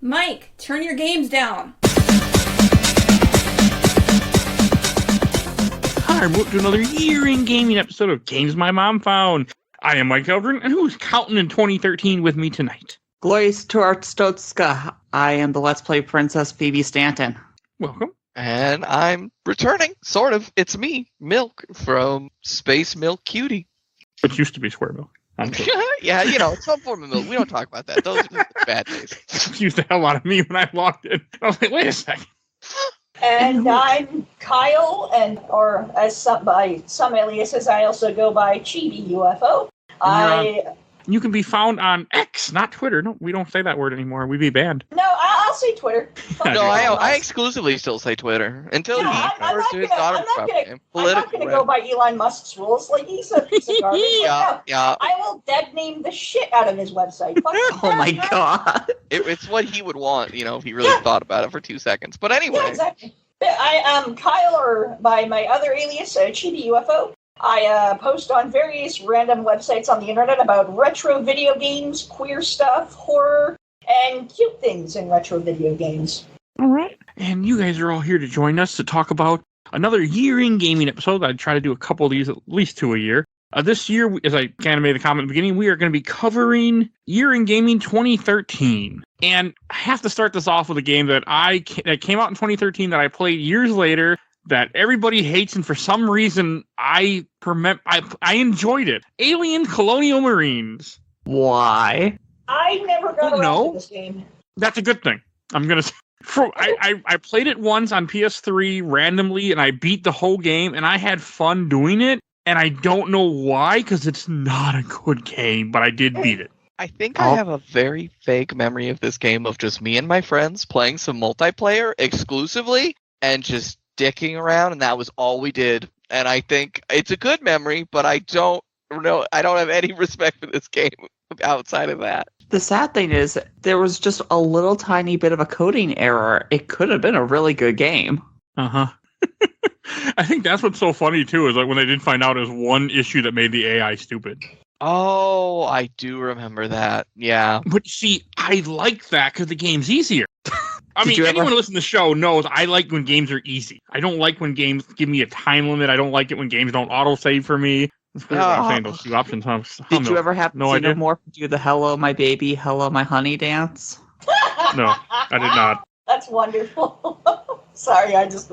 Mike, turn your games down. Hi, welcome to another year-in gaming episode of Games My Mom Found. I am Mike Albertin, and who's counting in 2013 with me tonight? Glories to Arstotska. I am the Let's Play Princess Phoebe Stanton. Welcome. And I'm returning, sort of. It's me, Milk, from Space Milk Cutie. Which used to be Square Milk. Yeah, you know, some form of milk. We don't talk about that. Those are just bad days. Confused the hell out of me when I logged in. I was like, wait a second. And I'm Kyle, or as by some aliases, I also go by Chibi UFO. You can be found on X, not Twitter. No, we don't say that word anymore. We'd be banned. No, I'll say Twitter. No, I exclusively still say Twitter until he refers to his daughter's name. I'm not going to go by Elon Musk's rules. Like, he's a piece of garbage. Yeah. I will dead name the shit out of his website. Oh my god. It's what he would want, you know, if he really thought about it for 2 seconds. But anyway. Yeah, exactly. I am Kyle, or by my other alias, Chibi UFO. I post on various random websites on the internet about retro video games, queer stuff, horror, and cute things in retro video games. All right. And you guys are all here to join us to talk about another year-in gaming episode. I try to do a couple of these, at least 2 a year. This year, as I kind of made the comment at the beginning, we are going to be covering Year in Gaming 2013. And I have to start this off with a game that came out in 2013 that I played years later, that everybody hates, and for some reason I enjoyed it. Alien Colonial Marines. Why? I never got around to this game. That's a good thing. I'm gonna say. I played it once on PS3 randomly, and I beat the whole game, and I had fun doing it. And I don't know why, because it's not a good game, but I did beat it. I think I have a very vague memory of this game of just me and my friends playing some multiplayer exclusively and just dicking around, and that was all we did. And I think it's a good memory, but I don't have any respect for this game outside of that. The sad thing is, there was just a little tiny bit of a coding error. It could have been a really good game. Uh-huh. I think that's what's so funny, too, is like when they did find out it was one issue that made the AI stupid. Oh, I do remember that. Yeah. But see, I like that because the game's easier. Anyone who listens to the show knows I like when games are easy. I don't like when games give me a time limit. I don't like it when games don't autosave for me. That's what I'm saying, those two options. Did you ever have idea. Xenomorph do the hello, my baby, hello, my honey dance? No, I did not. That's wonderful. Sorry, that's...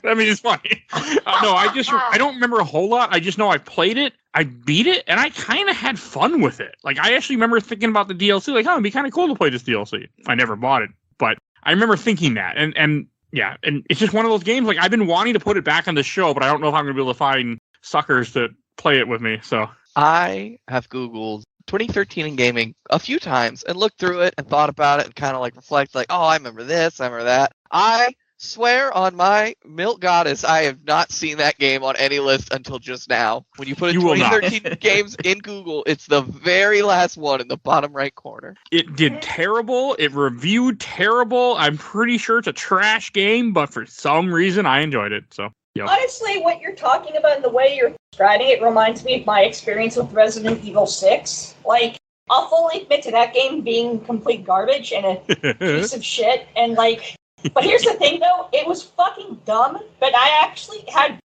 I mean, it's funny. I don't remember a whole lot. I just know I played it, I beat it, and I kind of had fun with it. Like, I actually remember thinking about the DLC, like, it'd be kind of cool to play this DLC. I never bought it, but I remember thinking that. And it's just one of those games, like, I've been wanting to put it back on the show, but I don't know if I'm going to be able to find suckers to play it with me, so. I have Googled 2013 in gaming a few times and looked through it and thought about it and kind of like reflect, like, oh, I remember this, I remember that. I swear on my milk goddess, I have not seen that game on any list until just now. When you put in 2013 games in Google, it's the very last one in the bottom right corner. It did terrible. It reviewed terrible. I'm pretty sure it's a trash game, but for some reason I enjoyed it. So. Yep. Honestly, what you're talking about and the way you're describing it reminds me of my experience with Resident Evil 6. Like, I'll fully admit to that game being complete garbage and a piece of shit. And, like, but here's the thing, though. It was fucking dumb, but I actually kind of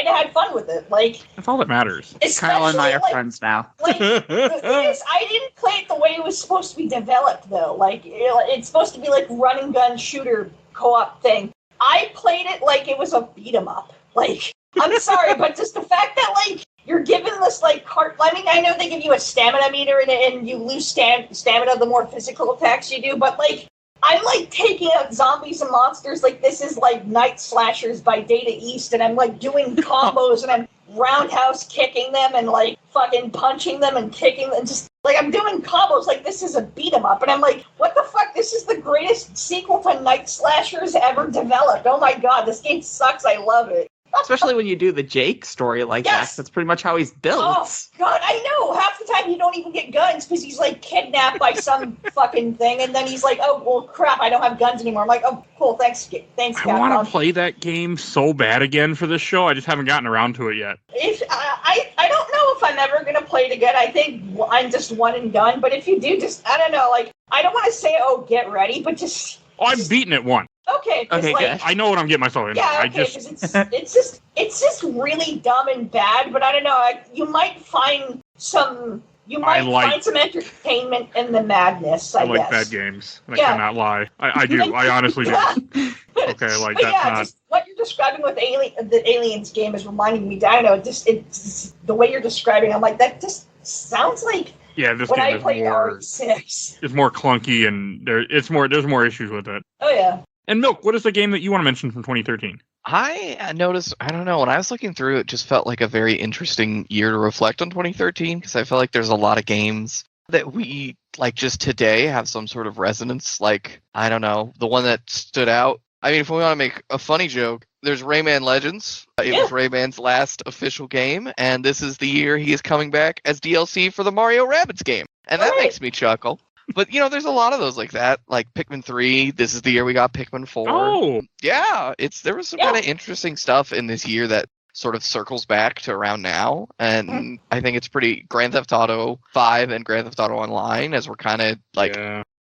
had fun with it. Like, that's all that matters. Kyle and I are friends now. Like, the thing is, I didn't play it the way it was supposed to be developed, though. Like, it's supposed to be like run and gun shooter co-op thing. I played it like it was a beat 'em up. Like, I'm sorry, but just the fact that, like, you're given this, like, I mean, I know they give you a stamina meter and you lose stamina the more physical attacks you do, but, like, I'm, like, taking out zombies and monsters like this is, like, Night Slashers by Data East, and I'm, like, doing combos, and I'm roundhouse kicking them and, like, fucking punching them and kicking them, just, like, I'm doing combos like this is a beat-em-up, and I'm like, what the fuck, this is the greatest sequel to Night Slashers ever developed. Oh my god, this game sucks, I love it. Especially when you do the Jake story like Yes. that. That's pretty much how he's built. Oh, God, I know. Half the time you don't even get guns because he's, like, kidnapped by some fucking thing, and then he's like, oh, well, crap, I don't have guns anymore. I'm like, oh, cool, thanks, I Capcom. want to play that game so bad again for this show. I just haven't gotten around to it yet. If I don't know if I'm ever going to play it again. I think I'm just one and done, but if you do, just, I don't know, like, I don't want to say, oh, get ready, but just... Oh, I've beaten it once. Okay, Okay, like, good. I know what I'm getting myself into. yeah, okay, because it's just really dumb and bad. But I don't know. You might find some. You might find some entertainment in the madness. I like guess. bad games. I Yeah. cannot lie. I do. I honestly do. Okay, like But that's yeah, not. just what you're describing with the Aliens game is reminding me. I don't know. It's the way you're describing. I'm like, that just sounds like Yeah, this when game I is played more. RE6. It's more clunky and there's more issues with it. Oh yeah. And Milk, what is the game that you want to mention from 2013? I noticed, I don't know, when I was looking through it, just felt like a very interesting year to reflect on 2013 because I feel like there's a lot of games that we, like, just today have some sort of resonance. Like, I don't know, the one that stood out. I mean, if we want to make a funny joke, there's Rayman Legends. It was Rayman's last official game, and this is the year he is coming back as DLC for the Mario Rabbids game. And that makes me chuckle. But, you know, there's a lot of those like that, like Pikmin 3. This is the year we got Pikmin 4. Oh! Yeah, there was some kind of interesting stuff in this year that sort of circles back to around now. And I think it's pretty Grand Theft Auto 5 and Grand Theft Auto Online as we're kind of like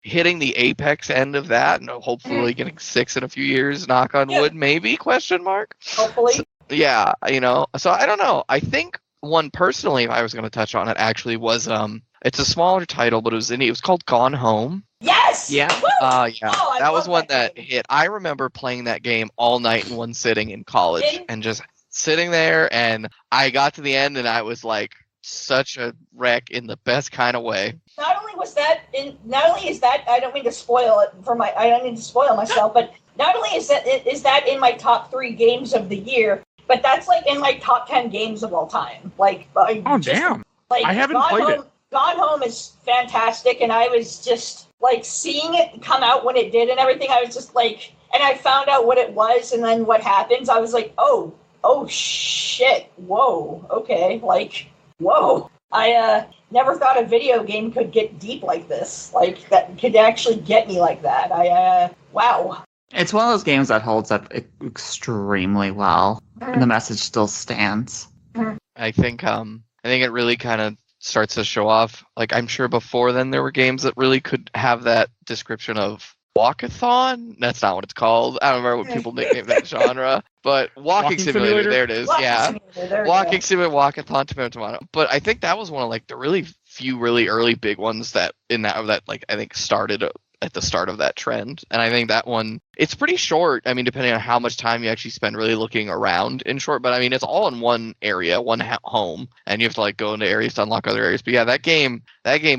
hitting the apex end of that and hopefully getting 6 in a few years, knock on wood, maybe, question mark. Hopefully. So, yeah, you know, so I don't know. I think one personally, if I was going to touch on it, actually was it's a smaller title, but it was called Gone Home. Yes. Yeah. Yeah. Oh, that was one that that hit. I remember playing that game all night in one sitting in college and just sitting there, and I got to the end and I was like such a wreck in the best kind of way. Not only is that I don't mean to spoil it I don't need to spoil myself, but not only is that in my top 3 games of the year, but that's like in my top 10 games of all time. Like, Damn! Like, I haven't played it. Gone Home is fantastic, and I was just like seeing it come out when it did and everything. I was just like, and I found out what it was, and then what happens. I was like, oh shit, whoa, okay, like, whoa. I never thought a video game could get deep like this, like that could actually get me like that. Wow. It's one of those games that holds up extremely well. And the message still stands. I think it really kind of starts to show off. Like, I'm sure before then there were games that really could have that description of walkathon. That's not what it's called. I don't remember what people nickname that genre. But walking simulator, there it is. Walking simulator, walkathon, tomato. But I think that was one of like the really few really early big ones that like I think started at the start of that trend. And I think that one, it's pretty short. I mean, depending on how much time you actually spend really looking around in short, but I mean, it's all in one area, one home, and you have to like go into areas to unlock other areas. But yeah, that game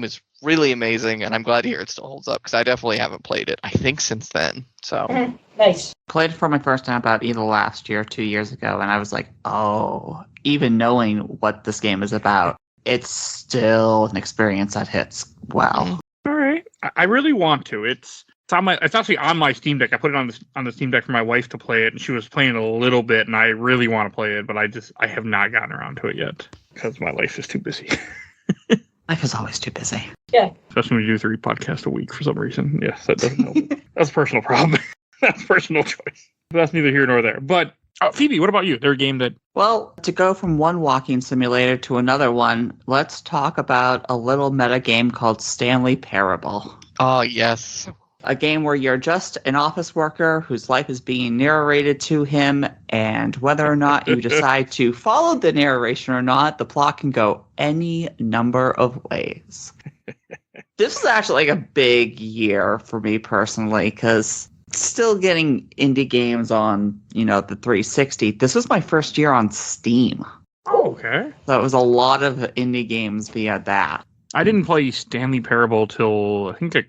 is really amazing, and I'm glad to hear it still holds up because I definitely haven't played it, I think, since then. So nice. Played it for my first time about either last year or 2 years ago, and I was like, oh, even knowing what this game is about, it's still an experience that hits well. All right, I really want to. It's actually on my Steam Deck. I put it on the Steam Deck for my wife to play it, and she was playing it a little bit, and I really want to play it, but I have not gotten around to it yet because my life is too busy. Life is always too busy. Yeah. Especially when you do 3 podcasts a week for some reason. Yes, that doesn't help. That's a personal problem. That's a personal choice. But that's neither here nor there. But Phoebe, what about you? Is there a game that... Well, to go from one walking simulator to another one, let's talk about a little meta game called Stanley Parable. Oh, yes. A game where you're just an office worker whose life is being narrated to him, and whether or not you decide to follow the narration or not, the plot can go any number of ways. This was actually like a big year for me personally, because still getting indie games on, the 360. This was my first year on Steam. Oh, okay. So it was a lot of indie games via that. I didn't play Stanley Parable till, I think, a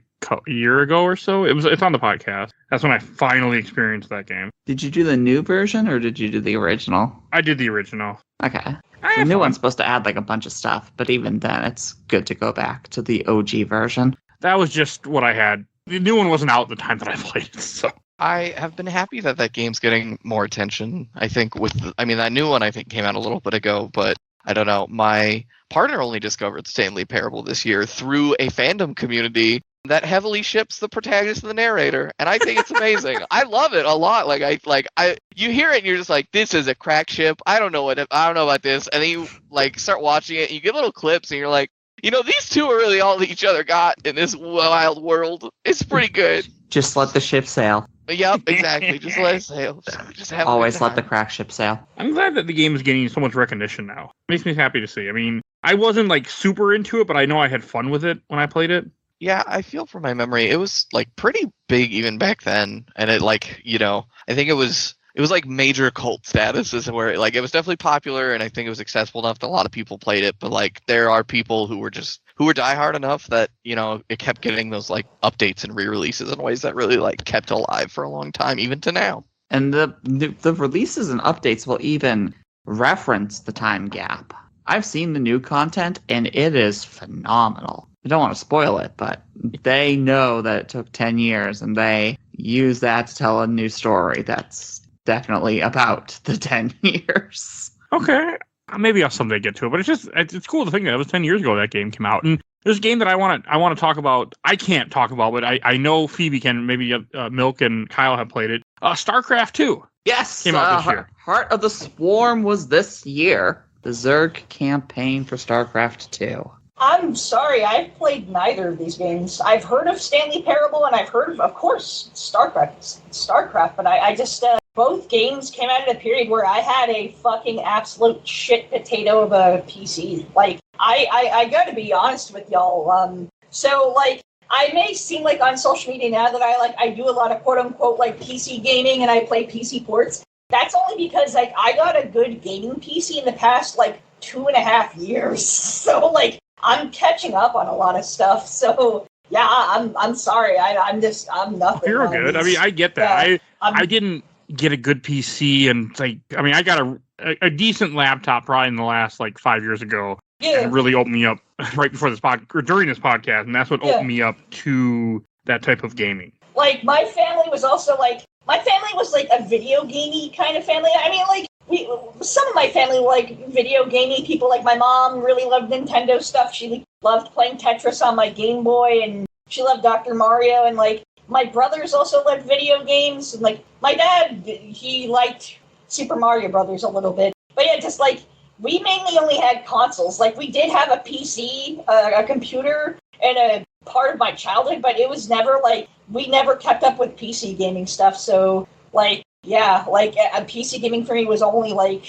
year ago or so. It's on the podcast. That's when I finally experienced that game. Did you do the new version or did you do the original? I did the original. Okay. The new one's supposed to add like a bunch of stuff, but even then it's good to go back to the OG version. That was just what I had. The new one wasn't out at the time that I played it, so I have been happy that that game's getting more attention. I think that new one I think came out a little bit ago, but I don't know. My partner only discovered Stanley Parable this year through a fandom community that heavily ships the protagonist and the narrator, and I think it's amazing. I love it a lot. You hear it and you're just like, this is a crack ship. I don't know about this, and then you like start watching it. And you get little clips, and you're like, these two are really all that each other got in this wild world. It's pretty good. Just let the ship sail. Yep, exactly. Just let it sail. Just have Always let the crack ship sail. I'm glad that the game is getting so much recognition now. Makes me happy to see. I mean, I wasn't like super into it, but I know I had fun with it when I played it. Yeah, I feel from my memory, it was like pretty big even back then, and it I think it was like major cult status is where it was definitely popular, and I think it was accessible enough that a lot of people played it. But like there are people who were diehard enough that it kept getting those like updates and re-releases in ways that really like kept it alive for a long time, even to now. And the releases and updates will even reference the time gap. I've seen the new content, and it is phenomenal. I don't want to spoil it, but they know that it took 10 years, and they use that to tell a new story that's definitely about the 10 years. Okay. Maybe I'll someday get to it, but it's cool to think that it was 10 years ago that game came out. And there's a game that I want to talk about. I can't talk about, but I know Phoebe can. Maybe Milk and Kyle have played it. StarCraft 2. Yes, came out this year. Heart of the Swarm was this year. The Zerg campaign for StarCraft 2. I'm sorry, I've played neither of these games. I've heard of Stanley Parable, and I've heard of course, StarCraft, but I just, both games came out at a period where I had a fucking absolute shit potato of a PC. Like, I gotta be honest with y'all. So, like, I may seem like on social media now that I do a lot of quote-unquote, like, PC gaming, and I play PC ports. That's only because, like, I got a good gaming PC in the past, like, 2.5 years. So, like, I'm catching up on a lot of stuff. So, yeah, I'm sorry. I'm nothing. You're good. I mean, I get that. Yeah, I didn't get a good PC, and I got a decent laptop probably in the last 5 years ago. Yeah. And it really opened me up right before this or during this podcast, and that's what opened me up to that type of gaming. Like, my family was also a video gamey kind of family. I mean, some of my family were video gamey people. Like, my mom really loved Nintendo stuff. She loved playing Tetris on my Game Boy, and she loved Dr. Mario. And my brothers also loved video games. And my dad, he liked Super Mario Brothers a little bit. But yeah, just we mainly only had consoles. We did have a PC, a computer, and a part of my childhood, but it was never we never kept up with PC gaming stuff. So a PC gaming for me was only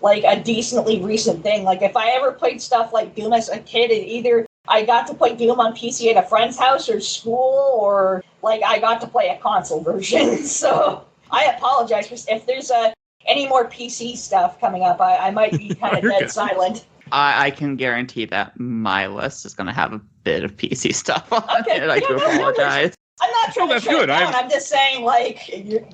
a decently recent thing. If I ever played stuff like Doom as a kid, either I got to play Doom on PC at a friend's house or school, or I got to play a console version. So I apologize if there's any more PC stuff coming up. I might be kind of dead silent. I can guarantee that my list is going to have a bit of PC stuff on Okay, it. I do apologize. I'm not trying to shut it down. I'm just saying,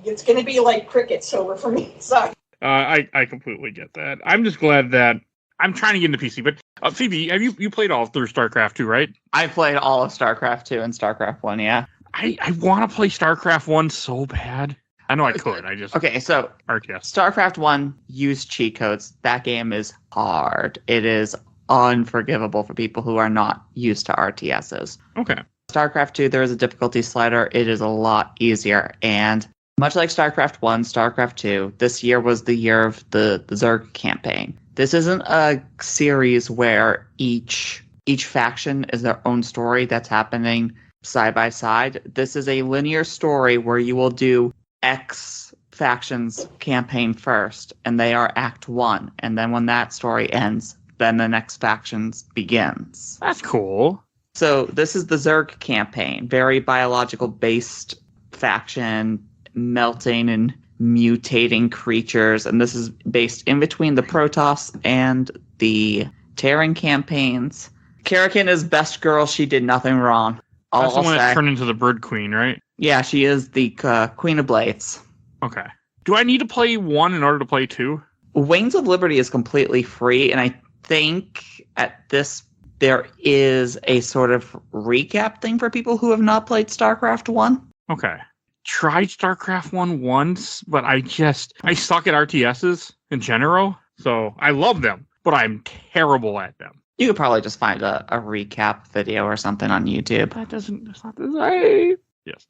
it's going to be like crickets over for me. Sorry. I completely get that. I'm just glad that I'm trying to get into PC. But Phoebe, have you played all through StarCraft 2, right? I played all of StarCraft 2 and StarCraft 1, yeah. I want to play StarCraft 1 so bad. I know I could. Okay, so RTS. StarCraft 1 used cheat codes. That game is hard. It is unforgivable for people who are not used to RTSs. Okay. StarCraft 2, there is a difficulty slider. It is a lot easier. And much like StarCraft 1, StarCraft 2, this year was the year of the Zerg campaign. This isn't a series where each faction is their own story that's happening side by side. This is a linear story where you will do X faction's campaign first, and they are Act 1. And then when that story ends, then the next faction's begins. That's cool. So this is the Zerg campaign, very biological-based faction, melting and mutating creatures, and this is based in between the Protoss and the Terran campaigns. Karakin is best girl. She did nothing wrong. That's the one that turned into the Bird Queen, right? Yeah, she is the Queen of Blades. Okay. Do I need to play 1 in order to play 2? Wings of Liberty is completely free, and I think at this there is a sort of recap thing for people who have not played StarCraft 1. Okay. tried StarCraft 1 once, but I suck at RTSs in general. So I love them, but I'm terrible at them. You could probably just find a recap video or something on YouTube. That's not the right. Yes.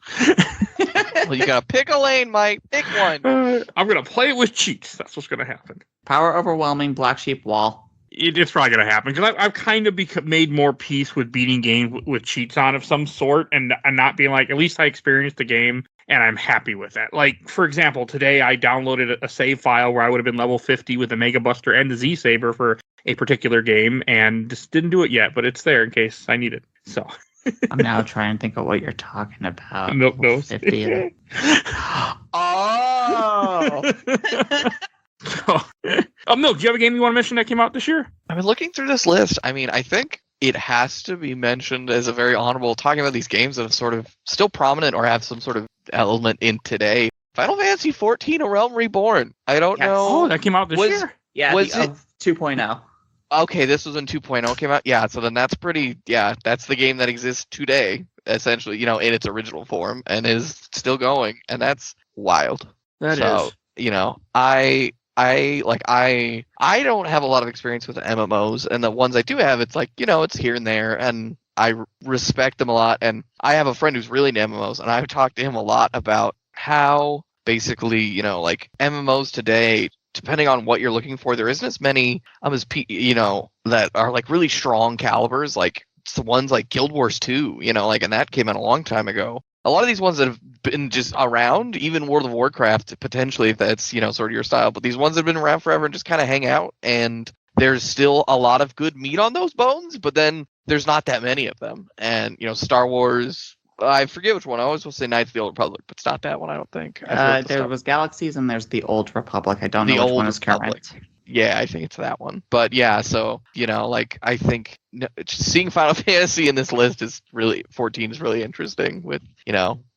Well, you gotta pick a lane, Mike. Pick one. I'm gonna play it with cheats. That's what's gonna happen. Power overwhelming Black Sheep wall. It's probably gonna happen because I've kind of made more peace with beating games with cheats on of some sort, and not being like, at least I experienced the game and I'm happy with that. Like, for example, today I downloaded a save file where I would have been level 50 with the Mega Buster and the Z Saber for a particular game, and just didn't do it yet, but it's there in case I need it. So. I'm now trying to think of what you're talking about. Milk Nose. 50. Oh! Milk, do you have a game you want to mention that came out this year? I've been looking through this list. I mean, I think it has to be mentioned as a very honorable, talking about these games that are sort of still prominent or have some sort of element in today. Final Fantasy 14, A Realm Reborn. I don't know. Oh, that came out this year? Yeah, Was the it 2.0. Okay, this was when 2.0 came out. Yeah, so then that's that's the game that exists today, essentially, in its original form, and is still going, and that's wild. That is. I don't have a lot of experience with MMOs, and the ones I do have, it's like, it's here and there, and I respect them a lot, and I have a friend who's really into MMOs, and I've talked to him a lot about how basically, MMOs today, depending on what you're looking for, there isn't as many that are like really strong calibers, like the ones like Guild Wars 2, and that came out a long time ago. A lot of these ones that have been just around, even World of Warcraft, potentially, if that's, sort of your style, but these ones that have been around forever and just kind of hang out, and there's still a lot of good meat on those bones, but then there's not that many of them. And, Star Wars, I forget which one. I always will say Knights of the Old Republic, but it's not that one, I don't think. There was Galaxies and there's the Old Republic. I don't know which one is current. Yeah, I think it's that one. But yeah, so, I think seeing Final Fantasy in this list is really, 14 is really interesting with,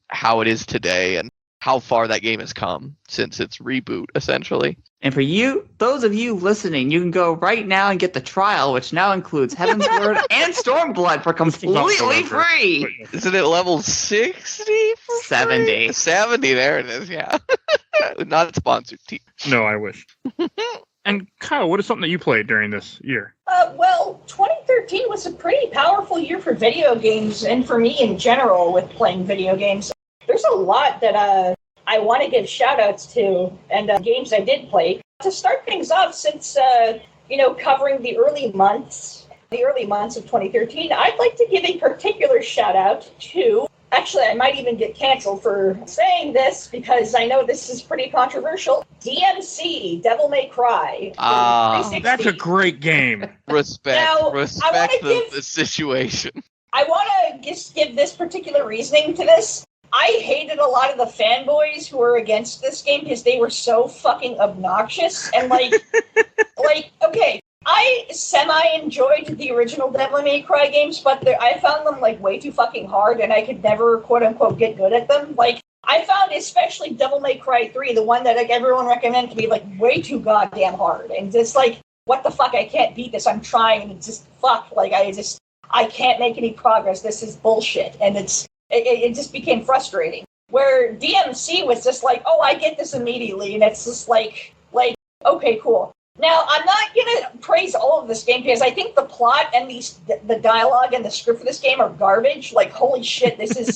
how it is today and how far that game has come since its reboot, essentially. And for you, those of you listening, you can go right now and get the trial, which now includes Heaven's Word and Stormblood for completely free. Isn't it level 60? 70. 70, there it is, yeah. Not sponsored. No, I wish. And Kyle, what is something that you played during this year? Well, 2013 was a pretty powerful year for video games, and for me in general with playing video games. There's a lot that I want to give shout-outs to, and games I did play. To start things off, since, covering the early months of 2013, I'd like to give a particular shout-out to... Actually, I might even get canceled for saying this, because I know this is pretty controversial. DMC, Devil May Cry. That's a great game. Respect Now, the situation. I want to just give this particular reasoning to this. I hated a lot of the fanboys who were against this game because they were so fucking obnoxious. And okay, I semi-enjoyed the original Devil May Cry games, but I found them, way too fucking hard, and I could never, quote-unquote, get good at them. I found especially Devil May Cry 3, the one that, everyone recommended to be, way too goddamn hard. And just, what the fuck, I can't beat this, I'm trying, and it's just, fuck, I can't make any progress, this is bullshit. And it just became frustrating. Where DMC was just I get this immediately, and it's just okay, cool. Now, I'm not going to praise all of this game because I think the plot and the dialogue and the script for this game are garbage. Holy shit, this is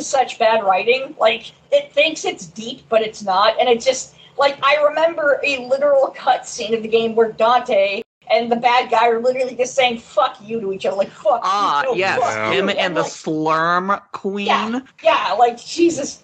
such bad writing. It thinks it's deep, but it's not. And it just, I remember a literal cutscene of the game where Dante and the bad guy are literally just saying, fuck you to each other. Fuck you. Yes. Fuck Him you. and the Slurm Queen. Yeah, Jesus,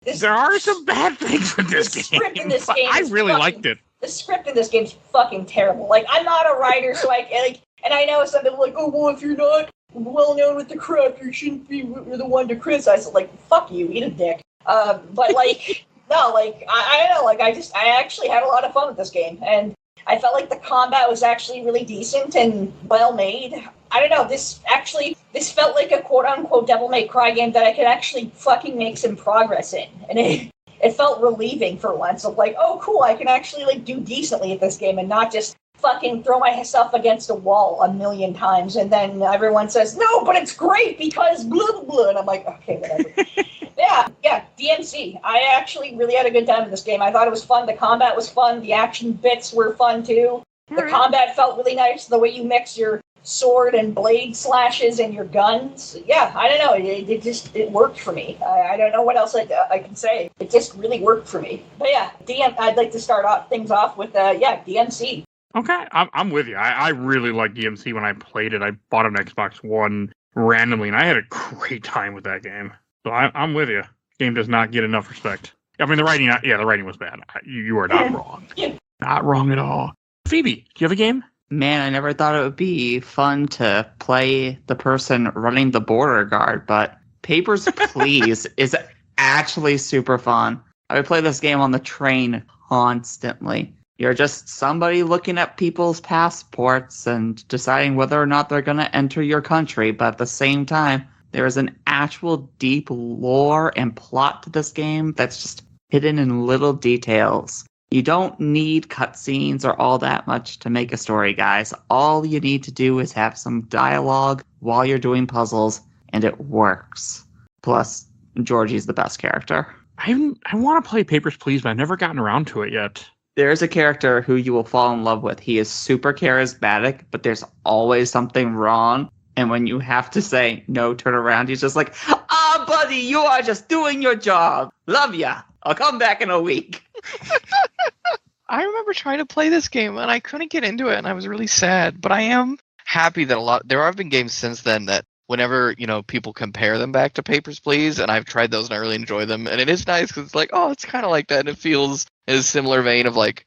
there are some bad things with this game. Script in this game I really liked it. The script in this game's fucking terrible. I'm not a writer, so and I know some people are oh, well, if you're not well known with the craft, you shouldn't be the one to criticize it. Fuck you, eat a dick. No, I don't know, I actually had a lot of fun with this game, and I felt like the combat was actually really decent and well made. I don't know, this felt like a quote-unquote Devil May Cry game that I could actually fucking make some progress in, and it felt relieving for once of oh cool, I can actually do decently at this game and not just fucking throw myself against a wall a million times and then everyone says, no, but it's great because blah, blah, blah, and I'm okay, whatever. Yeah, DMC. I actually really had a good time in this game. I thought it was fun. The combat was fun. The action bits were fun too. The combat felt really nice. The way you mix your sword and blade slashes and your guns. Yeah, I don't know. It worked for me. I don't know what else I can say. It just really worked for me. But yeah, I'd like to start things off with DMC. Okay, I'm with you. I really liked DMC when I played it. I bought an Xbox One randomly, and I had a great time with that game. So I'm with you. Game does not get enough respect. I mean, the writing was bad. You are not wrong. Yeah. Not wrong at all. Phoebe, do you have a game? Man, I never thought it would be fun to play the person running the border guard, but Papers, Please is actually super fun. I would play this game on the train constantly. You're just somebody looking at people's passports and deciding whether or not they're going to enter your country, but at the same time, there is an actual deep lore and plot to this game that's just hidden in little details. You don't need cutscenes or all that much to make a story, guys. All you need to do is have some dialogue while you're doing puzzles, and it works. Plus, Georgie's the best character. I want to play Papers, Please, but I've never gotten around to it yet. There's a character who you will fall in love with. He is super charismatic, but there's always something wrong. And when you have to say, no, turn around, he's just like, buddy, you are just doing your job. Love ya. I'll come back in a week. I remember trying to play this game, and I couldn't get into it, and I was really sad. But I am happy that there have been games since then that whenever, people compare them back to Papers, Please, and I've tried those and I really enjoy them. And it is nice because it's like, oh, it's kind of like that. And it feels in a similar vein of like,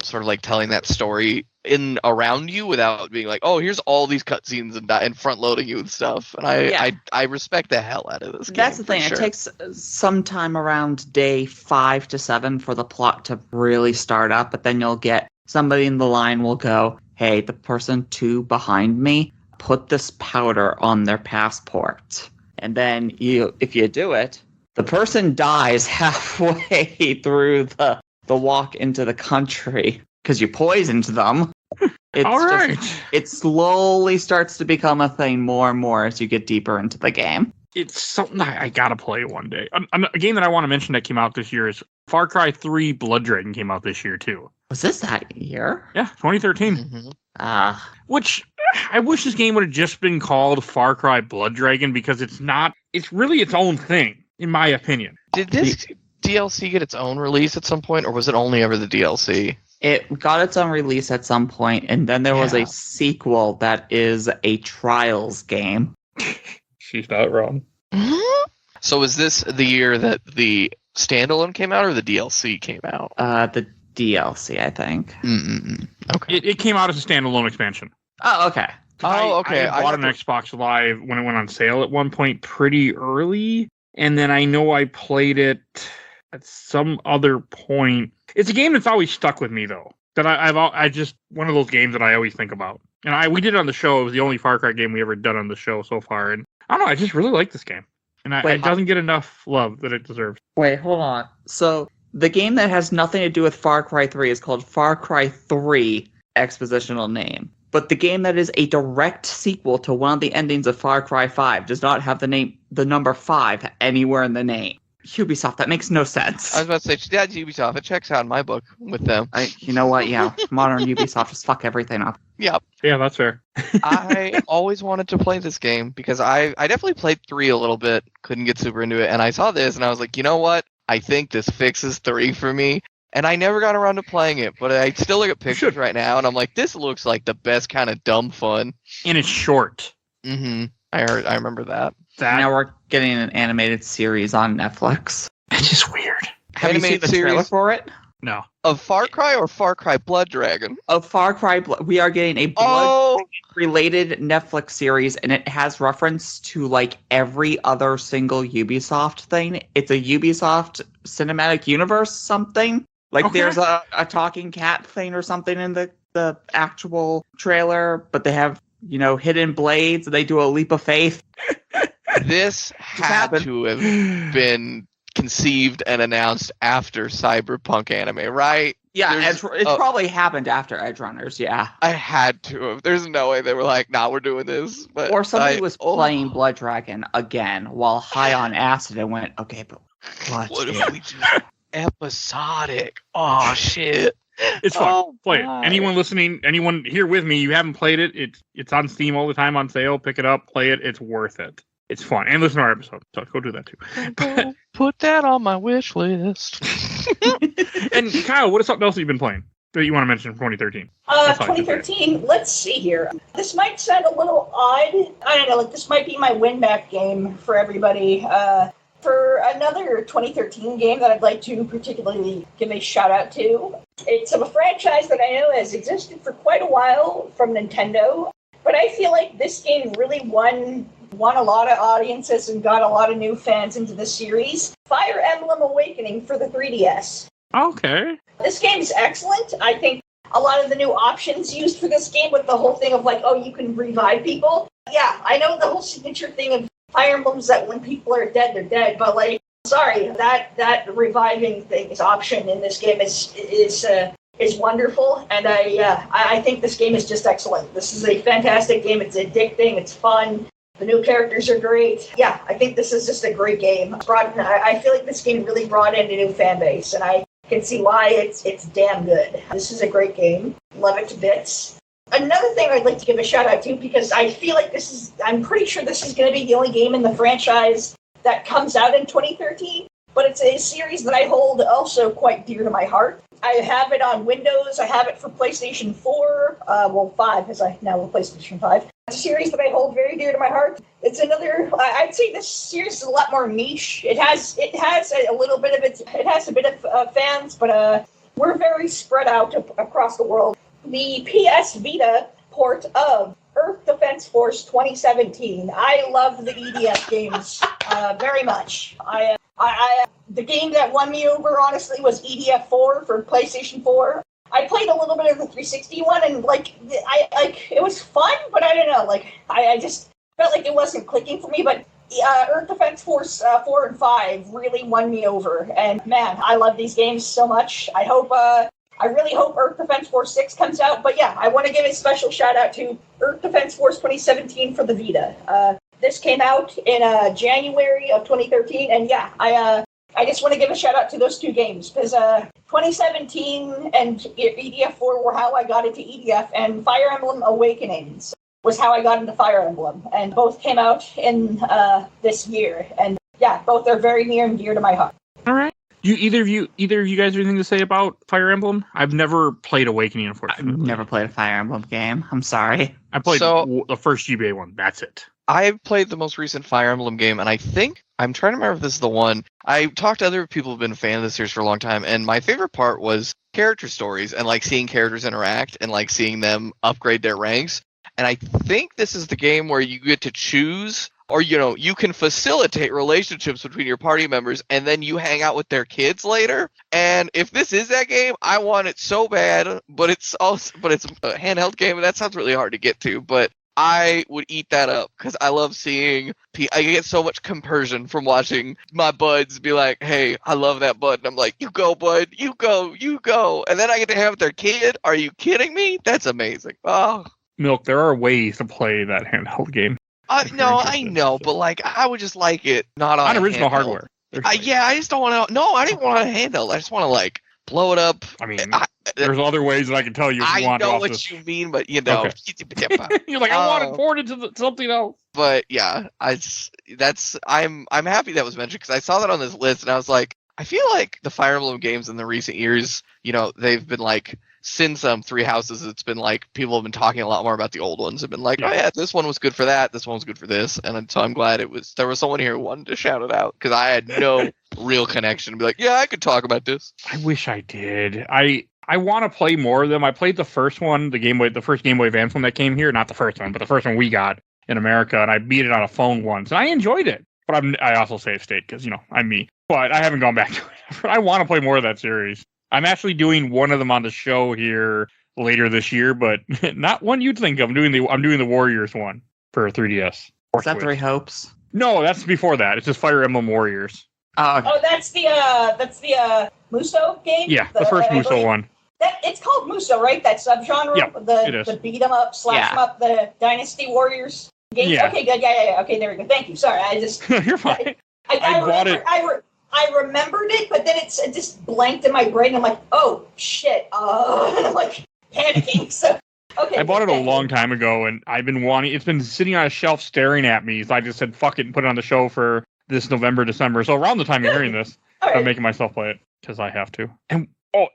sort of like telling that story in around you without being like, oh, here's all these cutscenes and front loading you and stuff. And I respect the hell out of this game. That's the thing. Sure. It takes some time around day 5 to 7 for the plot to really start up, but then you'll get somebody in the line will go, hey, the person 2 behind me, put this powder on their passport. And then if you do it, the person dies halfway through the walk into the country because you poisoned them. All right. It slowly starts to become a thing more and more as you get deeper into the game. It's something I gotta play one day. A game that I want to mention that came out this year is Far Cry 3 Blood Dragon came out this year too. Was this that year? Yeah, 2013. Mm-hmm. Which I wish this game would have just been called Far Cry Blood Dragon because it's really its own thing, in my opinion. Did this DLC get its own release at some point, or was it only ever the DLC? It got its own release at some point, and then there was a sequel that is a Trials game. She's not wrong. So is this the year that the standalone came out, or the DLC came out? The DLC, I think. Okay. It came out as a standalone expansion. Oh, okay. Okay. I bought an Xbox Live when it went on sale at one point pretty early, and then I know I played it at some other point. It's a game that's always stuck with me, though. That I just one of those games that I always think about. And we did it on the show. It was the only Far Cry game we ever done on the show so far. And I don't know. I just really like this game, and it doesn't get enough love that it deserves. Wait, hold on. So the game that has nothing to do with Far Cry 3 is called Far Cry 3 expositional name. But the game that is a direct sequel to one of the endings of Far Cry 5 does not have the number 5 anywhere in the name. Ubisoft, that makes no sense. I was about to say, that's Ubisoft. It checks out in my book with them. You know what? Yeah, modern Ubisoft just fuck everything up. Yep. Yeah, that's fair. I always wanted to play this game because I definitely played 3 a little bit, couldn't get super into it, and I saw this and I was like, you know what? I think this fixes 3 for me. And I never got around to playing it, but I still look at pictures right now and I'm like, this looks like the best kind of dumb fun. And it's short. Mm-hmm. I remember that. Now we're getting an animated series on Netflix. It's just weird. Have you seen the trailer for it? No. Of Far Cry or Far Cry Blood Dragon? Of Far Cry, we are getting a blood-related Netflix series, and it has reference to like every other single Ubisoft thing. It's a Ubisoft cinematic universe something. Like there's a talking cat thing or something in the actual trailer, but they have, hidden blades, and they do a leap of faith. This had to have been conceived and announced after Cyberpunk anime, right? Yeah, There's- it probably happened after Edge Runners, yeah. I had to have. There's no way they were like, nah, we're doing this. But Or somebody was playing Blood Dragon again while high on acid and went, okay, but What if we just episodic? Oh shit! It's fun. Oh, Play it. my. Anyone listening, anyone here with me, you haven't played it, it's on Steam all the time on sale. Pick it up, play it. It's worth it. It's fun. And listen to our episode. So go do that too. Put that on my wish list. And Kyle, what is something else you've been playing that you want to mention from 2013? That's all I can say. 2013, let's see here. This might sound a little odd. I don't know, like this might be my win-back game for everybody. For another 2013 game that I'd like to particularly give a shout-out to. It's of a franchise that I know has existed for quite a while from Nintendo, but I feel like this game really won a lot of audiences and got a lot of new fans into the series. Fire Emblem Awakening for the 3DS. Okay. This game is excellent. I think a lot of the new options used for this game with the whole thing of like, oh, you can revive people. Yeah, I know the whole signature thing of Fire Emblems that when people are dead, they're dead. But like, sorry, that reviving thing is option in this game is wonderful, and I think this game is just excellent. This is a fantastic game. It's addicting. It's fun. The new characters are great. Yeah, I think this is just a great game. I feel like this game really brought in a new fan base, and I can see why it's damn good. This is a great game. Love it to bits. Another thing I'd like to give a shout out to, because I feel like I'm pretty sure this is going to be the only game in the franchise that comes out in 2013, but it's a series that I hold also quite dear to my heart. I have it on Windows. I have it for PlayStation 4, 5, as I now have PlayStation 5. It's a series that I hold very dear to my heart. It's another, I'd say this series is a lot more niche. It has a little bit of it has a bit of fans, but we're very spread out across the world. The PS Vita port of Earth Defense Force 2017. I love the EDF games very much. The game that won me over, honestly, was EDF 4 for PlayStation 4. I played a little bit of the 360 one, and it was fun, but I don't know, I just felt like it wasn't clicking for me. But Earth Defense Force 4 and 5 really won me over, and man, I love these games so much. I really hope Earth Defense Force 6 comes out, but yeah, I want to give a special shout out to Earth Defense Force 2017 for the Vita. This came out in January of 2013, and yeah, I just want to give a shout out to those two games, because 2017 and EDF4 were how I got into EDF, and Fire Emblem Awakenings was how I got into Fire Emblem, and both came out in this year, and yeah, both are very near and dear to my heart. All right. Either of you guys have anything to say about Fire Emblem? I've never played Awakening, unfortunately. I've never played a Fire Emblem game. I'm sorry. I played the first GBA one. That's it. I've played the most recent Fire Emblem game, and I think, I'm trying to remember if this is the one. I talked to other people who've been a fan of this series for a long time, and my favorite part was character stories and seeing characters interact and seeing them upgrade their ranks. And I think this is the game where you get to choose, or you can facilitate relationships between your party members, and then you hang out with their kids later. And if this is that game, I want it so bad, but it's a handheld game, and that sounds really hard to get to, but I would eat that up, because I love seeing I get so much compersion from watching my buds be like, hey, I love that bud, and I'm like, you go, bud, you go, and then I get to have their kid. Are you kidding me? That's amazing. Oh, Milk, there are ways to play that handheld game. No, I know, but I would just like it not on original handheld. Hardware. I just don't want to. No, I didn't want a handheld. I just want to blow it up. I mean, there's other ways that I can tell you. If you want I know off what this. you mean, but Okay. You're like, I want it ported to something else. But yeah, I'm happy that was mentioned, because I saw that on this list, and I was like, I feel like the Fire Emblem games in the recent years, they've been since Three Houses, it's been people have been talking a lot more about the old ones. Have been oh yeah, this one was good for that, this one was good for this, and so I'm glad there was someone here who wanted to shout it out, because I had no real connection to be like, yeah, I could talk about this. I wish I did. I want to play more of them. I played the first one, the first Game Boy Advance one that came here, not the first one, but the first one we got in America, and I beat it on a phone once, and I enjoyed it. But I also save state, because I'm me. But I haven't gone back to it. But I want to play more of that series. I'm actually doing one of them on the show here later this year, but not one you'd think of. I'm doing the Warriors one for 3DS. Is that Three Hopes? No, that's before that. It's just Fire Emblem Warriors. Oh, that's the Muso game? Yeah, the first Muso one. It's called Muso, right? That subgenre? Yeah, it is. The beat 'em up, slash 'em up, the Dynasty Warriors game? Yeah. Okay, good. Yeah. Okay, there we go. Thank you. Sorry, I just... You're fine. I bought it. I remembered it, but then it just blanked in my brain. I'm like, oh, shit. And I'm like panicking. So, okay. I bought it a long time ago, and I've been wanting... It's been sitting on a shelf staring at me, so I just said, fuck it, and put it on the show for this November, December. So around the time you're hearing this, right. I'm making myself play it, because I have to. And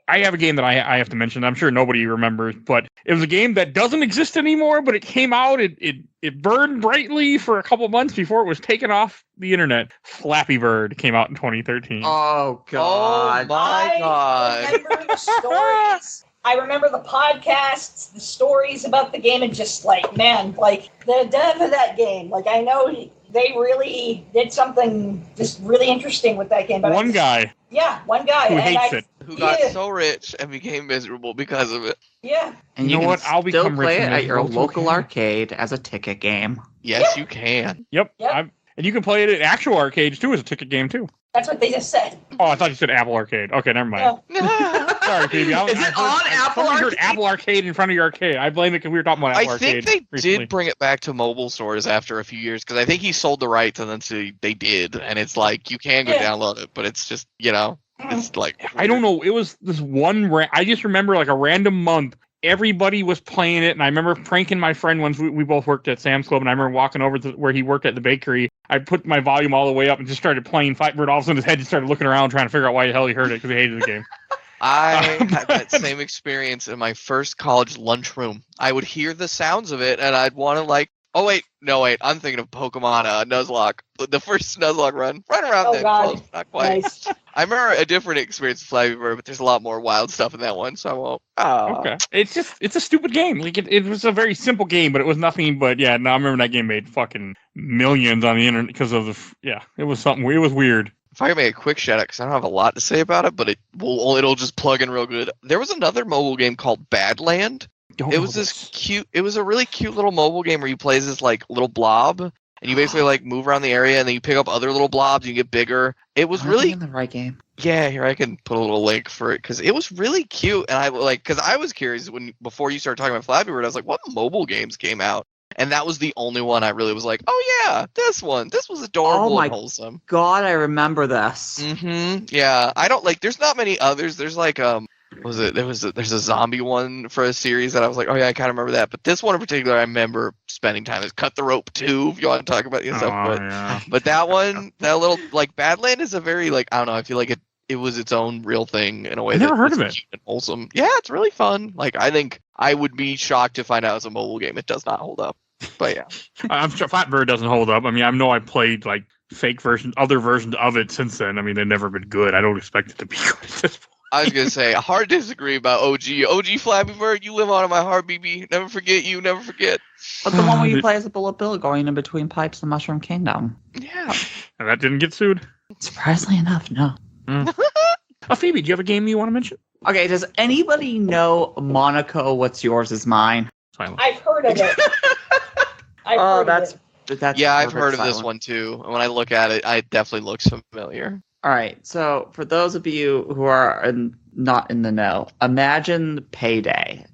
I have a game that I have to mention. I'm sure nobody remembers, but it was a game that doesn't exist anymore, but it came out. It burned brightly for a couple months before it was taken off the internet. Flappy Bird came out in 2013. Oh, God. Oh, my God. I remember the stories. I remember the podcasts, the stories about the game, and just like, man, like the dev of that game. Like, I know they really did something just really interesting with that game. But One guy. Yeah, one guy. Who hates it. Who got so rich and became miserable because of it. Yeah. And You know can what? I'll still become rich play it and at your miserable local too. arcade as a ticket game. Yes, you can. Yep. Yep. And you can play it at actual arcades, too, as a ticket game, too. That's what they just said. Oh, I thought you said Apple Arcade. Okay, never mind. Sorry, Phoebe. Is it on Apple I heard Arcade? Apple Arcade in front of your arcade. I blame it because we were talking about Apple I Arcade. think they recently. did bring it back to mobile stores after a few years because I think he sold the rights and then they did. And it's like, you can go download it, but it's just, it's like. I don't know. It was this one. I just remember like a random month. Everybody was playing it, and I remember pranking my friend once. We both worked at Sam's Club, and I remember walking over to where he worked at the bakery. I put my volume all the way up and just started playing Flappy Bird. All of a sudden, his head just started looking around, trying to figure out why the hell he heard it because he hated the game. I had that same experience in my first college lunchroom. I would hear the sounds of it, and I'd want to oh wait, I'm thinking of Pokemon Nuzlocke. The first Nuzlocke run, right around there. God. Close, not quite. Nice. I remember a different experience with Flappy Bird, but there's a lot more wild stuff in that one, so I won't. Okay, it's a stupid game. Like it was a very simple game, but it was nothing. But yeah, no, I remember that game made fucking millions on the internet because of it was something. It was weird. If I could make a quick shout out, because I don't have a lot to say about it, but it'll just plug in real good. There was another mobile game called Badland. It was a really cute little mobile game where you play as this like little blob, and you basically like move around the area, and then you pick up other little blobs, and you get bigger. It was really in the right game. Yeah, here I can put a little link for it because it was really cute, and because I was curious before you started talking about Flappy Bird, I was like, what mobile games came out? And that was the only one I really was like, oh yeah, this one. This was adorable and wholesome. God, I remember this. Mm-hmm. Yeah, I don't there's not many others. There's there's a zombie one for a series that I was like, oh yeah, I kind of remember that. But this one in particular, I remember spending time. It's Cut the Rope 2, if you want to talk about stuff. But that one, that little Badland is a very I don't know. I feel like it was its own real thing in a way. I never heard of it. Cute and wholesome. Yeah, it's really fun. I think I would be shocked to find out it's a mobile game. It does not hold up. But yeah, I'm sure Flappy Bird doesn't hold up. I mean, I know I played like fake versions, other versions of it since then. I mean, they've never been good. I don't expect it to be good at this point. I was gonna say, hard to disagree about OG Flappy Bird. You live on in my heart, BB. Never forget you. Never forget. But the one where you play as a bullet bill going in between pipes and Mushroom Kingdom. Yeah. And that didn't get sued. Surprisingly enough, no. Phoebe, do you have a game you want to mention? Okay, does anybody know Monaco? What's yours is mine. Silence. I've heard of it. That's I've heard of this one too. And when I look at it, it definitely looks familiar. All right, so for those of you who are not in the know, imagine Payday.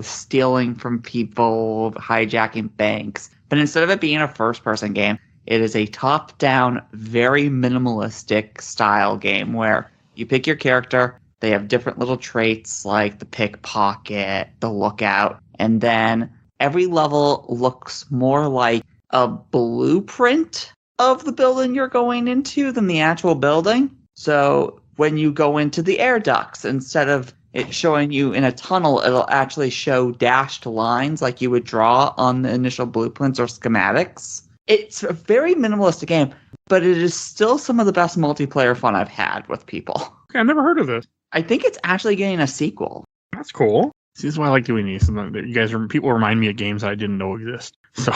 Stealing from people, hijacking banks. But instead of it being a first-person game, it is a top-down, very minimalistic style game where you pick your character. They have different little traits like the pickpocket, the lookout, and then every level looks more like a blueprint of the building you're going into than the actual building. So when you go into the air ducts, instead of it showing you in a tunnel, it'll actually show dashed lines like you would draw on the initial blueprints or schematics. It's a very minimalistic game, but it is still some of the best multiplayer fun I've had with people. Okay, I've never heard of this. I think it's actually getting a sequel. That's cool. See, this is why I like doing these. You guys, people remind me of games I didn't know exist. So.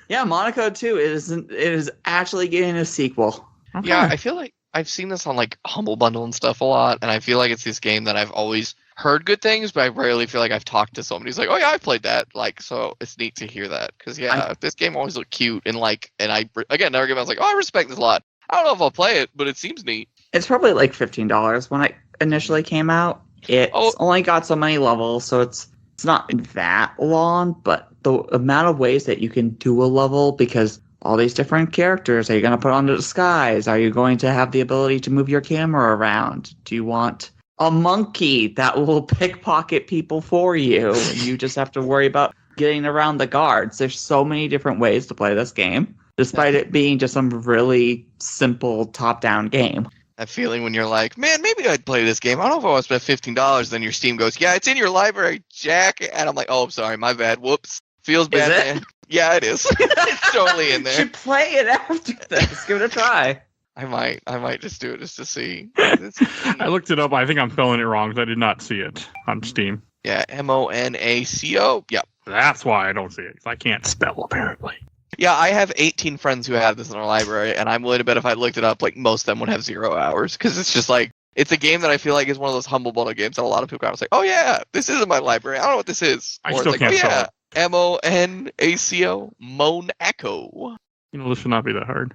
Yeah, Monaco 2. It is actually getting a sequel. Okay. Yeah, I feel like I've seen this on Humble Bundle and stuff a lot, and I feel like it's this game that I've always heard good things, but I rarely feel like I've talked to somebody who's like, oh yeah, I've played that. So it's neat to hear that because this game always looked cute and another game I was like, oh, I respect this a lot. I don't know if I'll play it, but it seems neat. It's probably $15 when it initially came out. It's only got so many levels, so it's not that long, but the amount of ways that you can do a level, because all these different characters, are you going to put on the disguise? Are you going to have the ability to move your camera around? Do you want a monkey that will pickpocket people for you, and you just have to worry about getting around the guards? There's so many different ways to play this game, despite it being just some really simple top-down game. That feeling when you're like, man, maybe I'd play this game. I don't know if I want to spend $15. Then your Steam goes, yeah, it's in your library, Jack. And I'm like, oh, I'm sorry, my bad. Whoops. Feels bad, Is it? man. Yeah, it is. It's totally in You there. should play it after this. Give it a try. I might just do it just to see. I looked it up. I think I'm spelling it wrong because I did not see it on Steam. Yeah, Monaco. Yep. That's why I don't see it, 'cause I can't spell, apparently. Yeah, I have 18 friends who have this in our library, and I'm willing to bet if I looked it up, like, most of them would have 0 hours, because it's just like, it's a game that I feel like is one of those humble bundle games that a lot of people are like, oh yeah, this is in my library, I don't know what this is. I or still it's can't like, spell Monaco, Monaco. You know, this should not be that hard.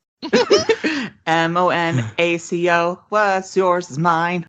Monaco. What's yours is mine.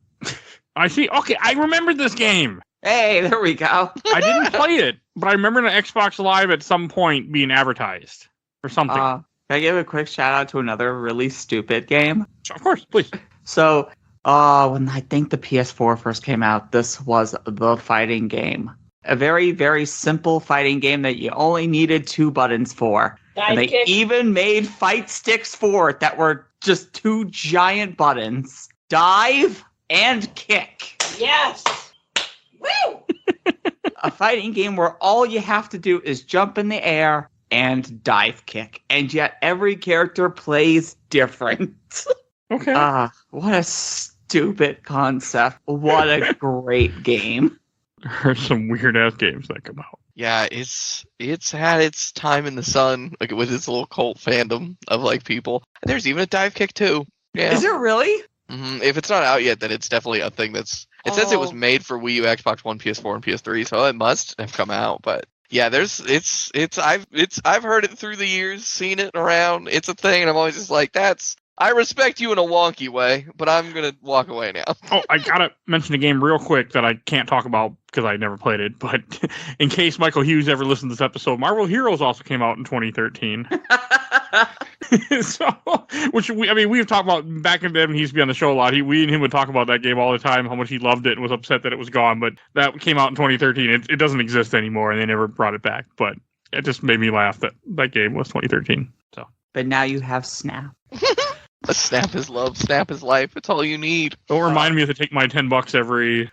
I see. Okay, I remembered this game. Hey, there we go. I didn't play it, but I remember an Xbox Live at some point being advertised or something. Can I give a quick shout out to another really stupid game? Of course, please. So, when I think the PS4 first came out, this was the fighting game. A very, very simple fighting game that you only needed 2 buttons for. And they even made fight sticks for it that were just 2 giant buttons. Dive and kick. Yes. Woo! A fighting game where all you have to do is jump in the air and dive kick. And yet every character plays different. Okay. What a stupid concept. What a great game. There's some weird ass games that come out. Yeah, it's had its time in the sun, like with its little cult fandom of like people. And there's even a dive kick too. Yeah. Is it really? If it's not out yet, then it's definitely a thing that's. It says it was made for Wii U, Xbox One, PS4, and PS3, so it must have come out. But yeah, I've heard it through the years, seen it around. It's a thing, and I'm always just like, I respect you in a wonky way, but I'm gonna walk away now. Oh, I gotta mention a game real quick that I can't talk about because I never played it. But in case Michael Hughes ever listened to this episode, Marvel Heroes also came out in 2013. We've talked about back in the day when he used to be on the show a lot. We and him would talk about that game all the time, how much he loved it and was upset that it was gone. But that came out in 2013. It doesn't exist anymore, and they never brought it back. But it just made me laugh that game was 2013. So, but now you have Snap. Snap is love, Snap is life. It's all you need. Don't remind me to take my $10 every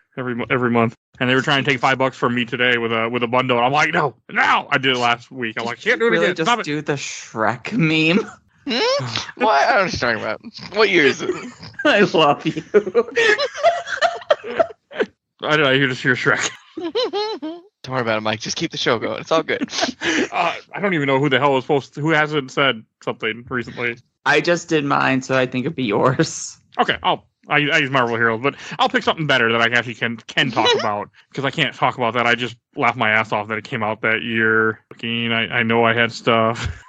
month. And they were trying to take $5 from me today with a bundle. And I'm like, no. I did it last week. I'm like, can't do it really again. Just do the Shrek meme. What? I don't know what you're talking about. What year is it? I love you. I just hear Shrek. Don't worry about it, Mike. Just keep the show going. It's all good. I don't even know who the hell is who hasn't said something recently. I just did mine, so I think it'd be yours. Okay, I use Marvel Heroes, but I'll pick something better that I actually can talk about, because I can't talk about that. I just laughed my ass off that it came out that year. I know I had stuff.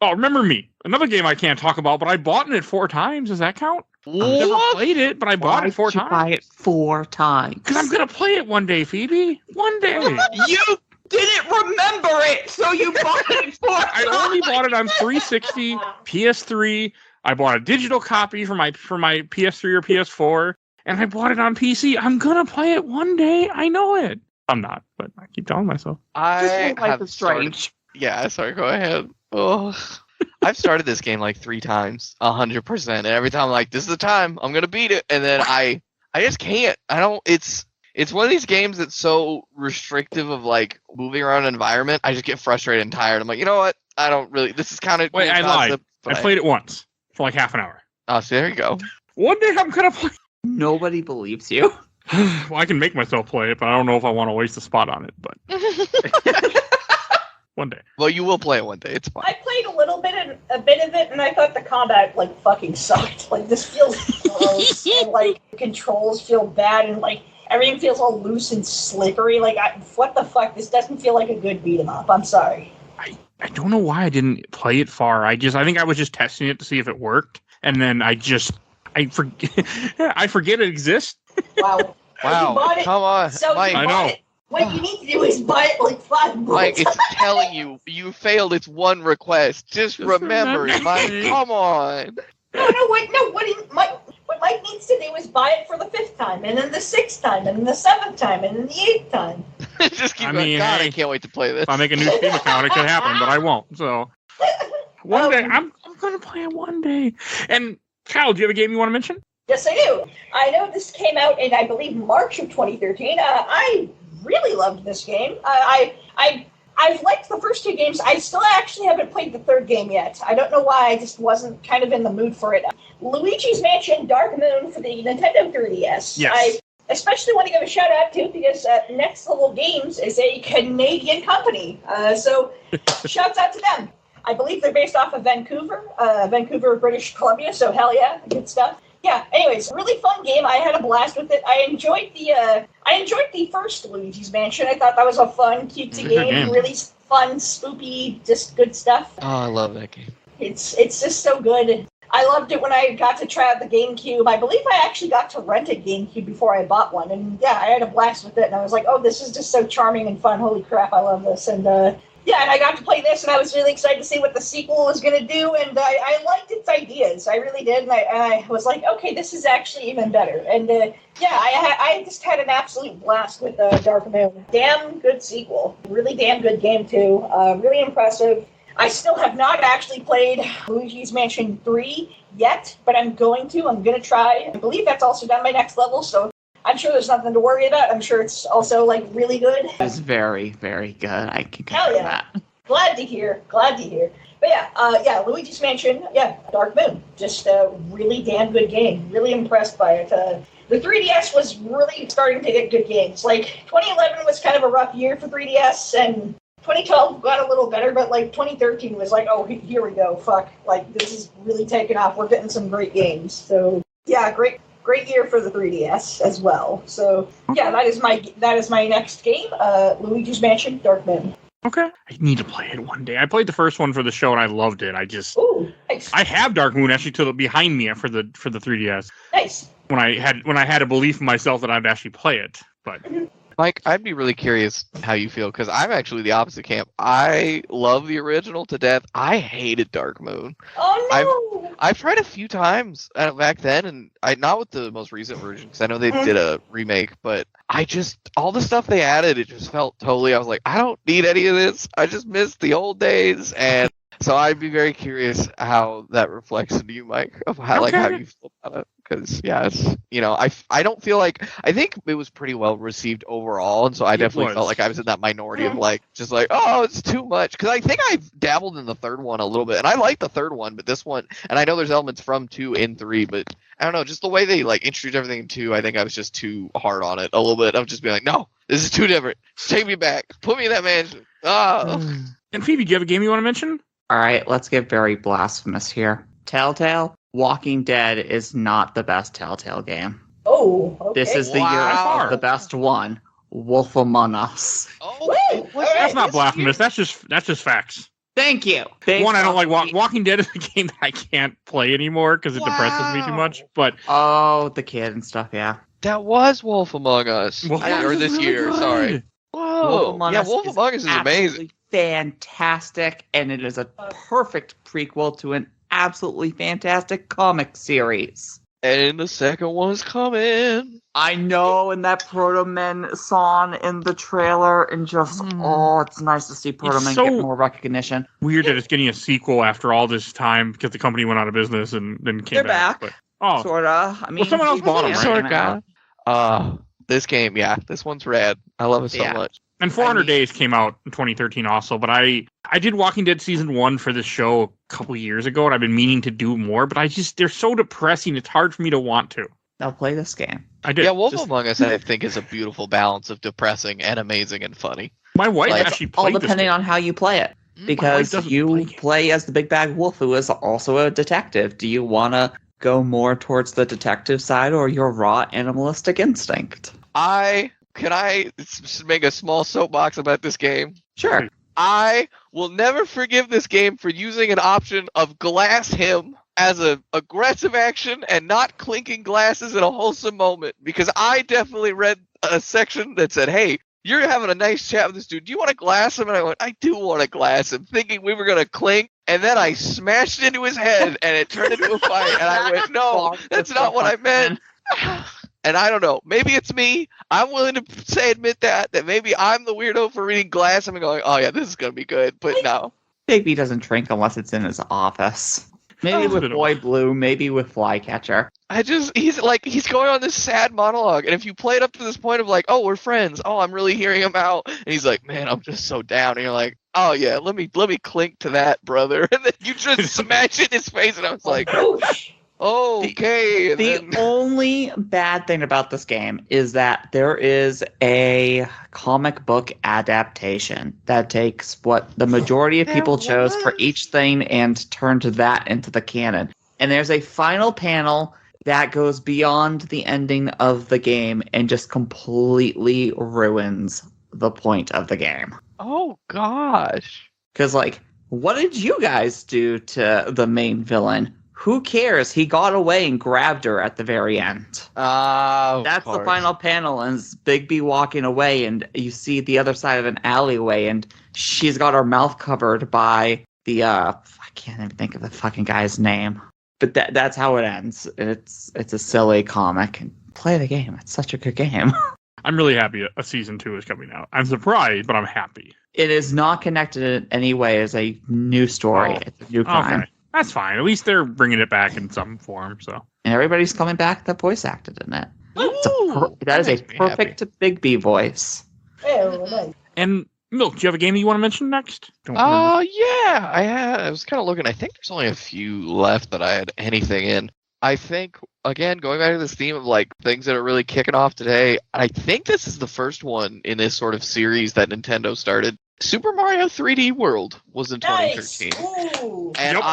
Oh, Remember Me. Another game I can't talk about, but I bought it 4 times. Does that count? I've never played it, but I bought it 4 times. Buy it 4 times? Because I'm going to play it one day, Phoebe. One day. You didn't remember it, so you bought it 4 times. I only bought it on 360, PS3. I bought a digital copy for my PS3 or PS4, and I bought it on PC. I'm going to play it one day. I know it. I'm not, but I keep telling myself. Life is strange. Yeah, sorry, go ahead. Oh, I've started this game like 3 times, 100%. And every time I'm like, this is the time, I'm going to beat it. And then I just can't. It's one of these games that's so restrictive of like moving around an environment. I just get frustrated and tired. I'm like, you know what? I don't really, this is kind of. Wait, I lied. I played it once for like half an hour. Oh, so there you go. One day I'm going to play. Nobody believes you. Well, I can make myself play it, but I don't know if I want to waste a spot on it. But one day. Well, you will play it one day. It's fine. I played a bit of it, and I thought the combat like fucking sucked. Like this feels gross, and like the controls feel bad, and like everything feels all loose and slippery. Like what the fuck? This doesn't feel like a good beat 'em up. I'm sorry. I don't know why I didn't play it far. I think I was just testing it to see if it worked, and then I forget it exists. Wow. Wow, bought it. come on, So Mike. you I bought know. it. What you need to do is buy it like 5 months. Mike, it's telling you you failed its one request. Just remember it, Mike. Come on. What Mike needs to do is buy it for the 5th time, and then the 6th time, and then the 7th time, and then the 8th time. Just keep I going. mean, God, hey, I can't wait to play this. If I make a new Steam account, it could happen, but I won't. So one day, I'm going to play it one day. And Kyle, do you have a game you want to mention? Yes, I do. I know this came out in, I believe, March of 2013. I really loved this game. I've liked the first 2 games. I still actually haven't played the 3rd game yet. I don't know why. I just wasn't kind of in the mood for it. Luigi's Mansion Dark Moon for the Nintendo 3DS. Yes. I especially want to give a shout out to because Next Level Games is a Canadian company. So shouts out to them. I believe they're based off of Vancouver, British Columbia. So hell yeah, good stuff. Yeah, anyways, really fun game. I had a blast with it. I enjoyed the first Luigi's Mansion. I thought that was a fun, cutesy game. Really fun, spoopy, just good stuff. Oh, I love that game. It's just so good. I loved it when I got to try out the GameCube. I believe I actually got to rent a GameCube before I bought one. And yeah, I had a blast with it. And I was like, oh, this is just so charming and fun. Holy crap, I love this. And yeah, and I got to play this, and I was really excited to see what the sequel was going to do, and I liked its ideas. I really did, and I was like, okay, this is actually even better. And yeah, I just had an absolute blast with Dark Moon. Damn good sequel. Really damn good game, too. Really impressive. I still have not actually played Luigi's Mansion 3 yet, but I'm going to. I'm going to try. I believe that's also done by Next Level, so I'm sure there's nothing to worry about. I'm sure it's also, like, really good. It's very, very good. I can Hell confirm yeah. that. Glad to hear. But yeah, Luigi's Mansion, yeah, Dark Moon. Just a really damn good game. Really impressed by it. The 3DS was really starting to get good games. Like, 2011 was kind of a rough year for 3DS, and 2012 got a little better, but, like, 2013 was like, oh, here we go. Fuck. Like, this is really taking off. We're getting some great games. So, yeah, great year for the 3DS as well. So yeah, that is my next game, Luigi's Mansion Dark Moon. Okay. I need to play it one day. I played the first one for the show and I loved it. Ooh, nice. I have Dark Moon actually behind me for the 3DS. Nice. When I had a belief in myself that I'd actually play it. But Mike, I'd be really curious how you feel, because I'm actually the opposite camp. I love the original to death. I hated Dark Moon. Oh no! I've tried a few times back then, and not with the most recent version, because I know they did a remake, but all the stuff they added, it just felt totally, I was like, I don't need any of this. I just miss the old days, and so I'd be very curious how that reflects into you, Mike, of how how you feel about it. Because yeah, it's, I don't feel like, I think it was pretty well received overall, and so I definitely felt like I was in that minority of oh, it's too much. Because I think I've dabbled in the third one a little bit, and I like the third one, but this one, and I know there's elements from 2 in 3, but I don't know, just the way they introduced everything in 2, I think I was just too hard on it a little bit. I'm just being like, no, this is too different. Take me back. Put me in that mansion. Oh. And Phoebe, do you have a game you want to mention? All right, let's get very blasphemous here. Telltale, Walking Dead is not the best Telltale game. Oh, okay. This is the year of the best one, Wolf Among Us. Oh, That's not blasphemous. That's just facts. Thank you. One, I don't like Walking Dead is a game that I can't play anymore because it depresses me too much. But the kid and stuff, yeah. That was Wolf Among Us. Wolf Among Us or is this really year, good. sorry. Whoa. Wolf Among Us is amazing. Fantastic, and it is a perfect prequel to an absolutely fantastic comic series. And the second one's coming. I know, and that Proto-Men song in the trailer, and just, it's nice to see Proto-Men get more recognition. Weird that it's getting a sequel after all this time because the company went out of business and then came back. They're back. But, Sorta. I mean, someone else bought them, right? Sorta. This game, this one's rad. I love it so much. And 400 Days came out in 2013 also, but I did Walking Dead Season 1 for this show a couple years ago, and I've been meaning to do more, but they're so depressing, it's hard for me to want to. I'll play this game. I did. Yeah, Wolf Among Us, I think, is a beautiful balance of depressing and amazing and funny. My wife actually played all depending on how you play it. Because you play as the big bad wolf, who is also a detective. Do you want to go more towards the detective side or your raw animalistic instinct? Can I make a small soapbox about this game? Sure. I will never forgive this game for using an option of glass him as a aggressive action and not clinking glasses in a wholesome moment, because I definitely read a section that said, hey, you're having a nice chat with this dude. Do you want to glass him? And I went, I do want to glass him, thinking we were going to clink. And then I smashed into his head and it turned into a fight. And I went, no, that's not what I meant. And I don't know. Maybe it's me. I'm willing to admit that maybe I'm the weirdo for reading glass and going, oh yeah, this is going to be good. But no. Bigby doesn't drink unless it's in his office. Maybe with Boy Blue, maybe with Flycatcher. He's going on this sad monologue, and if you play it up to this point of like, oh, we're friends, oh, I'm really hearing him out, and he's like, man, I'm just so down, and you're like, oh yeah, let me clink to that, brother, and then you just smash it in his face, and I was like, okay. The only bad thing about this game is that there is a comic book adaptation that takes what the majority of people chose for each thing and turned that into the canon. And there's a final panel that goes beyond the ending of the game and just completely ruins the point of the game. Oh, gosh. Because, like, what did you guys do to the main villain? Who cares? He got away and grabbed her at the very end. That's the final panel, and it's Bigby walking away, and you see the other side of an alleyway, and she's got her mouth covered by the, I can't even think of the fucking guy's name. But that's how it ends. It's a silly comic. And play the game. It's such a good game. I'm really happy a season 2 is coming out. I'm surprised, but I'm happy. It is not connected in any way as a new story. Oh, it's a new crime. Okay. That's fine. At least they're bringing it back in some form. So, and everybody's coming back that voice acted in it. That is a makes me perfect Bigby voice. Nice. And Milk, do you have a game that you want to mention next? Yeah, I was kind of looking. I think there's only a few left that I had anything in. I think, again, going back to this theme of like things that are really kicking off today, I think this is the first one in this sort of series that Nintendo started. Super Mario 3D World was in 2013. Ooh. And Yep.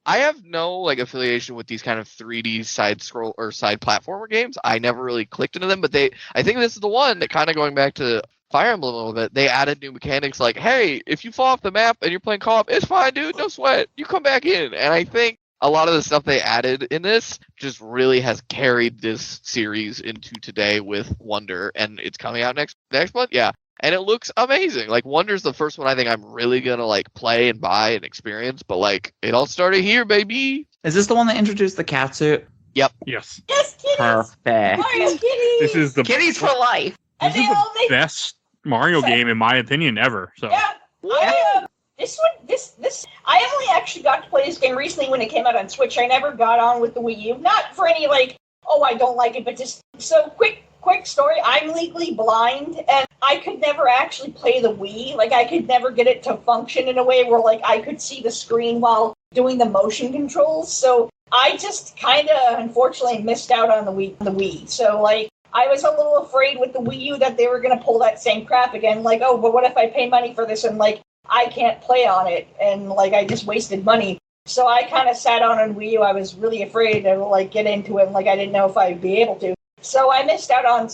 I have no like affiliation with these kind of 3D side scroll or side platformer games. I never really clicked into them, but I think this is the one that, kind of going back to Fire Emblem a little bit, they added new mechanics like, hey, if you fall off the map and you're playing co-op, it's fine, dude, no sweat. You come back in. And I think a lot of the stuff they added in this just really has carried this series into today with Wonder, and it's coming out next month. Yeah. And it looks amazing. Like, Wonder's the first one I think I'm really gonna like play and buy and experience, but like, it all started here, baby. Is this the one that introduced the cat suit? Yep. Yes. Yes, kitties. Perfect. Mario kitties. This is the Kitties for life. And this is they all the make best Mario game in my opinion ever. So yeah. This I only actually got to play this game recently when it came out on Switch. I never got on with the Wii U. Not for any like, oh, I don't like it, but just so quick story. I'm legally blind, and I could never actually play the Wii. Like, I could never get it to function in a way where like I could see the screen while doing the motion controls. So I just kind of unfortunately missed out on the Wii. So like, I was a little afraid with the Wii U that they were going to pull that same crap again. Like, oh, but what if I pay money for this and like I can't play on it, and like I just wasted money. So I kind of sat on Wii U. I was really afraid to like get into it, and like I didn't know if I'd be able to. So I missed out on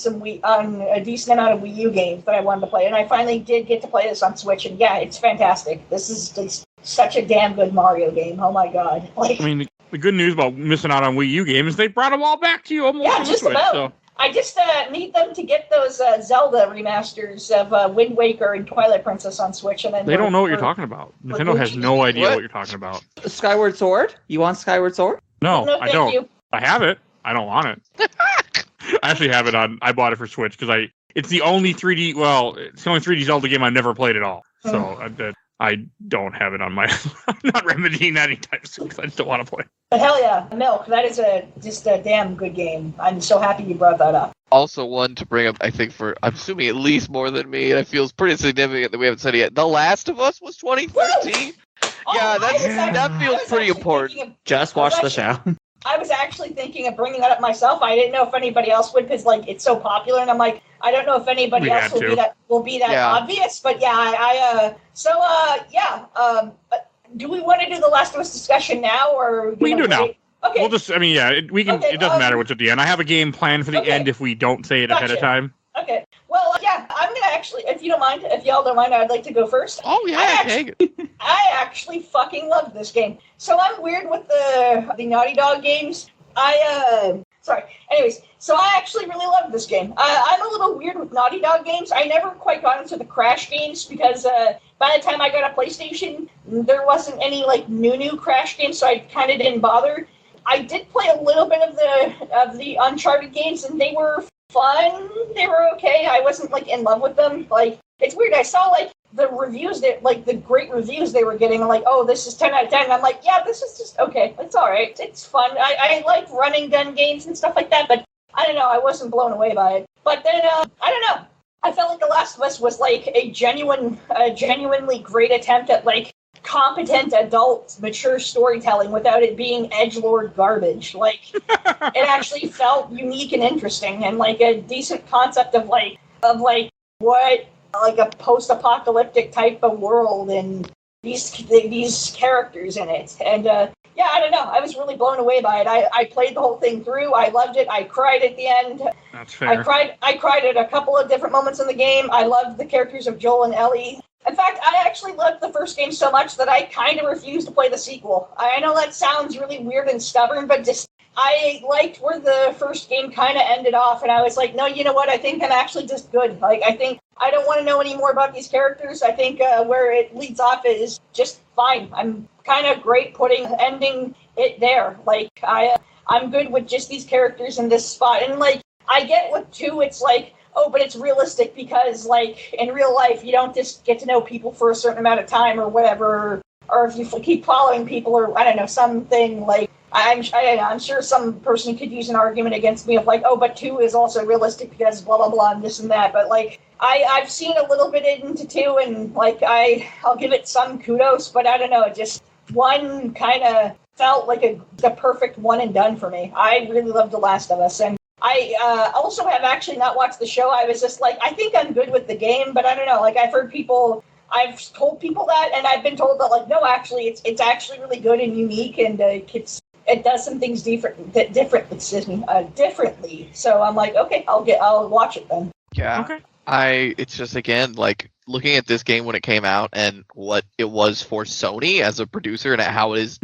on a decent amount of Wii U games that I wanted to play, and I finally did get to play this on Switch. And yeah, it's fantastic. This is just such a damn good Mario game. Oh my god! Like, I mean, the good news about missing out on Wii U games is they brought them all back to you almost. Yeah, on the just Switch, about. So. I just need them to get those Zelda remasters of Wind Waker and Twilight Princess on Switch, and then They don't know what you're talking about. Nintendo has no idea what you're talking about. Skyward Sword? You want Skyward Sword? No, I thank don't. you. I have it. I don't want it. I actually have it on. I bought it for Switch because it's the only 3D. Well, it's the only 3D Zelda game I've never played at all. So I don't have it on my. I'm not remedying that anytime soon because I just don't want to play. But hell yeah, Milk, that is just a damn good game. I'm so happy you brought that up. Also, one to bring up, I think, for, I'm assuming at least more than me, and it feels pretty significant that we haven't said it yet. The Last of Us was 2013. Yeah, that feels pretty important. Just watch the show. I was actually thinking of bringing that up myself. I didn't know if anybody else would, because like it's so popular, and I'm like, I don't know if anybody else will be that obvious. But yeah, do we want to do the Last of Us discussion now, or we can do it now? Okay. We'll just. I mean, yeah, we can. Okay, it doesn't matter what's at the end. I have a game planned for the end if we don't say it ahead of time. Okay. Well, yeah, I'm gonna actually, if y'all don't mind, I'd like to go first. Oh yeah, take it. I actually fucking love this game. So I'm weird with the Naughty Dog games. Sorry. Anyways, so I actually really love this game. I'm a little weird with Naughty Dog games. I never quite got into the Crash games because by the time I got a PlayStation, there wasn't any new Crash games, so I kind of didn't bother. I did play a little bit of the Uncharted games, and they were fun. They were okay. I wasn't in love with them. It's weird. I saw the reviews that the great reviews they were getting. I'm like, oh, this is 10 out of 10. And I'm like, yeah, this is just okay. It's all right. It's fun. I like running gun games and stuff like that, but I don't know. I wasn't blown away by it. But then I don't know. I felt like The Last of Us was a genuinely great attempt at competent adult mature storytelling without it being edgelord garbage. It actually felt unique and interesting, and a decent concept of what a post-apocalyptic type of world and these characters in it. And yeah, I don't know. I was really blown away by it. I played the whole thing through. I loved it. I cried at the end. That's fair. I cried at a couple of different moments in the game. I loved the characters of Joel and Ellie. In fact, I actually loved the first game so much that I kind of refused to play the sequel. I know that sounds really weird and stubborn, but I liked where the first game kind of ended off, and I was like, no, you know what? I think I'm actually just good. I think I don't want to know any more about these characters. I think where it leads off is just fine. I'm kind of great ending it there. I'm good with just these characters in this spot. And I get with 2, it's oh, but it's realistic because, in real life, you don't just get to know people for a certain amount of time or whatever, or if you keep following people or, I don't know, something I'm sure some person could use an argument against me of oh, but 2 is also realistic because blah, blah, blah, and this and that. But, I've seen a little bit into 2, and, I'll give it some kudos, but I don't know, just 1 kind of felt like the perfect one and done for me. I really loved The Last of Us, and I also have actually not watched the show. I was just I think I'm good with the game, but I don't know. I've told people that, and I've been told that no, actually, it's actually really good and unique, and it does some things differently. So I'm okay, I'll watch it then. Yeah. Okay. It's just again looking at this game when it came out and what it was for Sony as a producer and how it is,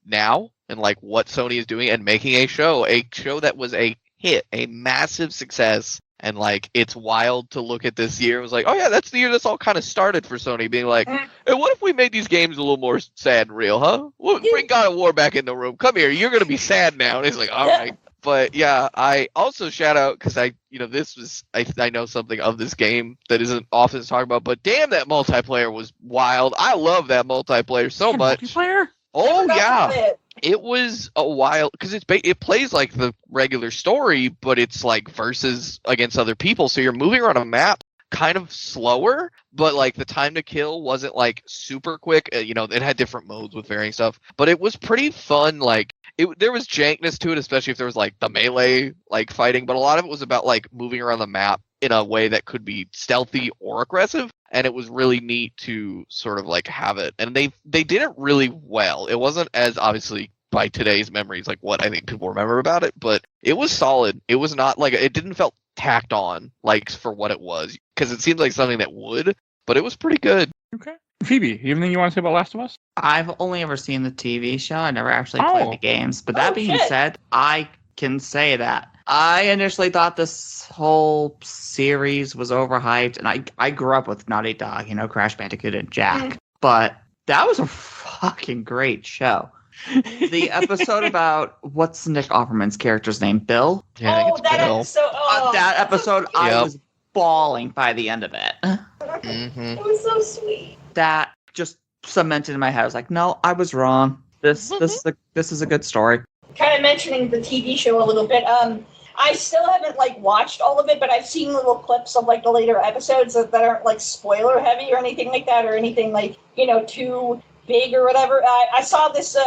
now, and what Sony is doing and making a show that was a hit, a massive success. And it's wild to look at this year. It was oh yeah, that's the year this all kind of started for Sony, being hey, what if we made these games a little more sad and real, huh? Bring God of War back in the room. Come here, you're gonna be sad now. And it's all right. But yeah, I also shout out because I know something of this game that isn't often talked about. But damn, that multiplayer was wild. I love that multiplayer so much. Multiplayer? Oh yeah. It was a while because it plays like the regular story, but it's versus against other people. So you're moving around a map kind of slower, but the time to kill wasn't super quick. It had different modes with varying stuff, but it was pretty fun. There was jankness to it, especially if there was the melee fighting. But a lot of it was about moving around the map in a way that could be stealthy or aggressive. And it was really neat to sort of have it. And they did it really well. It wasn't as obviously by today's memories what I think people remember about it, but it was solid. It was not it didn't felt tacked on for what it was, because it seems like something that would, but it was pretty good. Okay. Phoebe, you have anything you want to say about Last of Us? I've only ever seen the TV show. I never actually played the games. But that being said, I can say that I initially thought this whole series was overhyped, and I grew up with Naughty Dog, Crash Bandicoot and Jack. But that was a fucking great show. The episode about what's Nick Offerman's character's name? Bill? Yeah, I think it's that Bill. episode. That episode, So I was bawling by the end of it. Mm-hmm. it was so sweet. That just cemented in my head. I was like, no, I was wrong. This is a good story. Kind of mentioning the TV show a little bit. I still haven't watched all of it, but I've seen little clips of the later episodes that aren't spoiler heavy or anything like that, or anything too big or whatever. I saw this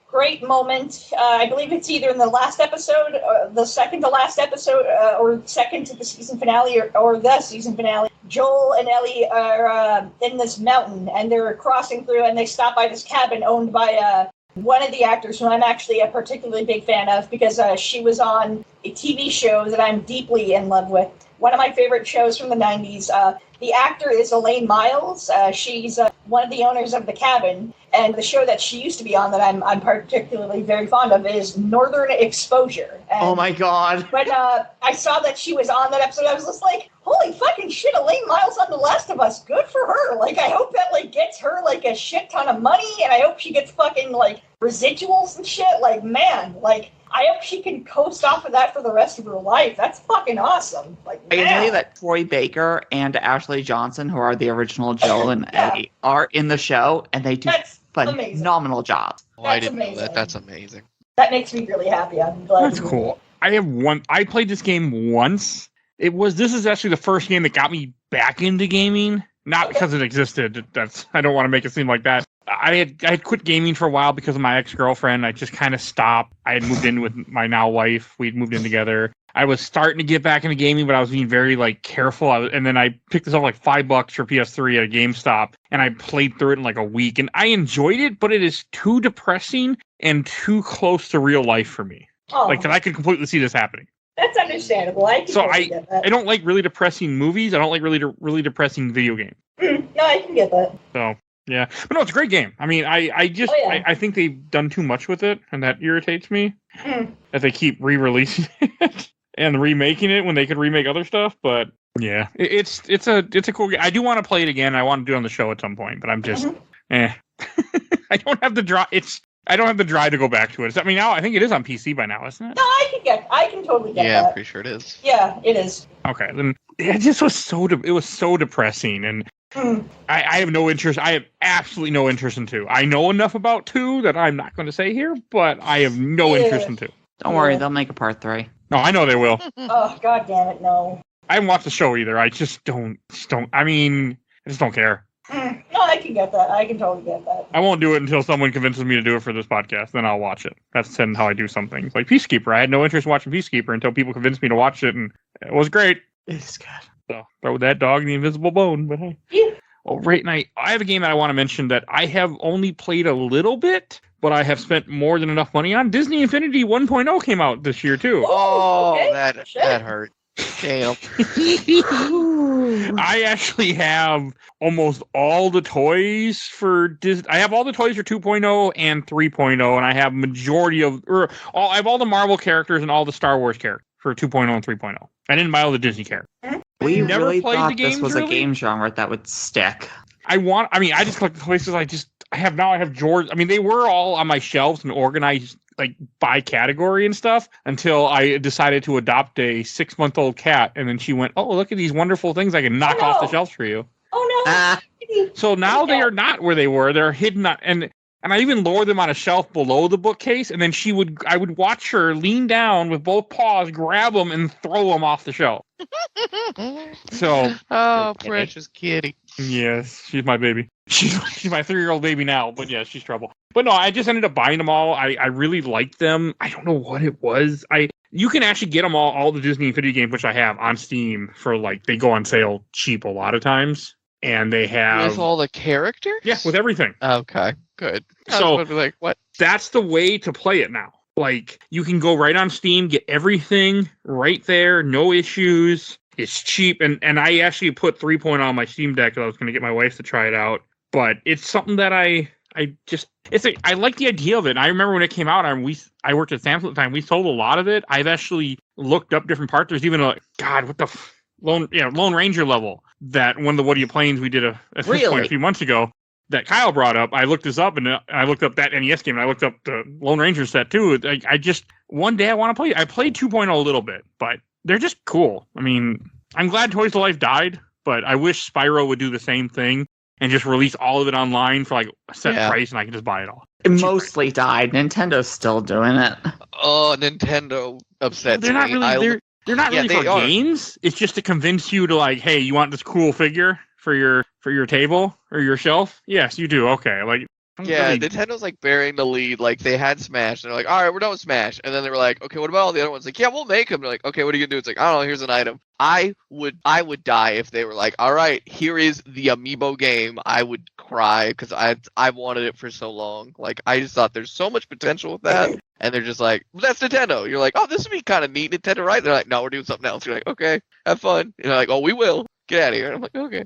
great moment. I believe it's either in the last episode, or the second to last episode, or second to the season finale, or the season finale. Joel and Ellie are in this mountain, and they're crossing through, and they stop by this cabin owned by one of the actors who I'm actually a particularly big fan of, because she was on a TV show that I'm deeply in love with. one of my favorite shows from the 90s. The actor is Elaine Miles. She's one of the owners of The Cabin. And the show that she used to be on that I'm particularly very fond of is Northern Exposure. And Oh my god. when I saw that she was on that episode, I was just like, holy fucking shit, Elaine Miles on The Last of Us. Good for her. Like, I hope that, like, gets her, like, a shit ton of money, and I hope she gets fucking, like, residuals and shit. Like, man, like, I hope she can coast off of that for the rest of her life. That's fucking awesome. Like, I can tell you man. that Troy Baker and Ashley Johnson, who are the original Jill and Yeah. Eddie, are in the show, and they do That's amazing. phenomenal jobs. Oh, I That's didn't know amazing. that. That's amazing. That makes me really happy. I'm glad. That's to hear cool. I played this game once. This is actually the first game that got me back into gaming. Not because it existed. I don't want to make it seem like that. I had quit gaming for a while because of my ex-girlfriend. I just kind of stopped. I had moved in with my now wife. We'd moved in together. I was starting to get back into gaming, but I was being very careful. And then I picked this up $5 for PS3 at a GameStop, and I played through it in a week. And I enjoyed it, but it is too depressing and too close to real life for me. Oh, That I could completely see this happening. that's understandable. I can So totally get that. I don't like really depressing movies. I don't like really depressing video games. No, I can get that. So yeah, but no, it's a great game. I mean, I just Oh, yeah. I think they've done too much with it, and that irritates me. Mm. That they keep re-releasing it and remaking it when they could remake other stuff. But yeah, it's a cool game. I do want to play it again. I want to do it on the show at some point, but I'm just I don't have the drive. I don't have the drive to go back to it. I mean, now I think it is on PC by now, isn't it? No, I can totally get Yeah, I'm that. pretty sure it is. Yeah, it is. Okay, then it just was it was so depressing, and Mm. I have no interest. I have absolutely no interest in 2. I know enough about 2 that I'm not going to say here, but I have no Yeah. interest in 2. Don't worry, they'll make a part 3. No, I know they will. Oh, god damn it, no. I haven't watched the show either. I just don't. I mean, I just don't care. No, I can get that. I can totally get that. I won't do it until someone convinces me to do it for this podcast. Then I'll watch it. That's how I do some things. Like Peacekeeper, I had no interest in watching Peacekeeper until people convinced me to watch it, and it was great. It's good. So throw that dog in the invisible bone. But hey. Yeah. Oh, right. And I have a game that I want to mention that I have only played a little bit, but I have spent more than enough money on. Disney Infinity 1.0 came out this year too. Oh, okay. that hurt. Damn. I actually have almost all the toys for Disney. I have all the toys for 2.0 and 3.0, and I have I have all the Marvel characters and all the Star Wars characters for 2.0 and 3.0. I didn't buy all the Disney characters. We never really played the thought this games, was really? a game genre that would stick. I just collect the toys because I have George. I mean, they were all on my shelves and organized by category and stuff until I decided to adopt a 6-month-old cat, and then she went, "Oh, look at these wonderful things I can knock off the shelves for you." Oh, no. Ah, So now they are not where they were. They're hidden, and I even lowered them on a shelf below the bookcase, and then I would watch her lean down with both paws, grab them, and throw them off the shelf. So, Oh, precious kitty. yes, she's my baby. She's my 3-year-old baby now, but yeah, she's trouble. But no, I just ended up buying them all. I really liked them. I don't know what it was. You can actually get them all the Disney Infinity games, which I have on Steam for they go on sale cheap a lot of times. And they have With all the characters? yeah, with everything. Okay, good. I So- was gonna be like, what? That's the way to play it now. You can go right on Steam, get everything right there, no issues. It's cheap, and I actually put 3.0 on my Steam Deck because I was going to get my wife to try it out. But it's something that I like the idea of it. And I remember when it came out, I worked at Samsung at the time. We sold a lot of it. I've actually looked up different parts. There's even Lone Ranger level that one of the What Are You Planes we did a few months ago that Kyle brought up. I looked this up, and I looked up that NES game, and I looked up the Lone Ranger set too. One day I want to play. I played 2.0 a little bit, but they're just cool. I mean, I'm glad Toys to Life died, but I wish Spyro would do the same thing and just release all of it online for a set price, and I can just buy it all. it mostly died. Nintendo's still doing it. Oh, Nintendo upsets They're not me. really. They're not Yeah, really they for are. games. It's just to convince you to hey, you want this cool figure for your table or your shelf? Yes, you do. Okay, Yeah, Really- Nintendo's like bearing the lead. Like they had Smash, and they're like, "All right, we're done with Smash." And then they were like, "Okay, what about all the other ones?" Like, "Yeah, we'll make them." They're like, "Okay, what are you gonna do?" It's like, "I don't know. Here's an item." I would die if they were like, "All right, here is the amiibo game." I would cry because I've wanted it for so long. Like I just thought there's so much potential with that, and they're just like, well, "That's Nintendo." You're like, "Oh, this would be kind of neat, Nintendo, right?" They're like, "No, we're doing something else." You're like, "Okay, have fun." And they're like, "Oh, we will. Get out of here." And I'm like, "Okay."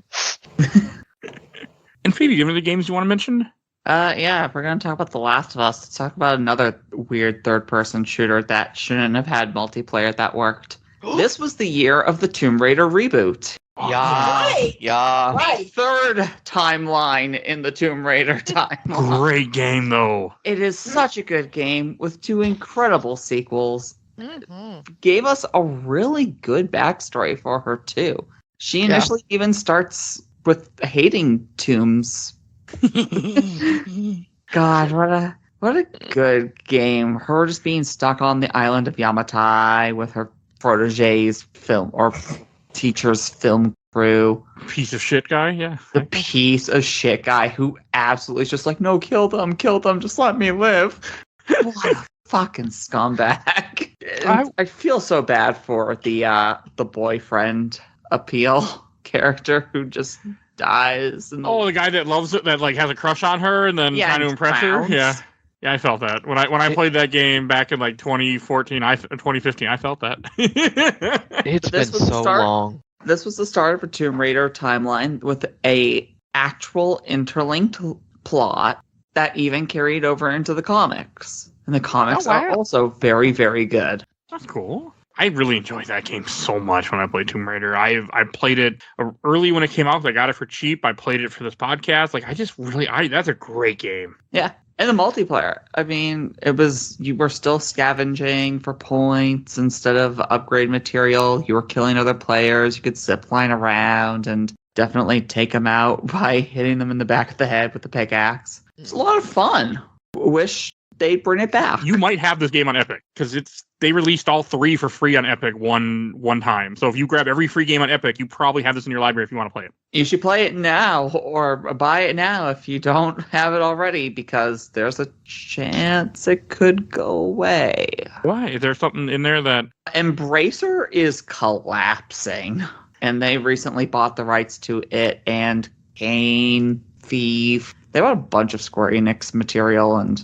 And Phoebe, do you have any games you want to mention? Yeah, if we're going to talk about The Last of Us, let's talk about another weird third-person shooter that shouldn't have had multiplayer that worked. This was the year of the Tomb Raider reboot. Yeah, Right. yeah. Right. Third timeline in the Tomb Raider timeline. Great game, though. It is such a good game with 2 incredible sequels. Mhm. Gave us a really good backstory for her, too. She initially even starts with hating tombs. God, what a good game. Her just being stuck on the island of Yamatai with her protege's film or teacher's film crew. Piece of shit guy, yeah. The piece of shit guy who absolutely is just like, no, kill them, just let me live. What a fucking scumbag. I feel so bad for the boyfriend appeal character who just dies. Oh, the guy that loves it, that like has a crush on her, and then trying to impress her. Yeah, I felt that when I played that game back in like 2014, 2015. I felt that. It's been so long. This was the start of a Tomb Raider timeline with a actual interlinked plot that even carried over into the comics. And the comics are also very, very good. That's cool. I really enjoyed that game so much when I played Tomb Raider. I played it early when it came out. I got it for cheap. I played it for this podcast. Like, that's a great game. Yeah. And the multiplayer. I mean, you were still scavenging for points instead of upgrade material. You were killing other players. You could zipline around and definitely take them out by hitting them in the back of the head with the pickaxe. It's a lot of fun. Wish they'd bring it back. You might have this game on Epic because they released all 3 for free on Epic one time. So if you grab every free game on Epic, you probably have this in your library if you want to play it. You should play it now or buy it now if you don't have it already, because there's a chance it could go away. Why? Is there something in there that... Embracer is collapsing, and they recently bought the rights to it and Kane, Thief. They bought a bunch of Square Enix material, and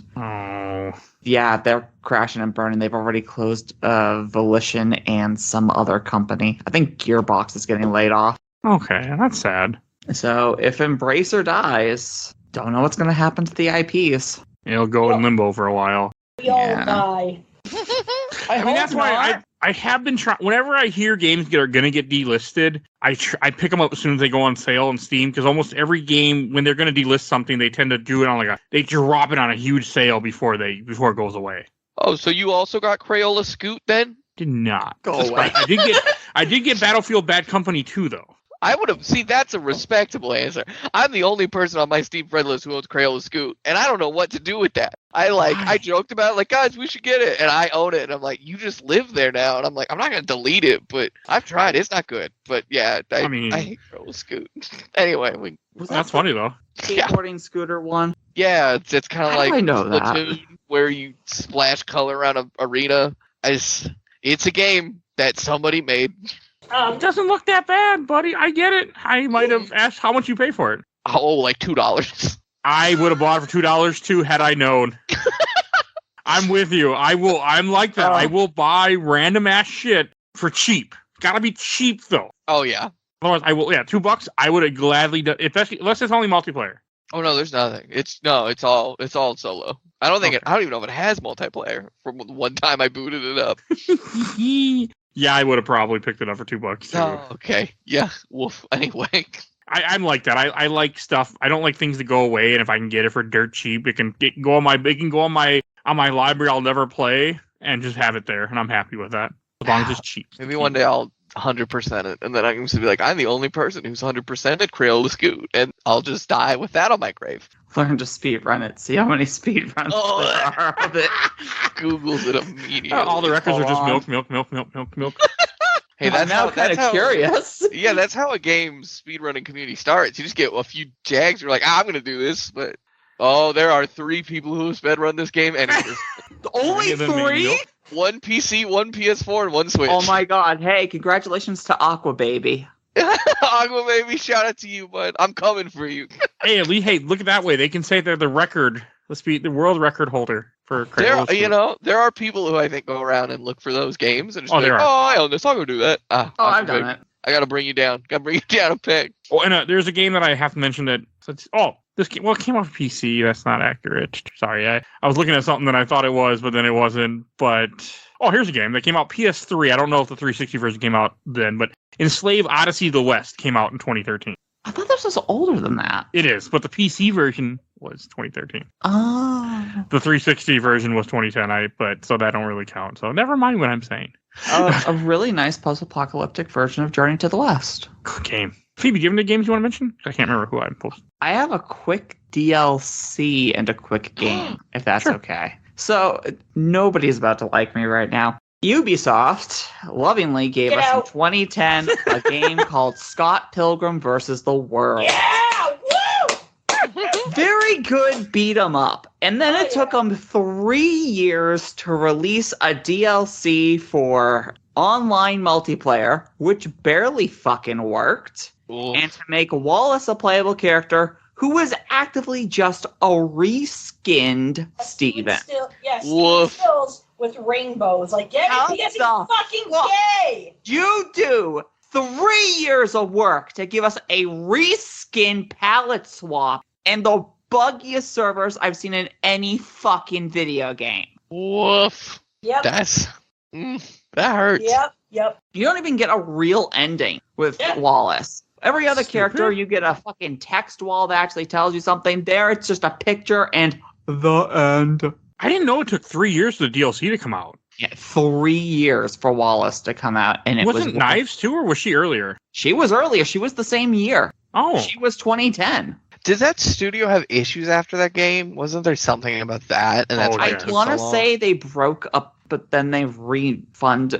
yeah, they're crashing and burning. They've already closed Volition and some other company. I think Gearbox is getting laid off. Okay, that's sad. So if Embracer dies, don't know what's going to happen to the IPs. It'll go in limbo for a while. We all die. I mean, that's why I have been trying. Whenever I hear games that are going to get delisted, I pick them up as soon as they go on sale on Steam, because almost every game, when they're going to delist something, they tend to do it on they drop it on a huge sale before it goes away. Oh, so you also got Crayola Scoot then? Did not Go away. I did get Battlefield Bad Company 2 though. I would have that's a respectable answer. I'm the only person on my Steam friend list who owns Crayola Scoot, and I don't know what to do with that. I joked about it, like, guys, we should get it, and I own it, and I'm like, you just live there now, and I'm like, I'm not gonna delete it, but I've tried, it's not good. But yeah, I hate Crayola Scoot. Anyway, that's funny though. Skateboarding scooter one. Yeah, it's kind of like I know Splatoon, where you splash color around an arena. It's a game that somebody made. It doesn't look that bad, buddy. I get it. I might have asked how much you pay for it. Oh, like $2. I would have bought it for $2 too had I known. I'm with you. I'm like that. I will buy random ass shit for cheap. Gotta be cheap though. Oh yeah. Otherwise, I will. Yeah, $2. I would have gladly done, especially unless it's only multiplayer. Oh no, there's nothing. It's all solo. I don't even know if it has multiplayer. From one time I booted it up. Yeah, I would have probably picked it up for $2 too. Oh, okay. Yeah. Woof. Anyway. I'm like that. I like stuff. I don't like things to go away, and if I can get it for dirt cheap, it can go on my library I'll never play and just have it there, and I'm happy with that. As long as it's cheap. Maybe one day I'll 100% it, and then I can just be like, I'm the only person who's 100%ed Crayola Scoot, and I'll just die with that on my grave. Learn to speedrun it. See how many speedruns there are of it. Googles it immediately. All the records are just milk. Hey, I'm now kind of curious. Yeah, that's how a game speedrunning community starts. You just get a few jags. You're like, I'm going to do this. But Oh, there are 3 people who speed run this game, and it is Only of them made 3? milk. 1 PC, 1 PS4, and 1 Switch. Oh my god, hey, congratulations to Aqua Baby. Aqua Baby, shout out to you, bud. I'm coming for you. Hey, at least, hey, look at that way. They can say they're the world record holder for There are people who I think go around and look for those games and just there are. I own this. I'll go do that. I've done it. I gotta bring you down. Gotta bring you down a peg. Oh, and there's a game that I have to mention that. This game. Well, it came off PC. That's not accurate. Sorry, I was looking at something that I thought it was, but then it wasn't. But here's a game that came out PS3. I don't know if the 360 version came out then, but Enslave Odyssey of the West came out in 2013. I thought this was older than that. It is, but the PC version was 2013. Oh. The 360 version was 2010. So that don't really count. So never mind what I'm saying. A really nice post-apocalyptic version of Journey to the West. Good game. Phoebe, do you have any games you want to mention? I can't remember who I posted. I have a quick DLC and a quick game, if that's Sure. okay. So, nobody's about to like me right now. Ubisoft lovingly gave Get us out. in 2010 a game called Scott Pilgrim vs. the World. Yeah! Woo! Very good beat 'em up. And then Oh, it took them 3 years to release a DLC for online multiplayer, which barely fucking worked, and to make Wallace a playable character who was actively just a reskinned Steven. Woof. Stills with rainbows. Like, get How it? He isn't the fucking fuck? gay! You do 3 years of work to give us a reskin palette swap and the buggiest servers I've seen in any fucking video game. Woof. Yep. That hurts. Yep. You don't even get a real ending with Yeah. Wallace. Every other Stupid. character, you get a fucking text wall that actually tells you something. There, it's just a picture and the end. I didn't know it took 3 years for the DLC to come out. Yeah, 3 years for Wallace to come out, and it Wasn't was Knives too, or was she earlier? She was earlier. She was the same year. Oh, She was 2010. Did that studio have issues after that game? Wasn't there something about that? And that's Oh, why yeah. it I took want to so long? say they broke up, but then they've reformed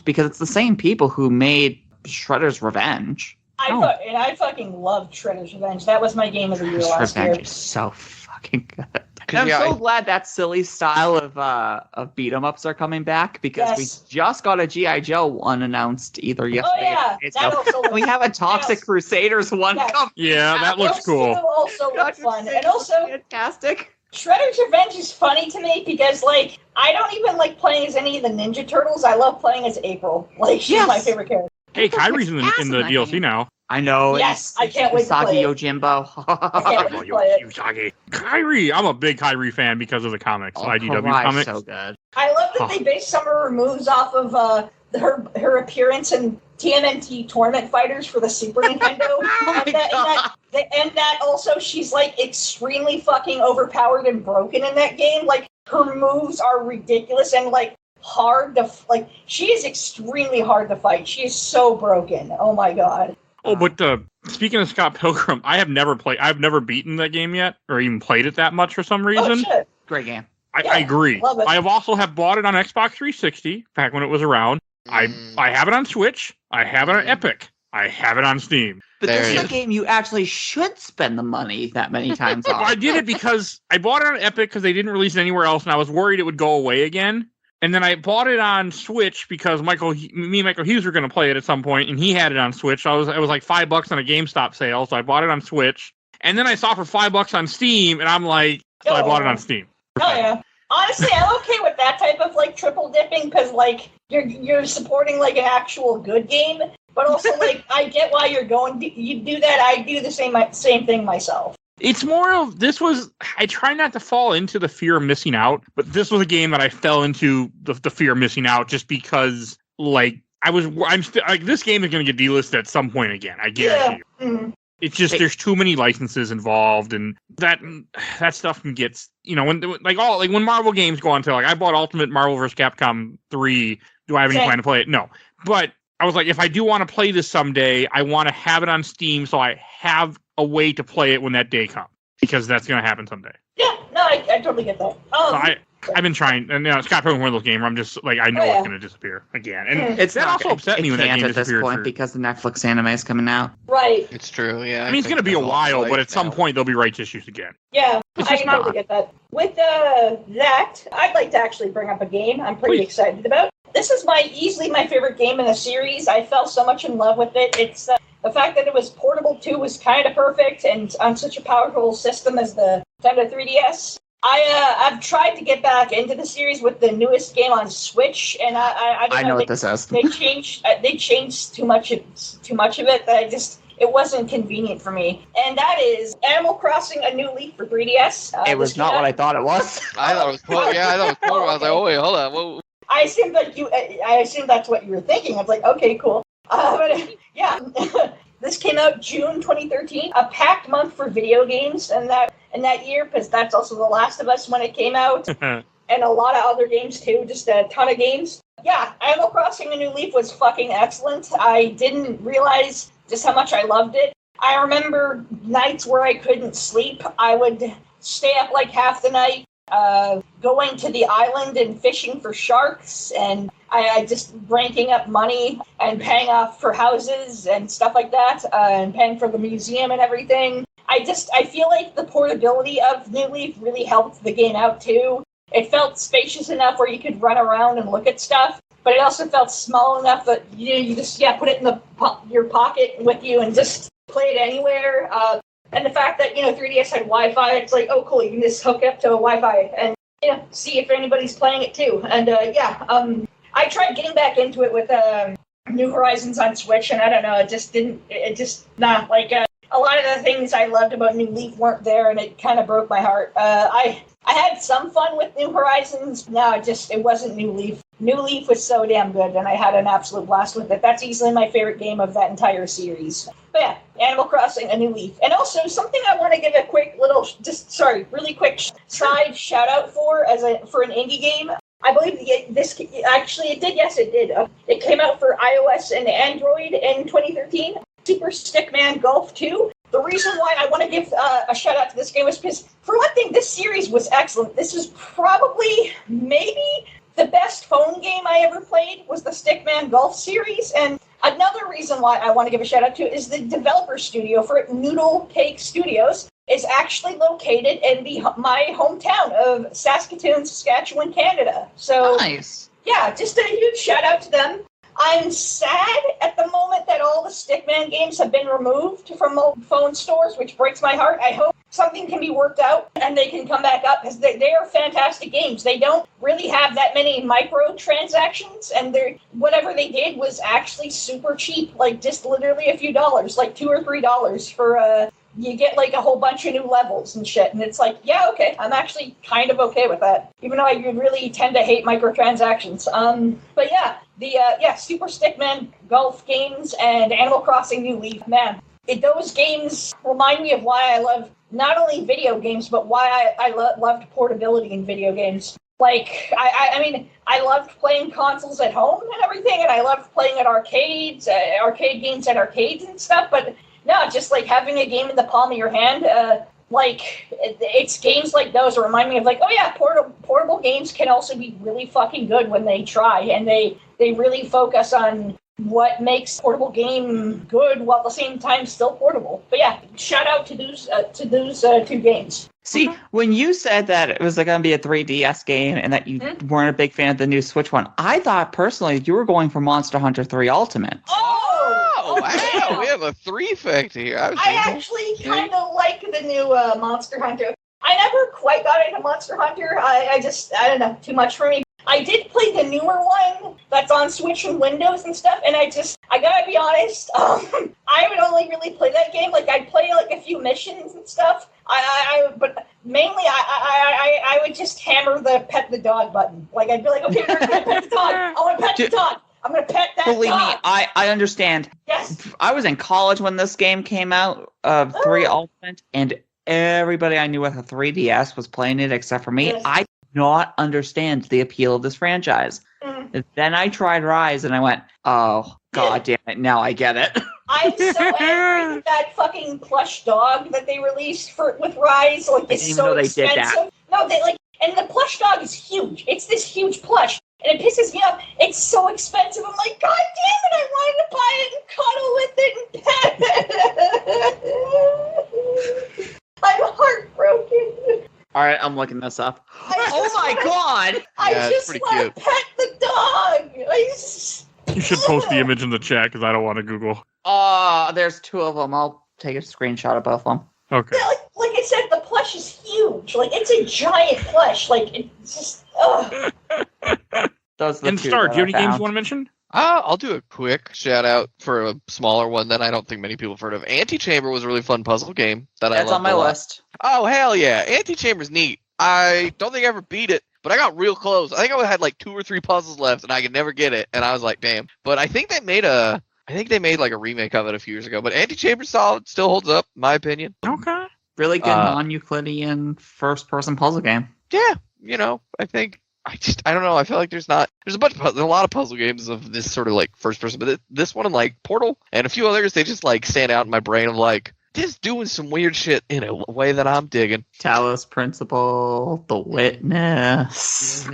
because it's the same people who made Shredder's Revenge. I fucking loved Shredder's Revenge. That was my game of the year last year. Revenge is so fucking good. And I'm yeah, so glad that silly style of beat 'em ups are coming back because Yes. we just got a G.I. Joe one announced either Oh yesterday yeah, or 2 days that ago. also And we have a Toxic Yes. Crusaders one Yes. coming. yeah, that looks Those two cool. also look Toxic fun, and Crusaders also fantastic. Shredder's Revenge is funny to me because, like, I don't even like playing as any of the Ninja Turtles. I love playing as April. Like, she's Yes. my favorite character. Hey, Kyrie's in the Fascinating. DLC now. I know. Yes, I can't wait to Usagi play it. Yojimbo. can't wait to play it. Usagi. Kyrie, I'm a big Kyrie fan because of the comics, Oh, IDW Kawaii's comics. so good. I love that Huh. they based some of her moves off of her appearance in TMNT Tournament Fighters for the Super Nintendo. Oh my And that also she's like extremely fucking overpowered and broken in that game. Like her moves are ridiculous and like hard to like. She is extremely hard to fight. She is so broken. Oh my god. Oh, but speaking of Scott Pilgrim, I've never beaten that game yet, or even played it that much for some Oh reason. shit. Great game. I Yeah, agree. love it. I have also bought it on Xbox 360 back when it was around. I have it on Switch. I have it on Epic. I have it on Steam. But There this it is a is. game you actually should spend the money that many times on. I did it because I bought it on Epic because they didn't release it anywhere else, and I was worried it would go away again. And then I bought it on Switch because me and Michael Hughes were going to play it at some point, and he had it on Switch. It was like $5 on a GameStop sale, so I bought it on Switch. And then I saw it for $5 on Steam, and I'm like, so I bought it on Steam. Oh yeah. Honestly, I'm okay with that type of like triple dipping because like you're supporting like an actual good game, but also like I get why you're going. You do that. I do the same thing myself. It's more of I try not to fall into the fear of missing out, but this was a game that I fell into the fear of missing out just because like I'm still like this game is going to get delisted at some point again. I guarantee you. Mhm. It's just there's too many licenses involved, and that stuff can get when Marvel games go on sale. Like I bought Ultimate Marvel vs. Capcom 3. Do I have any Same. plan to play it? No, but I was like, if I do want to play this someday, I want to have it on Steam so I have a way to play it when that day comes, because that's going to happen someday. Yeah. No, I totally get that. So I've been trying, and Scott Pilgrim one of those games where I'm just like, I know Oh, yeah. it's going to disappear again. And It's that not also upset me when that can't game at this disappeared. point because the Netflix anime is coming out. Right. It's true, yeah. I mean, it's going to be a while, but at some point there'll be rights issues again. Yeah, It's I just can totally not. get that. With that, I'd like to actually bring up a game I'm pretty Please. excited about. This is easily my favorite game in the series. I fell so much in love with it. It's the fact that it was portable too was kind of perfect, and on such a powerful system as the Nintendo 3DS. I've tried to get back into the series with the newest game on Switch, and I don't know what this is. They changed too much of it that it wasn't convenient for me. And that is Animal Crossing: A New Leaf for 3DS. It was not what I thought it was. I thought it was cool. Yeah, I thought it was cool. I was like, oh, wait, hold on. Whoa. I assumed that's what you were thinking. I was like, okay, cool. But yeah, this came out June 2013, a packed month for video games, and that year, because that's also The Last of Us when it came out, and a lot of other games too, just a ton of games. Yeah, Animal Crossing: A New Leaf was fucking excellent. I didn't realize just how much I loved it. I remember nights where I couldn't sleep. I would stay up like half the night, going to the island and fishing for sharks, and I just ranking up money and paying off for houses and stuff like that, and paying for the museum and everything. I feel like the portability of New Leaf really helped the game out too. It felt spacious enough where you could run around and look at stuff, but it also felt small enough that you just put it in your pocket with you and just play it anywhere. And the fact that 3DS had Wi-Fi, it's like, oh cool, you can just hook up to a Wi-Fi and see if anybody's playing it too. And I tried getting back into it with New Horizons on Switch, and I don't know, a lot of the things I loved about New Leaf weren't there, and it kind of broke my heart. I had some fun with New Horizons. No, it wasn't New Leaf. New Leaf was so damn good, and I had an absolute blast with it. That's easily my favorite game of that entire series. But yeah, Animal Crossing: A New Leaf. And also, something I want to give a really quick side shout out for an indie game. I believe it did. Yes, it did. It came out for iOS and Android in 2013. Super Stickman Golf 2. The reason why I want to give a shout out to this game is because, for one thing, this series was excellent. This was probably maybe the best phone game I ever played was the Stickman Golf series. And another reason why I want to give a shout out to is the developer studio for it, Noodle Cake Studios, is actually located in my hometown of Saskatoon, Saskatchewan, Canada. So Nice. Yeah, just a huge shout out to them. I'm sad at the moment that all the Stickman games have been removed from phone stores, which breaks my heart. I hope something can be worked out and they can come back up, because they are fantastic games. They don't really have that many microtransactions, and whatever they did was actually super cheap, like just literally a few dollars, like $2 or $3 for you get like a whole bunch of new levels and shit, and it's like, yeah, okay, I'm actually kind of okay with that, even though I really tend to hate microtransactions. But yeah, the Super Stickman Golf games and Animal Crossing New Leaf, man, those games remind me of why I love not only video games, but why I loved portability in video games. Like, I mean, I loved playing consoles at home and everything, and I loved playing at arcade games at arcades and stuff, but no, just like having a game in the palm of your hand, it's games like those that remind me of like, oh yeah, portable games can also be really fucking good when they try, and they really focus on what makes portable game good while at the same time still portable. But yeah, shout out to those two games. See, when you said that it was going to be a 3DS game and that you weren't a big fan of the new Switch one, I thought personally you were going for Monster Hunter 3 Ultimate. Oh, wow. We have a 3-factor here. I actually kind of like the new Monster Hunter. I never quite got into Monster Hunter. I don't know, too much for me. I did play the newer one that's on Switch and Windows and stuff, and I gotta be honest, I would only really play that game. Like, I'd play like a few missions and stuff. But mainly I would just hammer the pet the dog button. Like, I'd be like, okay, we're gonna pet the dog. I want to pet the dog. I'm gonna pet that Believe dog. me, I understand. Yes. I was in college when this game came out, 3 Ultimate, and everybody I knew with a 3DS was playing it except for me. Yes. I did not understand the appeal of this franchise. Then I tried Rise, and I went, oh, god damn it, now I get it. I'm so angry with that fucking plush dog that they released with Rise. Like, it's didn't even so know they did expensive. that. No, And the plush dog is huge. It's this huge plush. And it pisses me off. It's so expensive. I'm like, God damn it, I wanted to buy it and cuddle with it and pet it. I'm heartbroken. All right, I'm looking this up. Oh my God! I Yeah, it's just pretty want cute. to pet the dog. You should post the image in the chat because I don't want to Google. There's 2 of them. I'll take a screenshot of both of them. Okay. Like I said, the plush is huge. Like, it's a giant plush. Like, it's just, ugh. Those are the And 2 Star, that do you have any I games found. you want to mention? I'll do a quick shout out for a smaller one that I don't think many people have heard of. Antichamber was a really fun puzzle game that I That's loved on my a lot. list. Oh, hell yeah. Antichamber's neat. I don't think I ever beat it, but I got real close. I think I had like 2 or 3 puzzles left and I could never get it. And I was like, damn. But I think they made like a remake of it a few years ago. But Antichamber's solid, still holds up, in my opinion. Okay. Really good non-Euclidean first-person puzzle game. Yeah, I think I don't know. I feel like there's a lot of puzzle games of this sort of like first person, but this one and like Portal and a few others, they just like stand out in my brain of like just doing some weird shit in a way that I'm digging. Talos Principle, The Witness.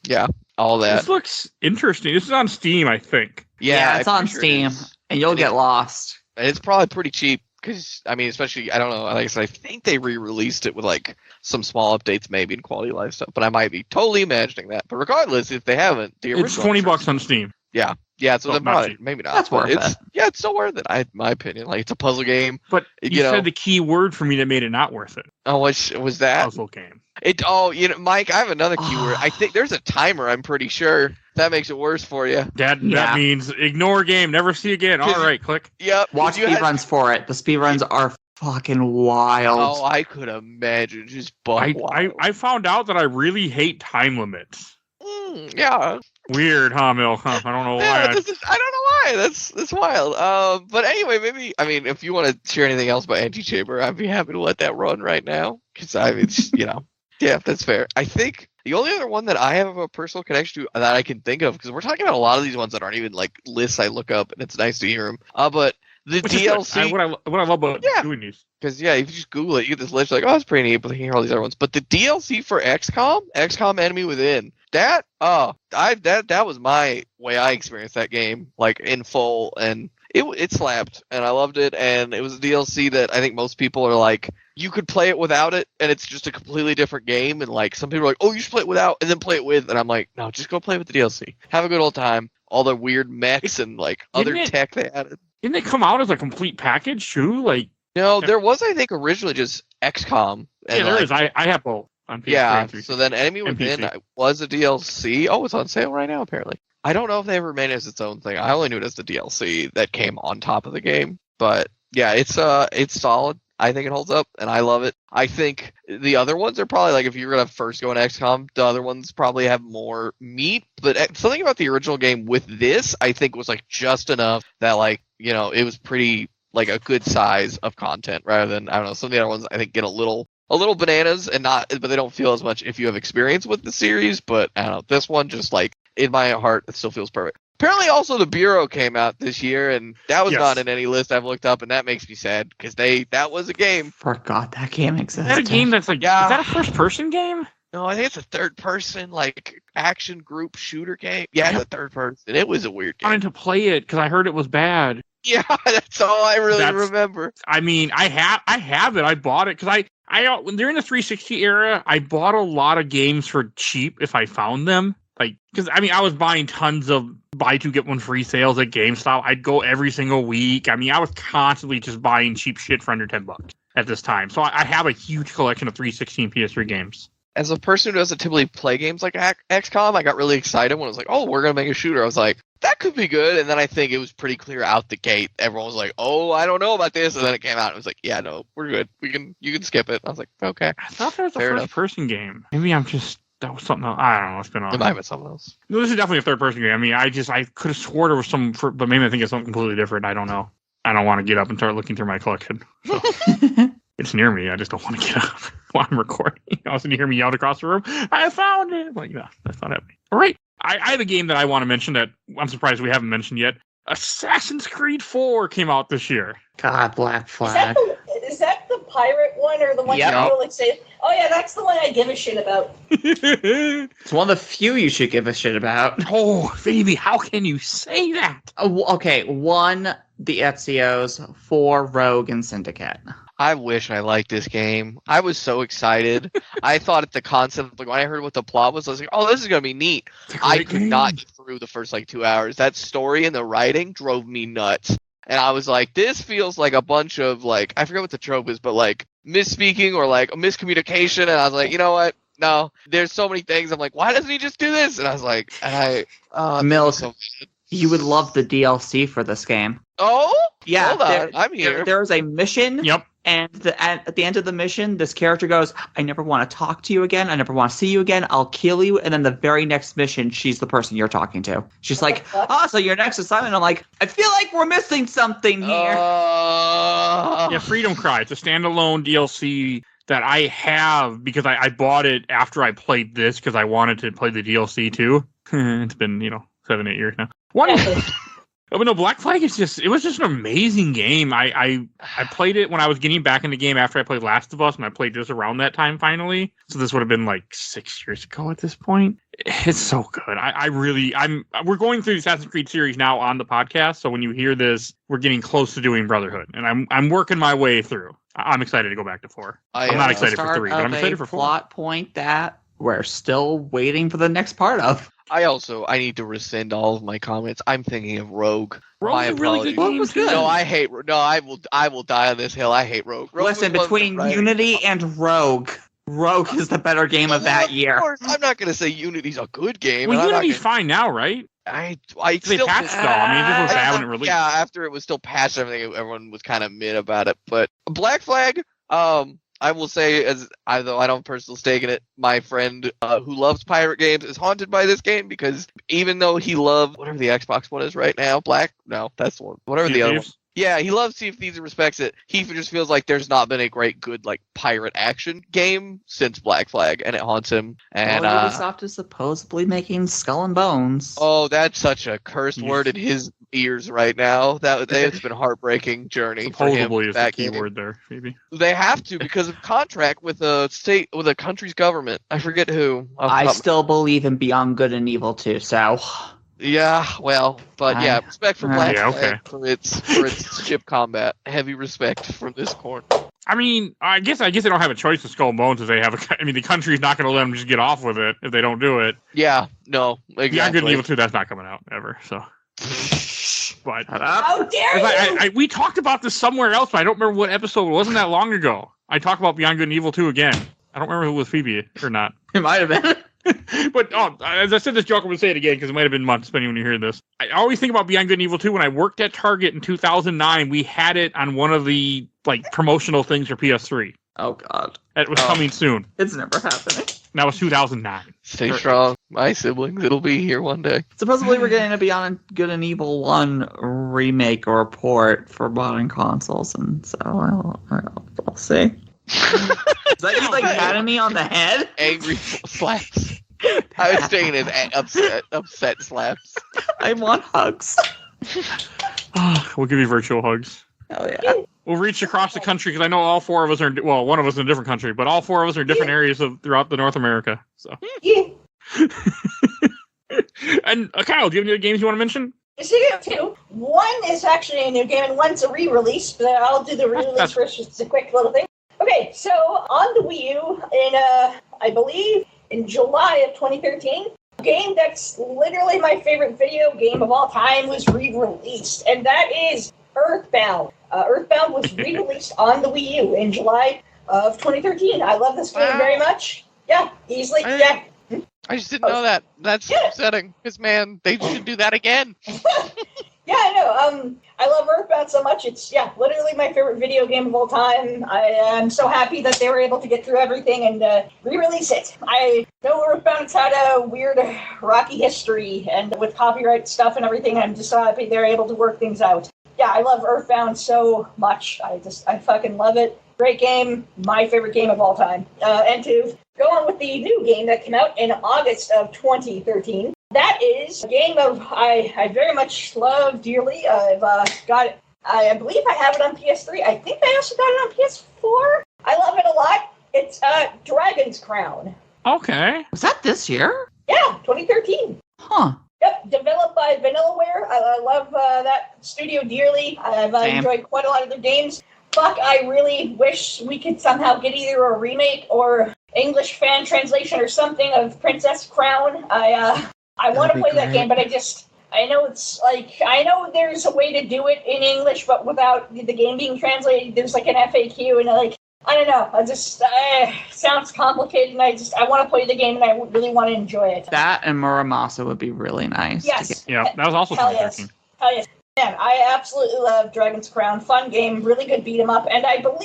Yeah, all that. This looks interesting. This is on Steam, I think. Yeah, it's I'm on pretty sure it Steam, is. and you'll get lost. And it's probably pretty cheap because I mean, especially I don't know. Like I said, I think they re-released it with like some small updates, maybe in quality of life stuff. But I might be totally imagining that. But regardless, if they haven't, the It's original $20 on Steam. Yeah, so Oh, then not probably cheap. maybe not. That's but worth it's it. Yeah, it's still worth it. In my opinion, like it's a puzzle game. But you know. said the key word for me that made it not worth it. Oh, what was that? Puzzle game. Mike, I have another keyword. I think there's a timer. I'm pretty sure that makes it worse for you. That Yeah. means ignore game, never see again. All right, click. Yep. Watch speedruns for it. The speedruns are fucking wild. Oh, I could imagine just buck wild. I found out that I really hate time limits. Yeah. Weird, huh, Mil? Huh, I don't know why. Yeah, I don't know why. That's wild. But anyway, maybe if you want to share anything else about Antichamber, I'd be happy to let that run right now because yeah, that's fair. I think the only other one that I have a personal connection to that I can think of, because we're talking about a lot of these ones that aren't even like lists I look up, and it's nice to hear them. But the Which is DLC, what I love about doing these. because if you just Google it, you get this list. You're like, oh, it's pretty neat. But then you hear all these other ones. But the DLC for XCOM Enemy Within, that was my way I experienced that game, like in full, and it slapped, and I loved it. And it was a DLC that I think most people are like, you could play it without it, and it's just a completely different game. And like some people are like, oh, you should play it without, and then play it with. And I'm like, no, just go play with the DLC. Have a good old time. All the weird mechs and like other tech they added. Didn't it come out as a complete package too? Like, No, there was, I think, originally just XCOM. And yeah, there is. I have both on PS3 Yeah, and 360. so then Enemy Within PC. was a DLC. Oh, it's on sale right now, apparently. I don't know if they ever made it as its own thing. I only knew it as the DLC that came on top of the game. But yeah, it's solid. I think it holds up, and I love it. I think the other ones are probably, like, if you're going to first go in XCOM, the other ones probably have more meat. But something about the original game with this, I think, was, like, just enough that, like, it was pretty, like, a good size of content rather than, I don't know, some of the other ones, I think, get a little bananas but they don't feel as much if you have experience with the series. But, I don't know, this one just, like, in my heart, it still feels perfect. Apparently, also, The Bureau came out this year, and that was not in any list I've looked up, and that makes me sad, because that was a game. Forgot that game existed. Is that a game that's like, is that a first-person game? No, I think it's a third-person, like, action group shooter game. Yeah, it's a third-person. It was a weird I game. wanted to play it because I heard it was bad. Yeah, that's all I really remember. I mean, I have it. I bought it because when during the 360 era, I bought a lot of games for cheap if I found them. Like, because I mean, I was buying tons of buy two get one free sales at GameStop. I'd go every single week. I mean, I was constantly just buying cheap shit for under $10 at this time. So I have a huge collection of 360 and PS3 games. As a person who doesn't typically play games like XCOM, I got really excited when it was like, oh, we're going to make a shooter. I was like, that could be good. And then I think it was pretty clear out the gate. Everyone was like, oh, I don't know about this. And then it came out and it was like, yeah, no, we're good. You can skip it. I was like, okay. I thought there was a Fair enough. first-person game. Maybe that was something else. I don't know what's been on. It might have been something else. No, this is definitely a third-person game. I mean, I could have swore there was but maybe I think it's something completely different. I don't know. I don't want to get up and start looking through my collection. So. It's near me. I just don't want to get up while I'm recording. Also, you hear me yell across the room, I found it. I'm like, no, that's not happening. All right. I have a game that I want to mention that I'm surprised we haven't mentioned yet. Assassin's Creed 4 came out this year. God, Black Flag. Is that the pirate one, or the one Yep. that really say, "Oh yeah, that's the one I give a shit about." It's one of the few you should give a shit about. Oh, Phoebe, how can you say that? Okay, 1, the Ezio's, 4, Rogue and Syndicate. I wish I liked this game. I was so excited. I thought at the concept, like when I heard what the plot was, I was like, "Oh, this is gonna be neat." It's a I great could game. not get through the first 2 hours. That story and the writing drove me nuts. And I was like, this feels like a bunch of I forget what the trope is, but misspeaking or miscommunication. And I was like, you know what? No, there's so many things. I'm like, why doesn't he just do this? And I was like, Milk. so- You would love the DLC for this game. oh, Yeah, hold on, I'm here. There is a mission. Yep. And at the end of the mission, this character goes, "I never want to talk to you again. I never want to see you again. I'll kill you." And then the very next mission, she's the person you're talking to. She's like, "Oh, so your next assignment." I'm like, I feel like we're missing something here. Yeah, Freedom Cry. It's a standalone DLC that I have because I bought it after I played this because I wanted to play the DLC too. It's been, 7-8 years now. But no, Black Flag was just an amazing game. I played it when I was getting back in the game after I played Last of Us, and I played this around that time finally. So this would have been 6 years ago at this point. It's so good. We're going through the Assassin's Creed series now on the podcast. So when you hear this, we're getting close to doing Brotherhood, and I'm working my way through. I'm excited to go back to 4. I'm not excited for 3, but I'm excited for 4. Plot point that we're still waiting for the next part of. I need to rescind all of my comments. I'm thinking of Rogue. Rogue's a really good Rogue game was too. good. No, I will die on this hill. I hate Rogue. Listen, between Unity and Rogue is the better game of that year. Of course, I'm not going to say Unity's a good game. Well, and I'm not Unity's gonna- fine now, right? I They still patched though. I mean, it was bad when it released. Yeah, after it was still patched, everything, everyone was kind of mid about it. But Black Flag, I will say, though I don't have a personal stake in it, my friend who loves pirate games is haunted by this game because even though he loved whatever the Xbox one is right now, that's the one, whatever the other one. Yeah, he loves Sea of Thieves and respects it. He just feels like there's not been a great, good, pirate action game since Black Flag, and it haunts him. And Ubisoft is supposedly making Skull and Bones. oh, that's such a cursed word in his ears right now. It's been a heartbreaking journey for him. Supposedly is the that key game. word there, Phoebe. They have to because of contract with a country's government. I forget who. I still believe in Beyond Good and Evil too, so... Yeah, well, but yeah, respect for Black Yeah, Flag okay. for its ship combat. Heavy respect from this corner. I mean, I guess they don't have a choice with Skull and Bones if they have the country's not going to let them just get off with it if they don't do it. Yeah, no, Beyond Good exactly. and Evil 2, that's not coming out ever, so. But How dare you! we talked about this somewhere else, but I don't remember what episode. It wasn't that long ago. I talked about Beyond Good and Evil 2 again. I don't remember if it was Phoebe or not. It might have been. But as I said this joke, I'm going to say it again because it might have been months depending when you hear this. I always think about Beyond Good and Evil 2. When I worked at Target in 2009, we had it on one of the promotional things for PS3. Oh, God. It was coming soon. It's never happening. That was 2009. Stay strong, my siblings. It'll be here one day. Supposedly we're getting a Beyond Good and Evil 1 remake or port for modern consoles, and so I'll see. Is that you patting me on the head? Angry slaps. I was taking it as upset slaps. I want hugs. We'll give you virtual hugs. Hell yeah. We'll reach across the country because I know all 4 of us are, well, one of us in a different country, but all 4 of us are in different areas throughout the North America. So. Yeah. And Kyle, do you have any other games you want to mention? So you have 2. One is actually a new game, and one's a re-release. But I'll do the re-release first. Just a quick little thing. Okay, so on the Wii U, I believe in July of 2013, a game that's literally my favorite video game of all time was re-released, and that is Earthbound. Earthbound was re-released on the Wii U in July of 2013. I love this game very much. Yeah, easily. Yeah. I just didn't know that. That's upsetting. Because, man, they should do that again. Yeah, I know. I love Earthbound so much. It's, literally my favorite video game of all time. I am so happy that they were able to get through everything and re-release it. I know Earthbound's had a weird, rocky history, and with copyright stuff and everything, I'm just so happy they're able to work things out. Yeah, I love Earthbound so much. I fucking love it. Great game. My favorite game of all time. And to go on with the new game that came out in August of 2013, that is a game I very much love dearly. I've got it. I believe I have it on PS3. I think I also got it on PS4. I love it a lot. It's Dragon's Crown. Okay. Was that this year? Yeah, 2013. Huh. Yep, developed by Vanillaware. I love that studio dearly. I've enjoyed quite a lot of their games. Fuck, I really wish we could somehow get either a remake or English fan translation or something of Princess Crown. I want to play that game, but I know there's a way to do it in English, but without the game being translated, there's like an FAQ, and I don't know. Sounds complicated, and I want to play the game, and I really want to enjoy it. That and Muramasa would be really nice. Yes. Yeah, that was also 2013. Hell yes. Man, I absolutely love Dragon's Crown. Fun game, really good beat 'em up, and I know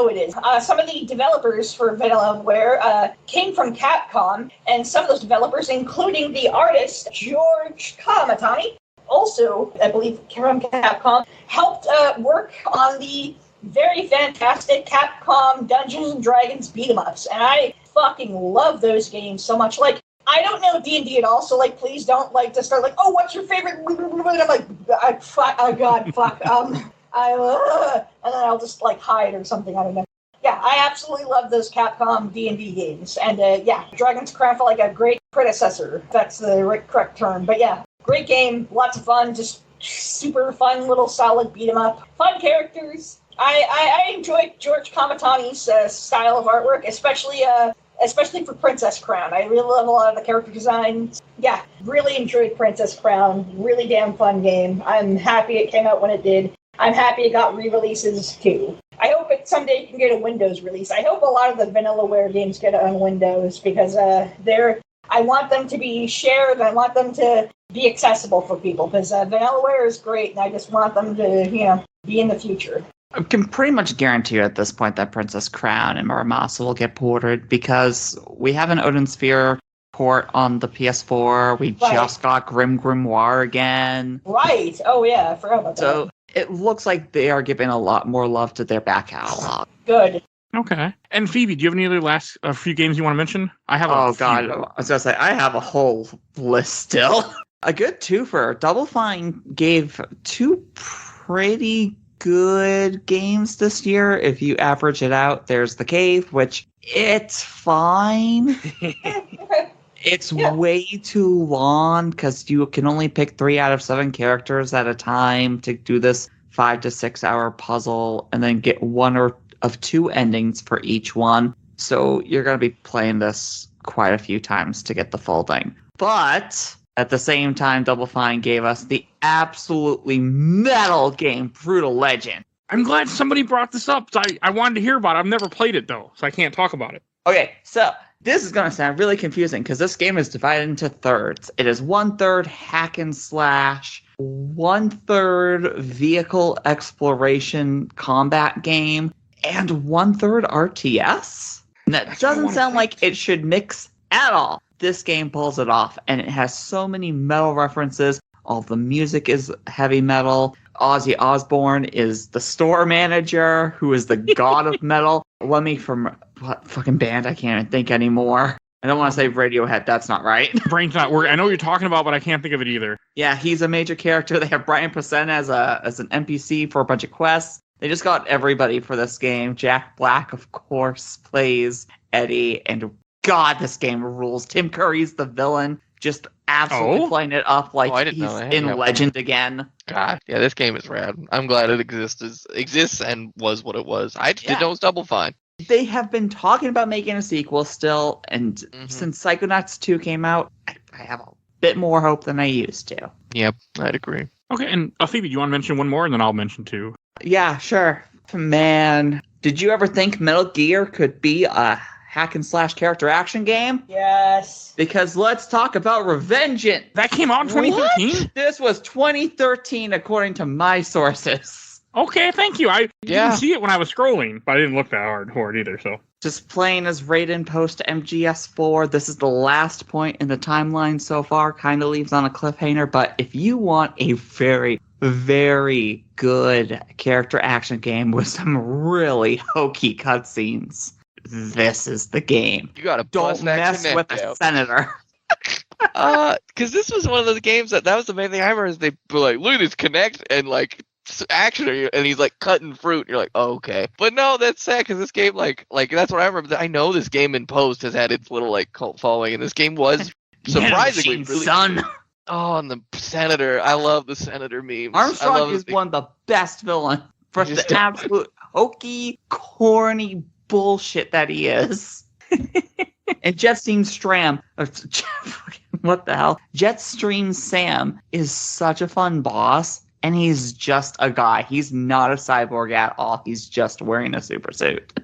it is. Some of the developers for Vanillaware came from Capcom, and some of those developers, including the artist George Kamatani, also, I believe, from Capcom, helped work on the very fantastic Capcom Dungeons & Dragons beat 'em ups, and I fucking love those games so much. Like, I don't know D&D at all, so, like, please don't, like, to start, like, oh, what's your favorite? And I'm like, fuck. And then I'll just, like, hide or something, I don't know. Yeah, I absolutely love those Capcom D&D games. And, Dragon's Crown felt like a great predecessor, if that's the correct term. But, yeah, great game, lots of fun, just super fun little solid beat 'em up. Fun characters. I enjoy George Kamatani's style of artwork, especially for Princess Crown. I really love a lot of the character designs. Yeah, really enjoyed Princess Crown. Really damn fun game. I'm happy it came out when it did. I'm happy it got re-releases too. I hope it someday can get a Windows release. I hope a lot of the Vanillaware games get on Windows because I want them to be shared and I want them to be accessible for people because Vanillaware is great and I just want them to, be in the future. I can pretty much guarantee you at this point that Princess Crown and Muramasa will get ported because we have an Odin Sphere port on the PS4. We just got Grim Grimoire again. Right. Oh, yeah. I forgot about that. So it looks like they are giving a lot more love to their back catalog. Good. Okay. And Phoebe, do you have any other few games you want to mention? I have I was going to say, I have a whole list still. A good twofer. Double Fine gave two pretty good games this year. If you average it out, there's The Cave, which it's fine. It's way too long because you can only pick 3 out of 7 characters at a time to do this 5 to 6 hour puzzle and then get 1 or of 2 endings for each one. So you're going to be playing this quite a few times to get the full thing. But at the same time, Double Fine gave us the absolutely metal game, Brutal Legend. I'm glad somebody brought this up. I wanted to hear about it. I've never played it, though, so I can't talk about it. Okay, so this is going to sound really confusing because this game is divided into thirds. It is 1/3 hack and slash, 1/3 vehicle exploration combat game, and 1/3 RTS. And that doesn't sound like it should mix at all. This game pulls it off, and it has so many metal references. All the music is heavy metal. Ozzy Osbourne is the store manager, who is the god of metal. Lemmy from what fucking band? I can't even think anymore. I don't want to say Radiohead. That's not right. Brain's not working. I know what you're talking about, but I can't think of it either. Yeah, he's a major character. They have Brian Posehn as an NPC for a bunch of quests. They just got everybody for this game. Jack Black, of course, plays Eddie, and God, this game rules. Tim Curry's the villain, just absolutely playing it up like he's in Legend again. God, yeah, this game is rad. I'm glad it exists and was what it was. I just didn't know it was Double Fine. They have been talking about making a sequel still, and since Psychonauts 2 came out, I have a bit more hope than I used to. Yep, I'd agree. Okay, and Phoebe, do you want to mention one more, and then I'll mention 2? Yeah, sure. Man, did you ever think Metal Gear could be a hack and slash character action game? Yes. Because let's talk about Revengeance. That came out in 2013? This was 2013 according to my sources. Okay, thank you. I didn't see it when I was scrolling, but I didn't look that hard either, so. Just playing as Raiden post MGS4. This is the last point in the timeline so far. Kind of leaves on a cliffhanger, but if you want a very, very good character action game with some really hokey cutscenes, this is the game. You gotta Don't mess with a senator. Because this was one of those games that was the main thing I remember is they were like, look at this Connect, and like action are you? And he's like cutting fruit. And you're like, oh, okay. But no, that's sad because this game, like that's what I remember. I know this game in post has had its little like cult following, and this game was surprisingly really. Son. Oh, and the senator. I love the senator memes. Armstrong is one of the best villains for the absolute hokey, corny bullshit that he is. And Jetstream what the hell? Jetstream Sam is such a fun boss, and he's just a guy. He's not a cyborg at all. He's just wearing a super suit.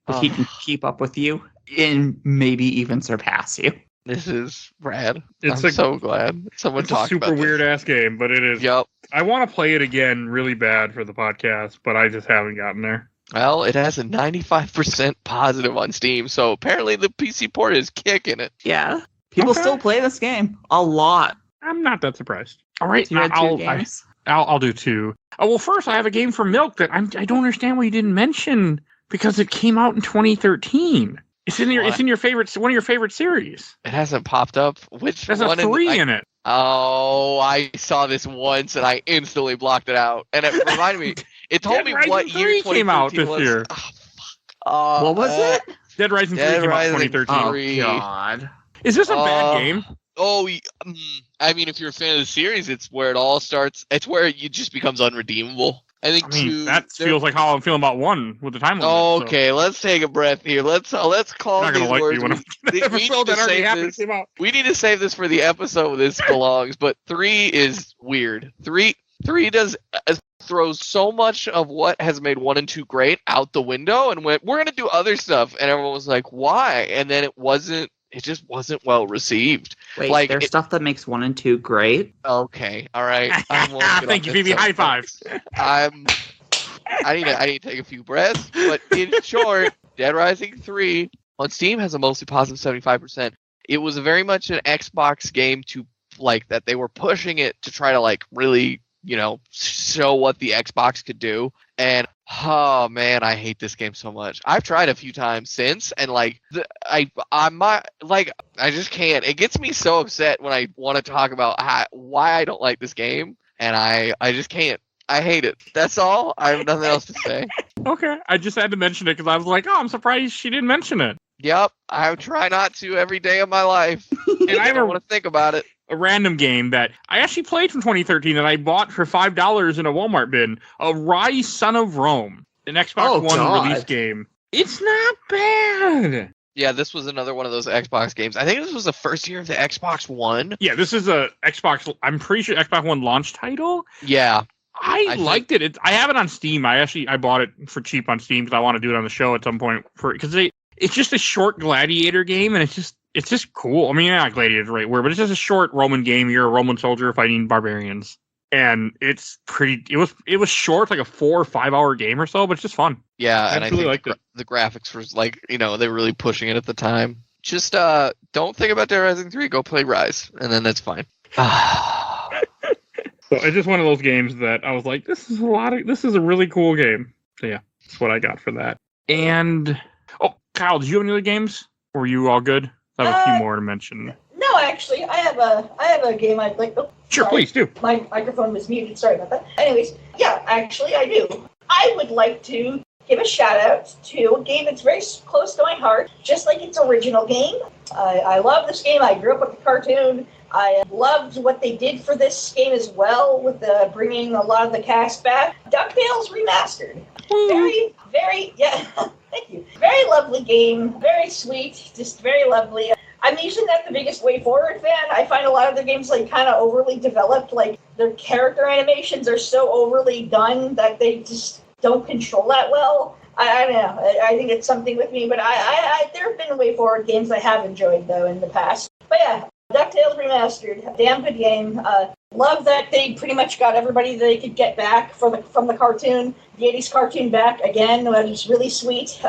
But he can keep up with you and maybe even surpass you. This is rad. I'm so glad someone talked about it. It's a super weird ass game, but it is. Yep. I want to play it again really bad for the podcast, but I just haven't gotten there. Well, it has a 95% positive on Steam, so apparently the PC port is kicking it. Yeah. People still play this game a lot. I'm not that surprised. All right, So you had two games? I'll do two. Oh, well, first I have a game for Milk that I don't understand why you didn't mention because it came out in 2013. It's in your favorite one of your favorite series. It hasn't popped up. Which There's one? a 3 in it. Oh, I saw this once and I instantly blocked it out. And it reminded me. It told me what year 2013 came out this was. year. What was it? Dead Rising 3 came out in 2013. Oh, God. Is this a bad game? Oh, I mean, if you're a fan of the series, it's where it all starts. It's where it just becomes unredeemable. I think that feels like how I'm feeling about 1 with the time limit. Okay, let's take a breath here. Let's call You're not these gonna words. Like me when episode that already happened came out. We need to save this for the episode this belongs. But 3 is weird. 3 does throws so much of what has made 1 and 2 great out the window, and went, we're gonna do other stuff, and everyone was like, why? And then it just wasn't well received. Wait, there's stuff that makes 1 and 2 great? Okay, all right. Thank you, Phoebe. High five. I need to take a few breaths, but in short, Dead Rising 3 on Steam has a mostly positive 75%. It was very much an Xbox game to like that they were pushing it to try to like really, show what the Xbox could do. And oh man, I hate this game so much. I've tried a few times since, and I just can't. It gets me so upset when I want to talk about why I don't like this game, and I just can't. I hate it. That's all. I have nothing else to say. Okay, I just had to mention it because I was like, I'm surprised she didn't mention it. Yep, I try not to every day of my life. And I don't want to think about it. A random game that I actually played from 2013 that I bought for $5 in a Walmart bin. Rise Son of Rome, an Xbox One release game. It's not bad. Yeah, this was another one of those Xbox games. I think this was the first year of the Xbox One. Yeah, this is a Xbox. I'm pretty sure Xbox One launch title. Yeah. I liked it. I have it on Steam. I bought it for cheap on Steam because I want to do it on the show at some point because it's just a short gladiator game, and it's just cool. I mean, not gladiator is the right word, but it's just a short Roman game. You're a Roman soldier fighting barbarians, and it's pretty. It was short, like a 4 or 5 hour game or so, but it's just fun. Yeah, and I think liked it. The graphics was they were really pushing it at the time. Just don't think about Dead Rising 3. Go play Rise, and then that's fine. So it's just one of those games that I was like, this is a really cool game. So yeah, that's what I got for that. And Kyle, did you have any other games? Or were you all good? I have a few more to mention. No, actually, I have a game I'd like. Oh, sure, sorry. Please do. My microphone was muted. Sorry about that. Anyways, yeah, actually, I do. I would like to give a shout out to a game that's very close to my heart, just like its original game. I love this game. I grew up with the cartoon. I loved what they did for this game as well, with bringing a lot of the cast back. DuckTales Remastered. Very, very, yeah, thank you. Very lovely game, very sweet, just very lovely. I'm usually not the biggest Way Forward fan. I find a lot of their games kind of overly developed, their character animations are so overly done that they just don't control that well. I don't know. I think it's something with me, but there have been Way Forward games I have enjoyed, though, in the past. But yeah, DuckTales Remastered, damn good game. Love that they pretty much got everybody they could get back from the cartoon, the 80s cartoon back again, which was really sweet.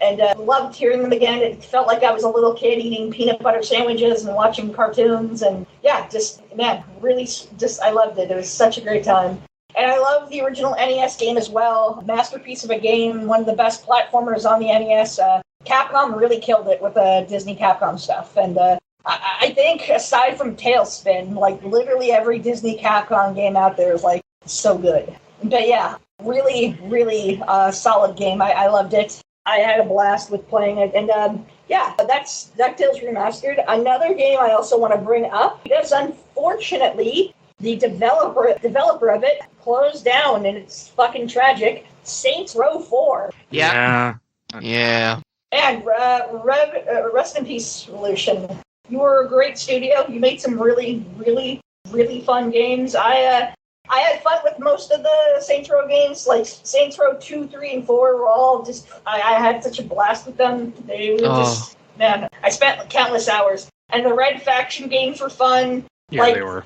And loved hearing them again. It felt like I was a little kid eating peanut butter sandwiches and watching cartoons. And yeah, I loved it. It was such a great time. And I love the original NES game as well. Masterpiece of a game, one of the best platformers on the NES. Capcom really killed it with Disney Capcom stuff. And I think, aside from Tailspin, literally every Disney Capcom game out there is, so good. But yeah, really, really solid game. I loved it. I had a blast with playing it. And yeah, that's DuckTales Remastered. Another game I also want to bring up, because unfortunately, the developer of it closed down, and it's fucking tragic. Saints Row 4. Yeah. Yeah. And rest in peace, Revolution. You were a great studio. You made some really, really, really fun games. I had fun with most of the Saints Row games. Like Saints Row 2, 3, and 4 were all just... I had such a blast with them. They were just... Man, I spent countless hours. And the Red Faction games were fun. Yeah, like, they were.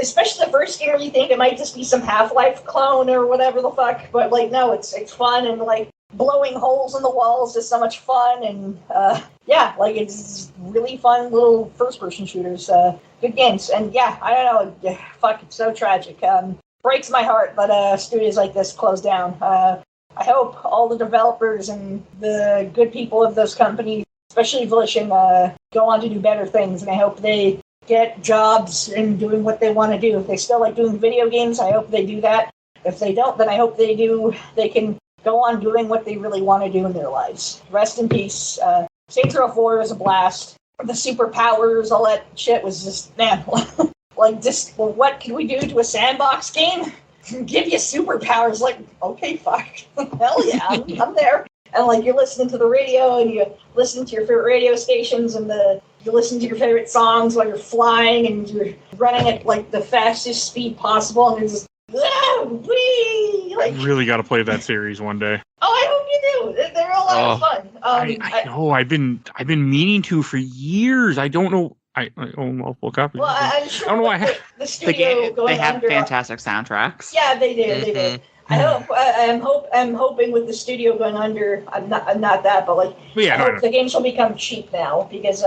Especially the first game, you think it might just be some Half-Life clone or whatever the fuck. But, like, no, it's fun, and, like, blowing holes in the walls is so much fun. And, yeah, like, it's really fun little first-person shooters. Good games. And, yeah, I don't know. Fuck, it's so tragic. Breaks my heart that studios like this close down. I hope all the developers and the good people of those companies, especially Volition, go on to do better things. And I hope they get jobs in doing what they want to do. If they still like doing video games, I hope they do that. If they don't, then I hope they can go on doing what they really want to do in their lives. Rest in peace. Saints Row 4 was a blast. The superpowers, all that shit was just, man, like, just, well, what can we do to a sandbox game? Give you superpowers. Like, okay, fuck. Hell yeah, I'm there. And, like, you're listening to the radio, and you're listening to your favorite radio stations, and you listen to your favorite songs while you're flying, and you're running at, like, the fastest speed possible, and you're just, wee! Like, Really got to play that series one day. oh, I hope you do. They're a lot of fun. I know. I've been meaning to for years. I don't know. I own multiple copies. Well, I'm sure I don't know why. the studio going They have under. fantastic soundtracks. Yeah, they do. They do. I hope. I'm hoping with the studio going under. I'm not that, but like, But yeah, I hope the games will become cheap now because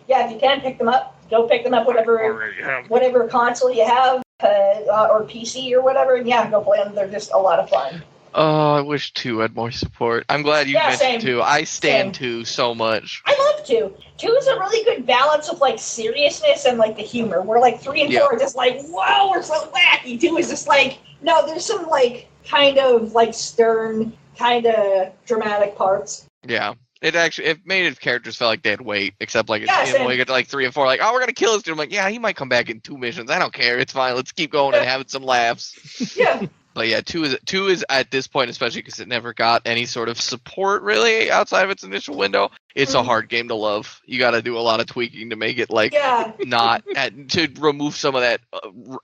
yeah, if you can pick them up, go pick them up. Whatever console you have, or PC or whatever, and yeah, go play them. They're just a lot of fun. Oh, I wish 2 had more support. I'm glad you mentioned 2. I stand 2 so much. I love 2. 2 is a really good balance of like seriousness and like the humor. Where like 3 and 4 are just like, whoa, we're so wacky. 2 is just like, no, there's some like kind of like stern, kind of dramatic parts. Yeah. It made his characters feel like they had weight, except like Yeah, when you get to like 3 and 4, like, oh, we're gonna kill this dude. I'm like, yeah, he might come back in 2 missions. I don't care. It's fine. Let's keep going and having some laughs. Yeah. But yeah, 2 is at this point, especially because it never got any sort of support really outside of its initial window. It's a hard game to love. You got to do a lot of tweaking to make it like not to remove some of that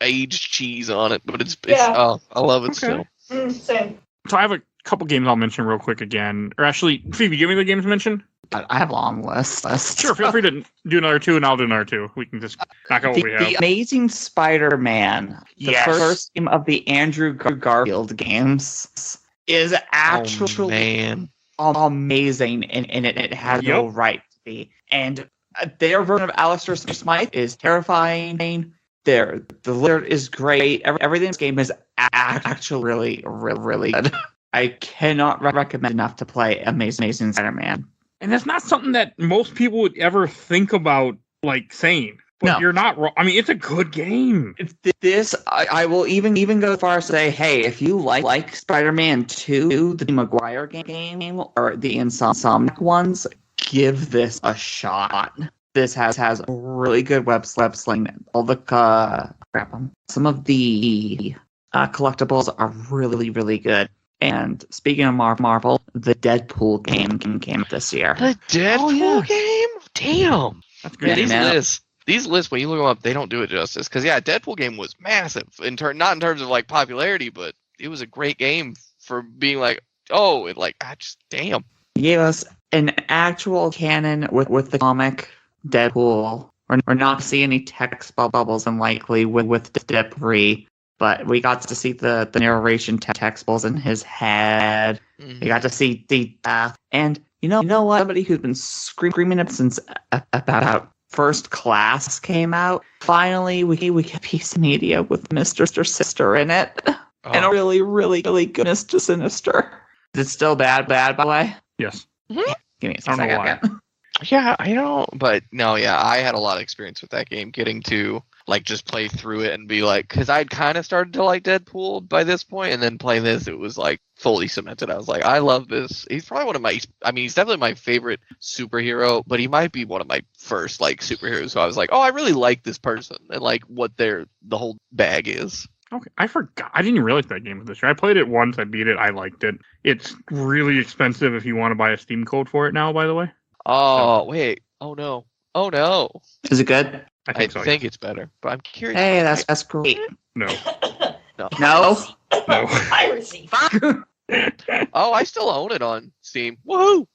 aged cheese on it. But it's I love it still. Same. So I have a couple games I'll mention real quick again. Or actually, Phoebe, give me the games mentioned. I have a long list. Sure, feel free to do another 2, and I'll do another 2. We can just knock out what we have. The Amazing Spider-Man, the first game of the Andrew Garfield games, is actually amazing, and it has no right to be. And their version of Alistair Smythe is terrifying. The lyric is great. Everything in this game is actually really, really, really good. I cannot recommend enough to play Amazing Spider-Man. And that's not something that most people would ever think about, like, saying. But you're not wrong. I mean, it's a good game. I will even go as far as say, hey, if you like Spider-Man 2, the Maguire game, or the Insomniac ones, give this a shot. This has really good web sling. All the some of the collectibles are really, really good. And speaking of Marvel, the Deadpool game came this year. The Deadpool game? Damn. That's good. These lists, when you look them up, they don't do it justice. Because, yeah, Deadpool game was massive. Not in terms of, like, popularity, but it was a great game for being like, damn. He gave us an actual canon with the comic Deadpool. We're not seeing any text bubbles unlikely with Deadpool 3. But we got to see the narration text bubbles in his head. Mm-hmm. We got to see the and you know what? Somebody who's been screaming up since about First Class came out. Finally, we get a piece of media with Mr. Sister in it, and a really, really, really good Mr. Sinister. Is it still bad? By the way, yes. Mm-hmm. Give me a second. Yeah, I know, but no, yeah, I had a lot of experience with that game, getting to like just play through it and be like, because I'd kind of started to like Deadpool by this point, and then playing this, it was like fully cemented. I was like, I love this. He's probably one of my, I mean, he's definitely my favorite superhero, but he might be one of my first like superheroes. So I was like, oh, I really like this person and like what the whole bag is. Okay, I forgot. I didn't even realize that game was this year. I played it once. I beat it. I liked it. It's really expensive if you want to buy a Steam code for it now, by the way. Oh, wait. Oh, no. Oh, no. Is it good? I I think so. think it's better, but I'm curious. Hey, that's great. No. No. No. Piracy. Oh, I still own it on Steam. Woohoo!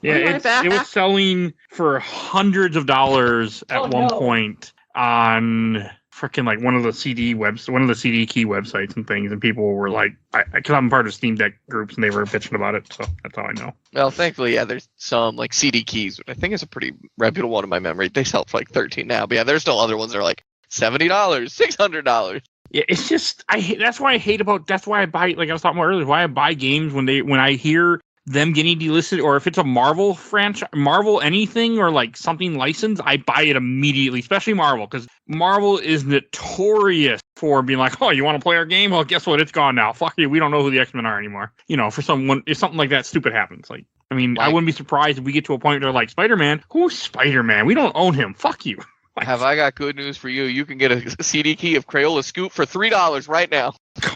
Yeah, it was selling for hundreds of dollars at one point on freaking like one of the CD key websites and things, and people were like, because I'm part of Steam Deck groups, and they were bitching about it, so that's how I know. Well, thankfully, yeah, there's some like CD keys, which I think is a pretty reputable one in my memory. They sell for like $13 now, but yeah, there's still other ones that are like $70, $600. Yeah, it's just that's why I buy, like I was talking about earlier, why I buy games when I hear them getting delisted, or if it's a Marvel franchise, Marvel anything, or like something licensed, I buy it immediately, especially Marvel, because Marvel is notorious for being like, oh, you want to play our game? Well, guess what? It's gone now. Fuck you. We don't know who the X-Men are anymore. You know, for someone, if something like that stupid happens, like, I mean, I wouldn't be surprised if we get to a point where they're like, Spider-Man? Who's Spider-Man? We don't own him. Fuck you. Have I got good news for you? You can get a CD key of Crayola Scoop for $3 right now.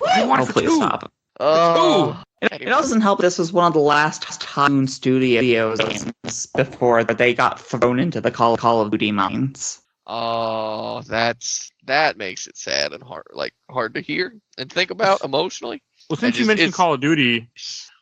I want it for please two. stop. Oh. It doesn't help. This was one of the last Tycoon Studios games before they got thrown into the Call of Duty mines. Oh, that makes it sad and hard to hear and think about emotionally. Well, since you mentioned Call of Duty,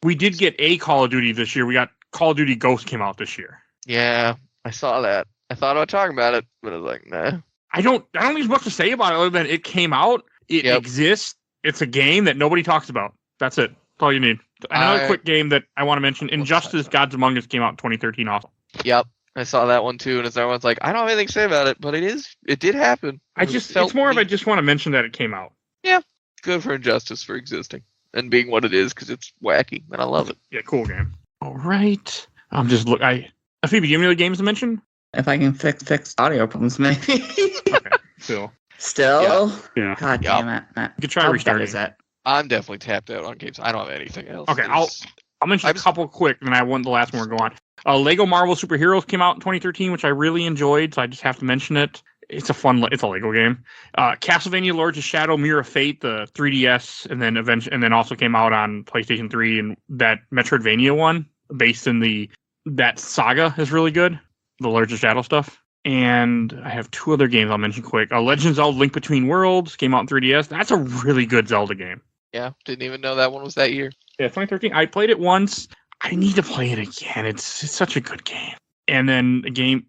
we did get a Call of Duty this year. We got Call of Duty Ghost came out this year. Yeah, I saw that. I thought about talking about it, but I was like, nah. I don't think much to say about it other than it came out. It exists. It's a game that nobody talks about. That's it. That's all you need. Another quick game that I want to mention, Injustice Gods Among Us came out in 2013 also. Yep. I saw that one too, and as everyone's like, I don't have anything to say about it, but it did happen. It's more of I just want to mention that it came out. Yeah. Good for Injustice for existing and being what it is, because it's wacky, and I love it. Yeah, cool game. All right. Phoebe, do you have any other games to mention? If I can fix audio problems, maybe. Okay, Still? Yeah. God damn it. You could try restarting. Is that? I'm definitely tapped out on games. I don't have anything else. Okay, I'll mention a couple quick, and then I want the last one to go on. Lego Marvel Superheroes came out in 2013, which I really enjoyed, so I just have to mention it. It's a Lego game. Castlevania Lords of Shadow, Mirror of Fate, the 3DS, and then also came out on PlayStation 3, and that Metroidvania one, based in that saga, is really good. The Lords of Shadow stuff. And I have two other games I'll mention quick. Legend of Zelda Link Between Worlds came out in 3DS. That's a really good Zelda game. Yeah, didn't even know that one was that year. Yeah, 2013. I played it once. I need to play it again. It's such a good game. And then a game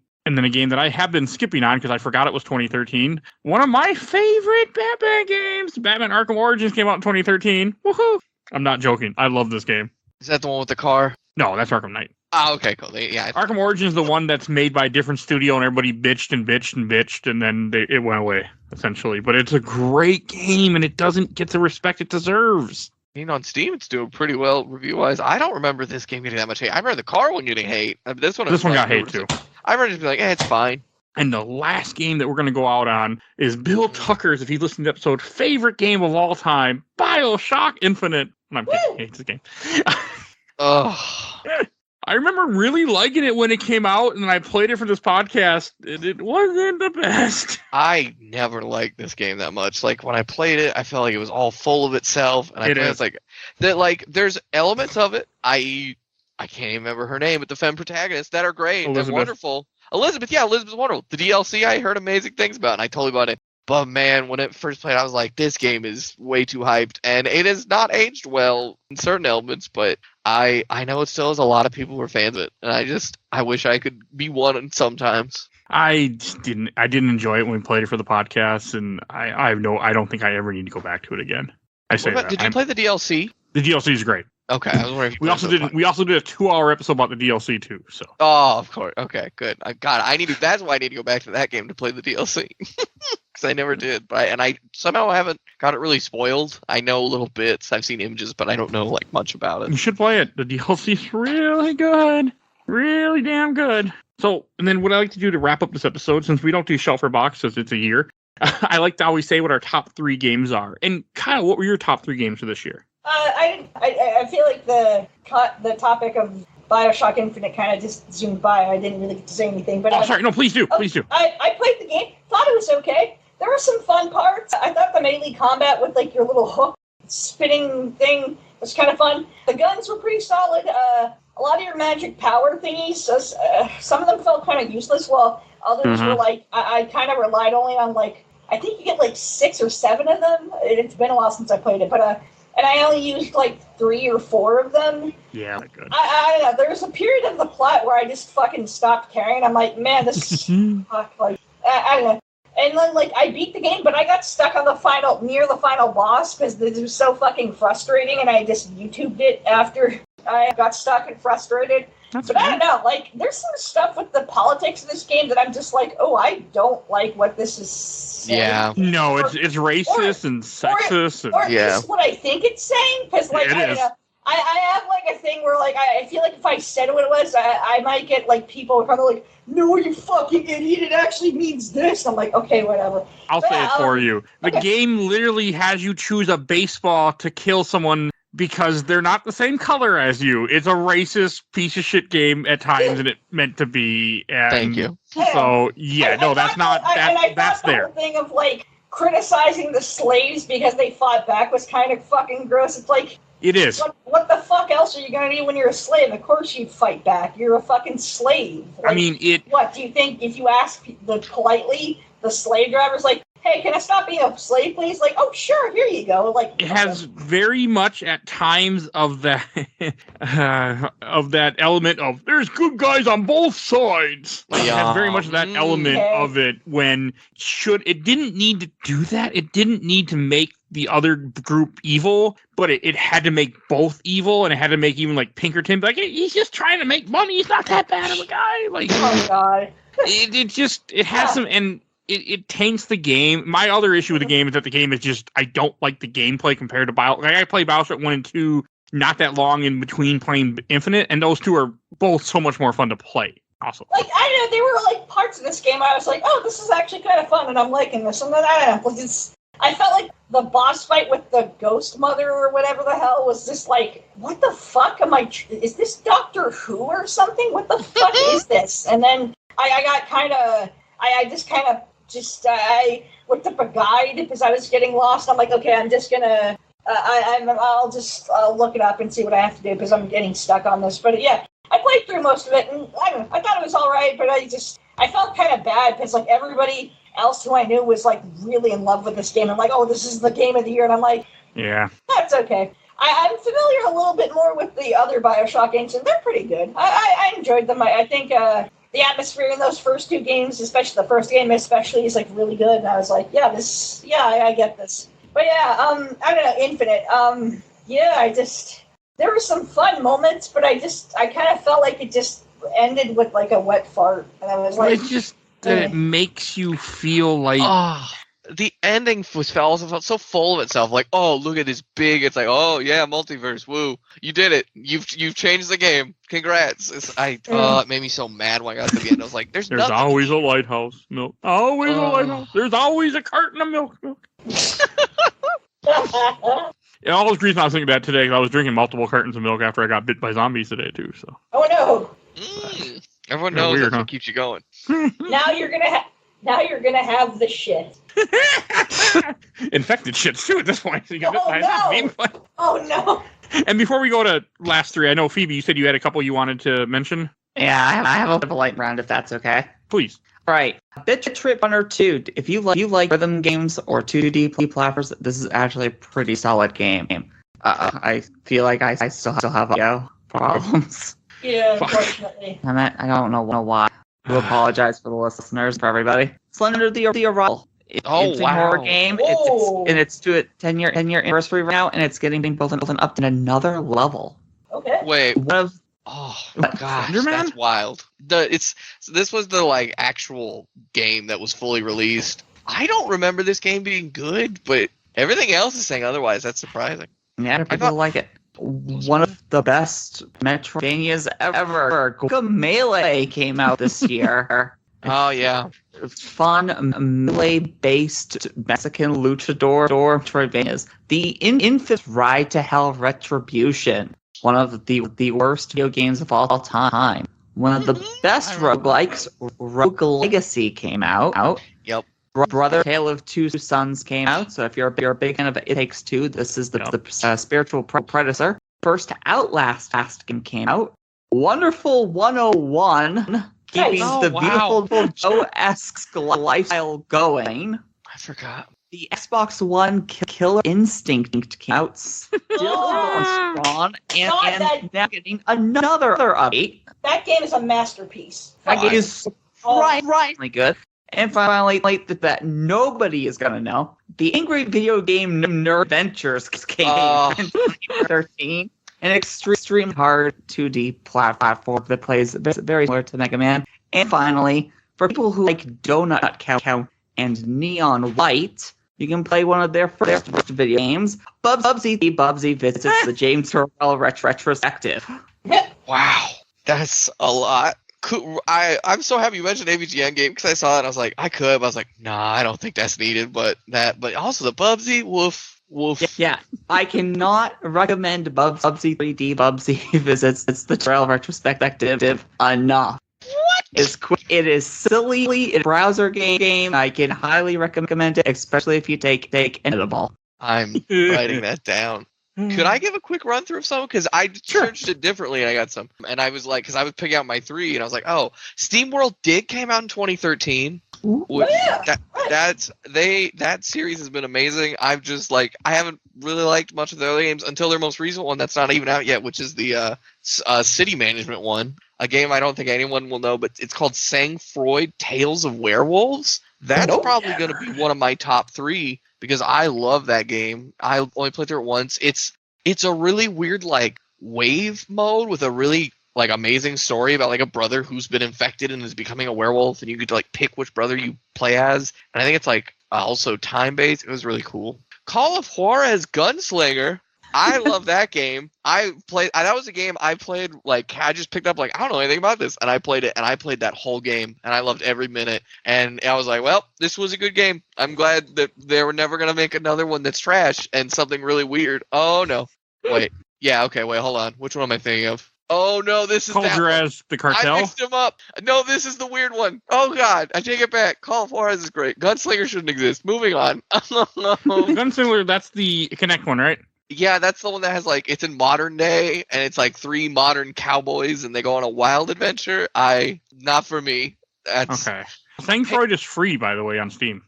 that I have been skipping on because I forgot it was 2013. One of my favorite Batman games, Batman Arkham Origins, came out in 2013. Woohoo! I'm not joking. I love this game. Is that the one with the car? No, that's Arkham Knight. Oh, okay, cool. Yeah. Arkham Origins is the one that's made by a different studio, and everybody bitched, and then it went away, essentially. But it's a great game, and it doesn't get the respect it deserves. I mean, on Steam, it's doing pretty well review-wise. I don't remember this game getting that much hate. I remember the car one getting hate. I mean, this one got hate, too. I remember just be like, it's fine. And the last game that we're going to go out on is Bill Tucker's, if you listen to the episode, favorite game of all time, BioShock Infinite. I'm kidding. He hates the game. I remember really liking it when it came out, and then I played it for this podcast, and it wasn't the best. I never liked this game that much. Like, when I played it, I felt like it was all full of itself, and it's like that. Like, there's elements of it. I can't even remember her name, but the femme protagonist that are great and wonderful. Elizabeth's wonderful. The DLC I heard amazing things about, and I totally bought it. But man, when it first played, I was like, this game is way too hyped, and it has not aged well in certain elements, but I know it still has a lot of people who are fans of it, and I wish I could be one sometimes. I didn't enjoy it when we played it for the podcast, and I don't think I ever need to go back to it again. Did you play the DLC? The DLC is great. Okay, I was wondering. We also did a 2-hour episode about the DLC too. So. Oh, of course. Okay, good. That's why I need to go back to that game to play the DLC because I never did. But I somehow haven't got it really spoiled. I know little bits. I've seen images, but I don't know like much about it. You should play it. The DLC is really good, really damn good. So, and then what I like to do to wrap up this episode, since we don't do Shelf or Box, since it's a year, I like to always say what our top 3 games are. And Kyle, what were your top 3 games for this year? I feel like the topic of BioShock Infinite kind of just zoomed by. I didn't really get to say anything. But sorry. No, please do. Please do. I played the game. Thought it was okay. There were some fun parts. I thought the melee combat with like your little hook spinning thing was kind of fun. The guns were pretty solid. A lot of your magic power thingies, some of them felt kind of useless, while others were like, I kind of relied only on like, I think you get like 6 or 7 of them. It's been a while since I played it, but and I only used like 3 or 4 of them. Yeah, good. I don't know. There was a period of the plot where I just fucking stopped caring. I'm like, man, this is fuck. Like, I don't know. And then, like, I beat the game, but I got stuck on near the final boss because it was so fucking frustrating, and I just YouTubed it after I got stuck and frustrated. I don't know, like, there's some stuff with the politics of this game that I'm just like, oh, I don't like what this is saying. Yeah. No, it's racist and sexist. Or at least what I think it's saying, because, like, I don't know. I have, like, a thing where, like, I feel like if I said what it was, I might get, like, people kind of like, no, you fucking idiot, it actually means this. I'm like, okay, whatever. I'll say it for you. The game literally has you choose a baseball to kill someone because they're not the same color as you. It's a racist piece of shit game at times, and it meant to be. And Thank you. So, yeah, that's not, that's there. The whole thing of, like, criticizing the slaves because they fought back was kind of fucking gross. It's like, it is. What the fuck else are you going to do when you're a slave? Of course you'd fight back. You're a fucking slave. Like, I mean, what, do you think if you ask politely, the slave driver's like, hey, can I stop being a slave, please? Like, oh, sure, here you go. Like, it has very much at times of that of that element of there's good guys on both sides. Like, it has very much that element of it when it didn't need to do that. It didn't need to make the other group evil, but it had to make both evil, and it had to make even like Pinkerton like, he's just trying to make money. He's not that bad of a guy. Like, oh god, it has some, and it taints the game. My other issue with the game is that the game is just, I don't like the gameplay compared to Like, I played BioShock 1 and 2 not that long in between playing Infinite, and those two are both so much more fun to play. Also, like, I don't know, there were like parts of this game I was like, oh, this is actually kind of fun, and I'm liking this, and then I don't know, I felt like the boss fight with the ghost mother or whatever the hell was just like, what the fuck is this Doctor Who or something? What the fuck is this? And then I got kind of, I looked up a guide because I was getting lost. I'm like, okay, I'm just gonna, I'll look it up and see what I have to do because I'm getting stuck on this. But yeah, I played through most of it, and I don't know, I thought it was all right, but I felt kind of bad because like everybody else who I knew was like really in love with this game. I'm like, oh, this is the game of the year, and I'm like, yeah, that's okay. I'm familiar a little bit more with the other BioShock games, and they're pretty good. I enjoyed them. I think the atmosphere in those first 2 games, especially the first game especially, is like really good, and I was like, I get this. But yeah, I don't know, Infinite. There were some fun moments, but I kind of felt like it just ended with like a wet fart, and I was like, it's just that it makes you feel like the ending felt so full of itself. Like, oh, look at this big. It's like, oh yeah, multiverse. Woo, you did it. You've changed the game. Congrats. It made me so mad when I got to the end. I was like, there's always a lighthouse milk. Always a lighthouse. There's always a carton of milk. Yeah, all those reasons I was thinking that today, because I was drinking multiple cartons of milk after I got bit by zombies today too. So. Oh no. Everyone knows that's what keeps you going. Now you're gonna have the shit. Infected shit too at this point. So you got Oh no. And before we go to last 3, I know Phoebe, you said you had a couple you wanted to mention. Yeah, I have a bit of a light round if that's okay. Please. All right, Bit Trip Runner 2. If you like rhythm games or 2D platformers, this is actually a pretty solid game. I feel like I still have audio problems. Yeah, unfortunately. I don't know why. I apologize for the listeners, for everybody. Slender the Arrival. It's a horror game. It's to a 10-year anniversary right now, and it's getting both up to another level. Okay. Wait. Oh gosh, that's wild. This was the like actual game that was fully released. I don't remember this game being good, but everything else is saying otherwise. That's surprising. Yeah, people like it. One of the best Metroidvanias ever. Melee came out this year. Oh yeah. Fun melee-based Mexican luchador Metroidvanias. The infamous Ride to Hell Retribution. One of the worst video games of all time. One of the best roguelikes, Rogue Legacy, came out. Yep. Brother Tale of Two Sons came out. So if you're a big fan of It Takes Two, this is the spiritual predecessor. First Outlast game came out. Wonderful 101, keeping the beautiful Joe-esque lifestyle going. I forgot. The Xbox One Killer Instinct came out, still going strong, and now getting another update. That game is a masterpiece. That game is surprisingly good. And finally, that nobody is going to know, the Angry Video Game Nerd Adventures came in 2013. An extremely hard 2D platform that plays very similar to Mega Man. And finally, for people who like Donut Count and Neon White, you can play one of their first video games, Bubsy Visits the James Turrell Retrospective. Wow, that's a lot. I'm so happy you mentioned AVGN game because I saw it and I was like, I could, but I was like, nah, I don't think that's needed. But also the Bubsy, woof. Yeah, I cannot recommend Bubsy 3D Bubsy Visits. It's the Trail Retrospective enough. What? It is silly. It's a browser game. I can highly recommend it, especially if you take an edible. I'm writing that down. Could I give a quick run through of some? Because I searched it differently and I got some. And I was like, because I was picking out my 3 and I was like, oh, SteamWorld Dig came out in 2013. That series has been amazing. I've just I haven't really liked much of the other games until their most recent one that's not even out yet, which is the city management one. A game I don't think anyone will know, but it's called Sang Freud Tales of Werewolves. That's probably going to be one of my top 3 because I love that game. I only played through it once. It's a really weird wave mode with a really amazing story about a brother who's been infected and is becoming a werewolf, and you get to pick which brother you play as. And I think it's also time based. It was really cool. Call of Juarez Gunslinger. I love that game. That was a game I played I just picked up I don't know anything about this, and I played it, and I played that whole game, and I loved every minute. And I was like, well, this was a good game. I'm glad that they were never gonna make another one that's trash and something really weird. Oh no, wait, yeah, okay, wait, hold on. Which one am I thinking of? Oh no, this is that one. As the Cartel? I mixed them up. No, this is the weird one. Oh god, I take it back. Call of Juarez is great. Gunslinger shouldn't exist. Moving on. Gunslinger, that's the Kinect one, right? Yeah, that's the one that has it's in modern day, and it's 3 modern cowboys, and they go on a wild adventure. Not for me. That's okay. Sang Freud is free, by the way, on Steam.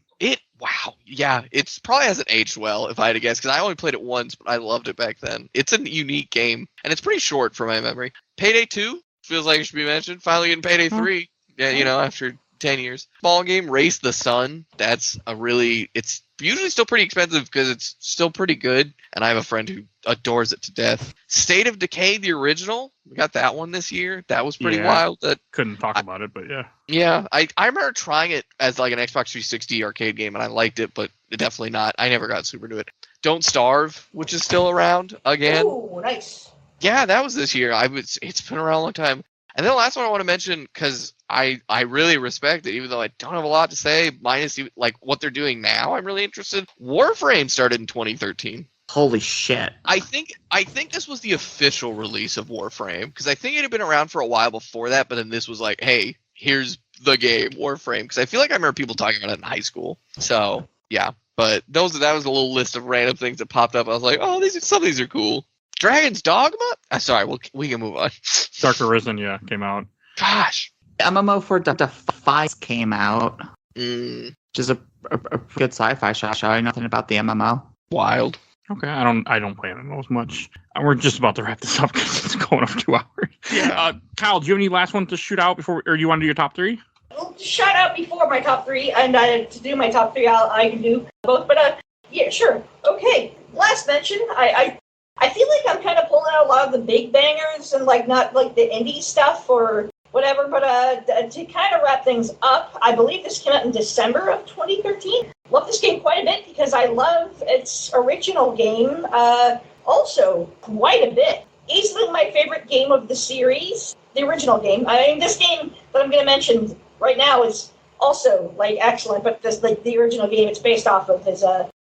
Wow. Yeah, it's probably hasn't aged well, if I had to guess, because I only played it once, but I loved it back then. It's a unique game, and it's pretty short from my memory. Payday 2 feels like it should be mentioned. Finally getting Payday 3, yeah, after 10 years. Small game, Race the Sun. That's it's usually still pretty expensive because it's still pretty good, and I have a friend who adores it to death. State of Decay, the original. We got that one this year. That was pretty wild. Couldn't talk about it, but yeah. Yeah, I remember trying it as an Xbox 360 arcade game, and I liked it, but definitely not. I never got super into it. Don't Starve, which is still around again. Ooh, nice. Yeah, that was this year. It's been around a long time. And then the last one I want to mention, because I really respect it, even though I don't have a lot to say, minus what they're doing now. I'm really interested. Warframe started in 2013. Holy shit. I think this was the official release of Warframe, because I think it had been around for a while before that, but then this was hey, here's the game, Warframe. Because I feel I remember people talking about it in high school. So, yeah. But that was a little list of random things that popped up. I was like, oh, some of these are cool. Dragon's Dogma? Sorry, we can move on. Dark Arisen, came out. Gosh. MMO for Defiance came out. Which is a good sci-fi show. Nothing about the MMO. Wild. Okay, I don't play MMOs much. We're just about to wrap this up because it's going up 2 hours. Yeah. Kyle, do you have any last one to shoot out before, or do you want to do your top 3? Well, shout out before my top 3, and to do my top 3, I can do both. But yeah, sure. Okay. Last mention, I feel like I'm kind of pulling out a lot of the big bangers and not the indie stuff or whatever. But to kind of wrap things up, I believe this came out in December of 2013. Love this game quite a bit because I love its original game. also quite a bit. Easily my favorite game of the series, the original game. I mean, this game that I'm going to mention right now is also like excellent, but this like the original game it's based off of is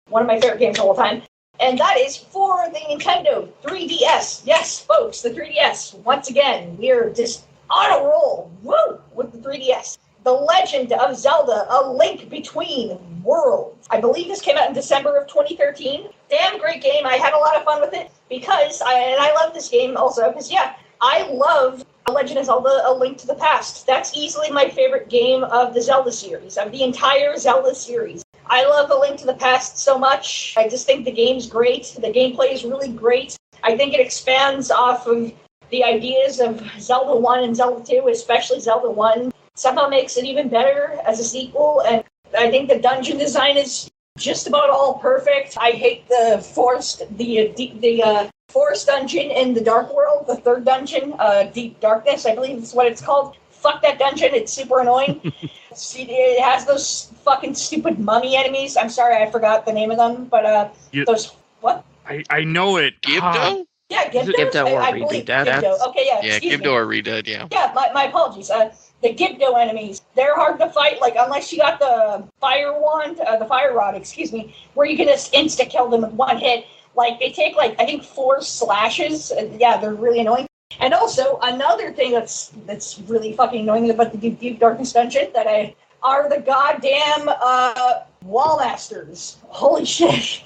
one of my favorite games of all time. And that is for the Nintendo 3DS. Yes, folks, the 3DS. Once again, we're just on a roll. Woo! With the 3DS. The Legend of Zelda, A Link Between Worlds. I believe this came out in December of 2013. Damn great game. I had a lot of fun with it because I love this game also because, yeah, I love The Legend of Zelda, A Link to the Past. That's easily my favorite game of the Zelda series, of the entire Zelda series. I love A Link to the Past so much. I just think the game's great. The gameplay is really great. I think it expands off of the ideas of Zelda 1 and Zelda 2, especially Zelda 1. Somehow makes it even better as a sequel, and I think the dungeon design is just about all perfect. I hate the forest dungeon in the Dark World, the third dungeon, Deep Darkness, I believe is what it's called. Fuck that dungeon, it's super annoying. It has those fucking stupid mummy enemies. I'm sorry, I forgot the name of them, but those, what? I know it. Gibdo? Yeah, Gibdo. Gibdo or I Redo believe Dad. Gibdo. Okay, yeah, Yeah, excuse Gibdo me. or Redead, yeah. Yeah, my apologies. The Gibdo enemies, they're hard to fight, like, unless you got the fire wand, the fire rod, excuse me, where you can just insta-kill them with one hit. Like, they take, like, I think 4 slashes. Yeah, they're really annoying. And also, another thing that's really fucking annoying about the Deep Darkness dungeon are the goddamn wall masters. Holy shit.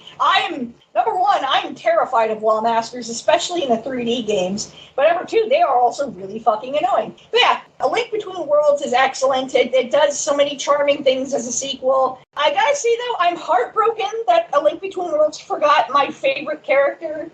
Number one, I'm terrified of wall masters, especially in the 3D games. But number two, they are also really fucking annoying. But yeah, A Link Between Worlds is excellent. It does so many charming things as a sequel. I gotta say, though, I'm heartbroken that A Link Between Worlds forgot my favorite characters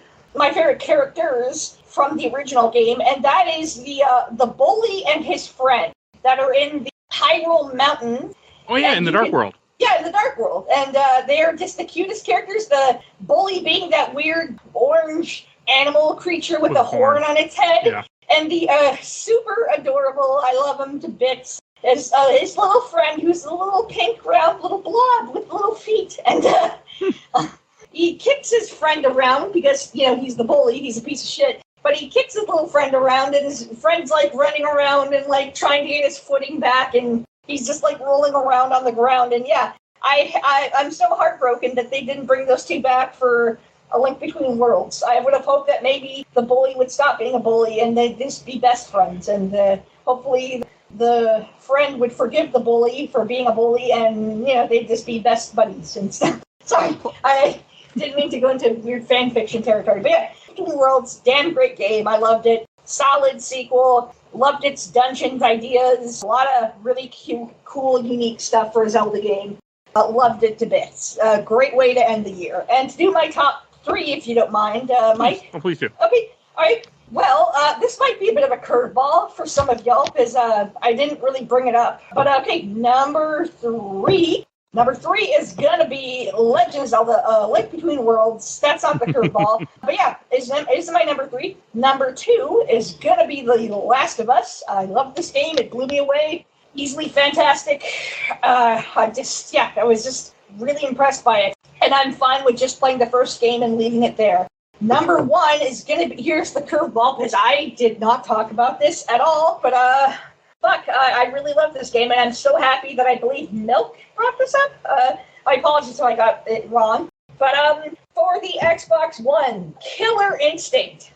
from the original game, and that is the bully and his friend that are in the Hyrule Mountain. Oh yeah, in the Dark World. Yeah, in the Dark World. And they are just the cutest characters. The bully being that weird orange animal creature with a horn on its head. Yeah. And the super adorable, I love him to bits, is his little friend who's a little pink round little blob with little feet. And he kicks his friend around because, he's the bully. He's a piece of shit. But he kicks his little friend around, and his friend's, like, running around and, like, trying to get his footing back, and he's just, like, rolling around on the ground. And, yeah, I'm so heartbroken that they didn't bring those two back for A Link Between Worlds. I would have hoped that maybe the bully would stop being a bully and they'd just be best friends. And hopefully the friend would forgive the bully for being a bully and, they'd just be best buddies and stuff. Sorry, I didn't mean to go into weird fan fiction territory. But, yeah, Between Worlds, damn great game. I loved it. Solid sequel. Loved its dungeons ideas. A lot of really cute, cool, unique stuff for a Zelda game. Loved it to bits. Great way to end the year. And to do my top 3, if you don't mind, Mike. Oh, please do. Okay, all right. Well, this might be a bit of a curveball for some of y'all, because I didn't really bring it up. But, okay, number 3. Number 3 is going to be Legend of Zelda, Link Between Worlds. That's not the curveball. But yeah, is my number 3. Number 2 is going to be The Last of Us. I love this game. It blew me away. Easily fantastic. I was just really impressed by it. And I'm fine with just playing the first game and leaving it there. Number 1 is going to be, here's the curveball, because I did not talk about this at all, but I really love this game, and I'm so happy that I believe Milk brought this up. My apologies if I got it wrong. But for the Xbox One, Killer Instinct.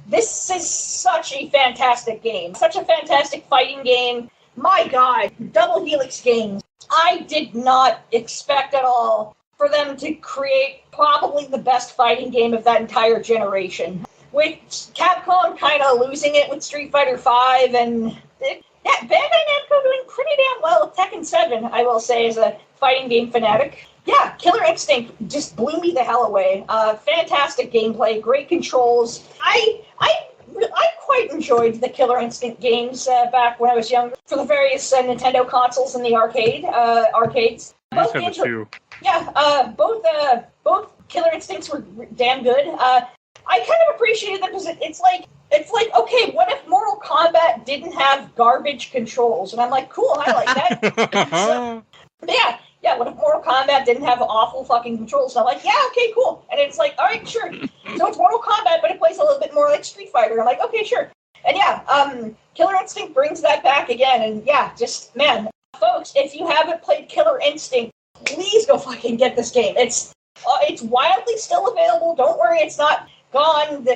This is such a fantastic game. Such a fantastic fighting game. My God, Double Helix games. I did not expect at all for them to create probably the best fighting game of that entire generation. With Capcom kind of losing it with Street Fighter V, and Bandai Namco doing pretty damn well with Tekken 7, I will say, as a fighting game fanatic. Yeah, Killer Instinct just blew me the hell away. Fantastic gameplay, great controls. I quite enjoyed the Killer Instinct games back when I was younger for the various Nintendo consoles and the arcades. Both games were, both Killer Instincts were damn good. I kind of appreciated them because it's like, okay, what if Mortal Kombat didn't have garbage controls? And I'm like, cool, I like that. So, yeah, yeah, what if Mortal Kombat didn't have awful fucking controls? And I'm like, yeah, okay, cool. And it's like, all right, sure. So it's Mortal Kombat, but it plays a little bit more like Street Fighter. I'm like, okay, sure. And yeah, Killer Instinct brings that back again. And yeah, just, man, folks, if you haven't played Killer Instinct, please go fucking get this game. It's wildly still available. Don't worry, it's not gone.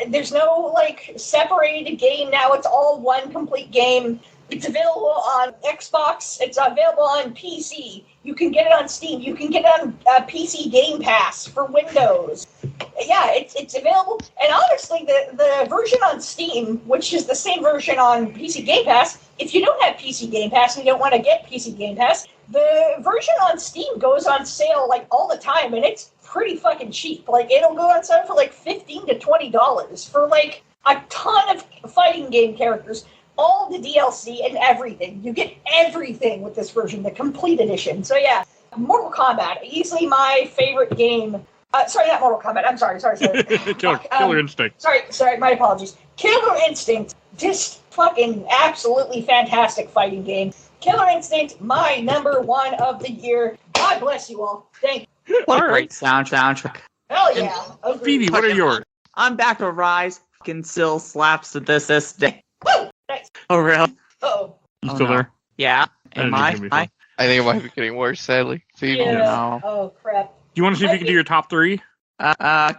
There's no like separated game now. It's all one complete game. It's available on Xbox. It's available on PC. You can get it on Steam. You can get it on PC Game Pass for Windows. Yeah, it's available. And honestly, the version on Steam, which is the same version on PC Game Pass, if you don't have PC Game Pass and you don't want to get PC Game Pass, the version on Steam goes on sale like all the time, and it's pretty fucking cheap. Like, it'll go on sale for like $15 to $20 for like a ton of fighting game characters. All the DLC and everything. You get everything with this version, the complete edition. So yeah, Mortal Kombat, easily my favorite game. Sorry, not Mortal Kombat. I'm sorry. Killer Instinct. Sorry, my apologies. Killer Instinct, just fucking absolutely fantastic fighting game. Killer Instinct, my number one of the year. God bless you all. Thank you. What a great soundtrack. Hell yeah. Agreed. Phoebe, what are yours? I'm back to Rise. Fucking still slaps to this day. Woo! Nice. Oh, really? Uh-oh. You Oh, still no. there? Yeah. I Am think I? it's gonna be fun. I think it might be getting worse, sadly. Phoebe. Yeah. no. Oh, crap. Do you want to see if you can do your top three?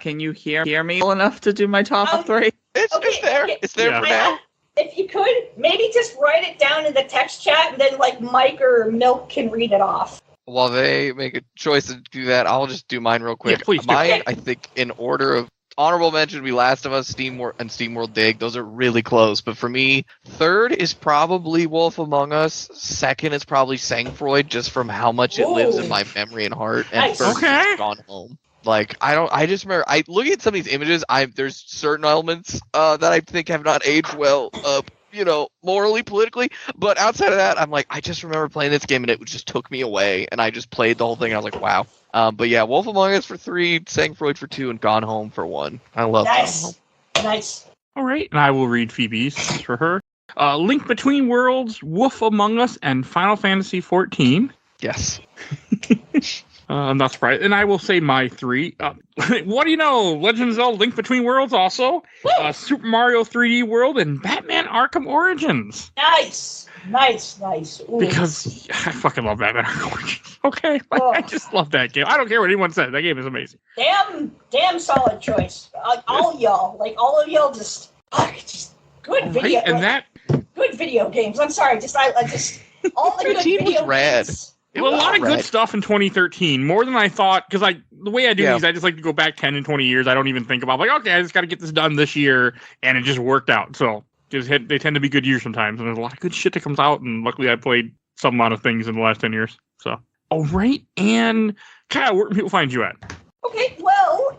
Can you hear me well enough to do my top three? It's there. Okay. It's there Yeah. for now. If you could, maybe just write it down in the text chat, and then like Mike or Milk can read it off. While they make a choice to do that, I'll just do mine real quick. Yeah, please do. Mine, I think, in order of honorable mention would be Last of Us, and SteamWorld Dig. Those are really close. But for me, third is probably Wolf Among Us. Second is probably Sangfroid, just from how much it lives in my memory and heart. And Nice. first Okay. is Gone Home. Like, I just remember, looking at some of these images, there's certain elements that I think have not aged well, morally, politically. But outside of that, I'm like, I just remember playing this game and it just took me away. And I just played the whole thing. And I was like, wow. But yeah, Wolf Among Us for 3, Sangfroid for 2, and Gone Home for 1. I love Gone Home. Nice. All right, and I will read Phoebe's for her. Link Between Worlds, Wolf Among Us, and Final Fantasy XIV. Yes. I'm not surprised. And I will say my 3. What do you know? Legend of Zelda Link Between Worlds also. Super Mario 3D World and Batman Arkham Origins. Nice. Ooh. Because I fucking love Batman Arkham Origins. Okay? Like, I just love that game. I don't care what anyone says. That game is amazing. Damn solid choice. All y'all, like all of y'all, just good video. Right? And good video games. I'm sorry, I just all the Your good team was video rad. games. It well, a was lot of rad. good stuff in 2013, more than I thought, because the way I do these, I just like to go back 10 and 20 years. I don't even think about, like, okay, I just got to get this done this year, and it just worked out. So they tend to be good years sometimes, and there's a lot of good shit that comes out, and luckily I played some amount of things in the last 10 years. So, all right, and Kyle, where can people find you at? Okay, well,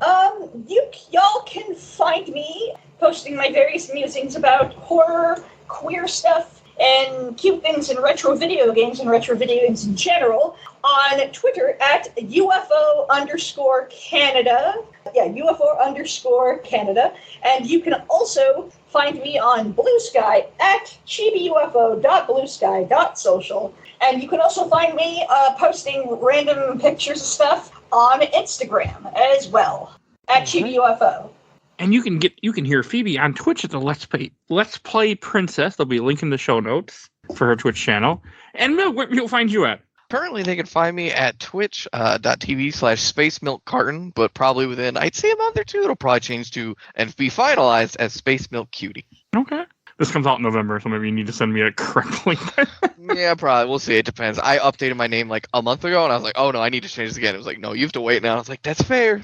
y'all can find me posting my various musings about horror, queer stuff, and cute things in retro video games and retro video games in general on Twitter at UFO_Canada. Yeah, UFO_Canada. And you can also find me on Blue Sky at chibiufo.bluesky.social. And you can also find me posting random pictures of stuff on Instagram as well at chibiufo. And you can hear Phoebe on Twitch at the Let's Play Princess. There'll be a link in the show notes for her Twitch channel. And Milk, where you'll find you at? Currently, they can find me at twitch.tv/SpaceMilkCarton, but probably within, I'd say, a month or two, it'll probably change to and be finalized as Space Milk Cutie. Okay. This comes out in November, so maybe you need to send me a correct link. Yeah, probably. We'll see. It depends. I updated my name like a month ago, and I was like, oh, no, I need to change this again. It was like, no, you have to wait now. I was like, that's fair.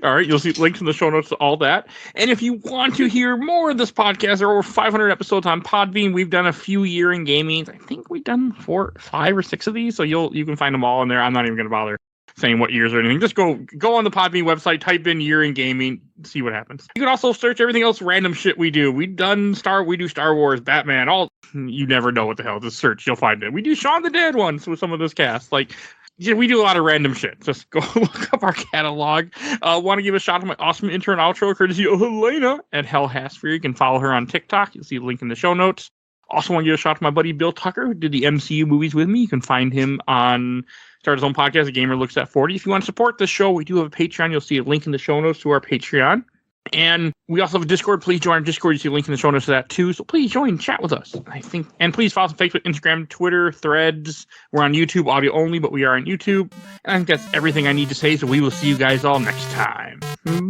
All right, you'll see links in the show notes to all that. And if you want to hear more of this podcast, there are over 500 episodes on Podbean. We've done a few year in gaming. I think we've done 5 or 6 of these, so you can find them all in there. I'm not even going to bother saying what years or anything. Just go on the Podbean website, type in year in gaming, see what happens. You can also search everything else random shit we do. We do Star Wars, Batman, all. You never know what the hell. Just search, you'll find it. We do Shaun the Dead ones with some of this cast, like. Yeah, we do a lot of random shit. Just go look up our catalog. Want to give a shout out to my awesome intro and outro, courtesy of Helena at Hell Hasfer. You can follow her on TikTok. You'll see a link in the show notes. Also want to give a shout out to my buddy Bill Tucker, who did the MCU movies with me. You can find him on Start His Own Podcast, A Gamer Looks at 40. If you want to support this show, we do have a Patreon. You'll see a link in the show notes to our Patreon. And we also have a Discord. Please join our Discord. You see a link in the show notes to that too. So please join, chat with us. And please follow us on Facebook, Instagram, Twitter, Threads. We're on YouTube, audio only, but we are on YouTube. And I think that's everything I need to say. So we will see you guys all next time.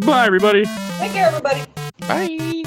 Bye, everybody. Take care, everybody. Bye.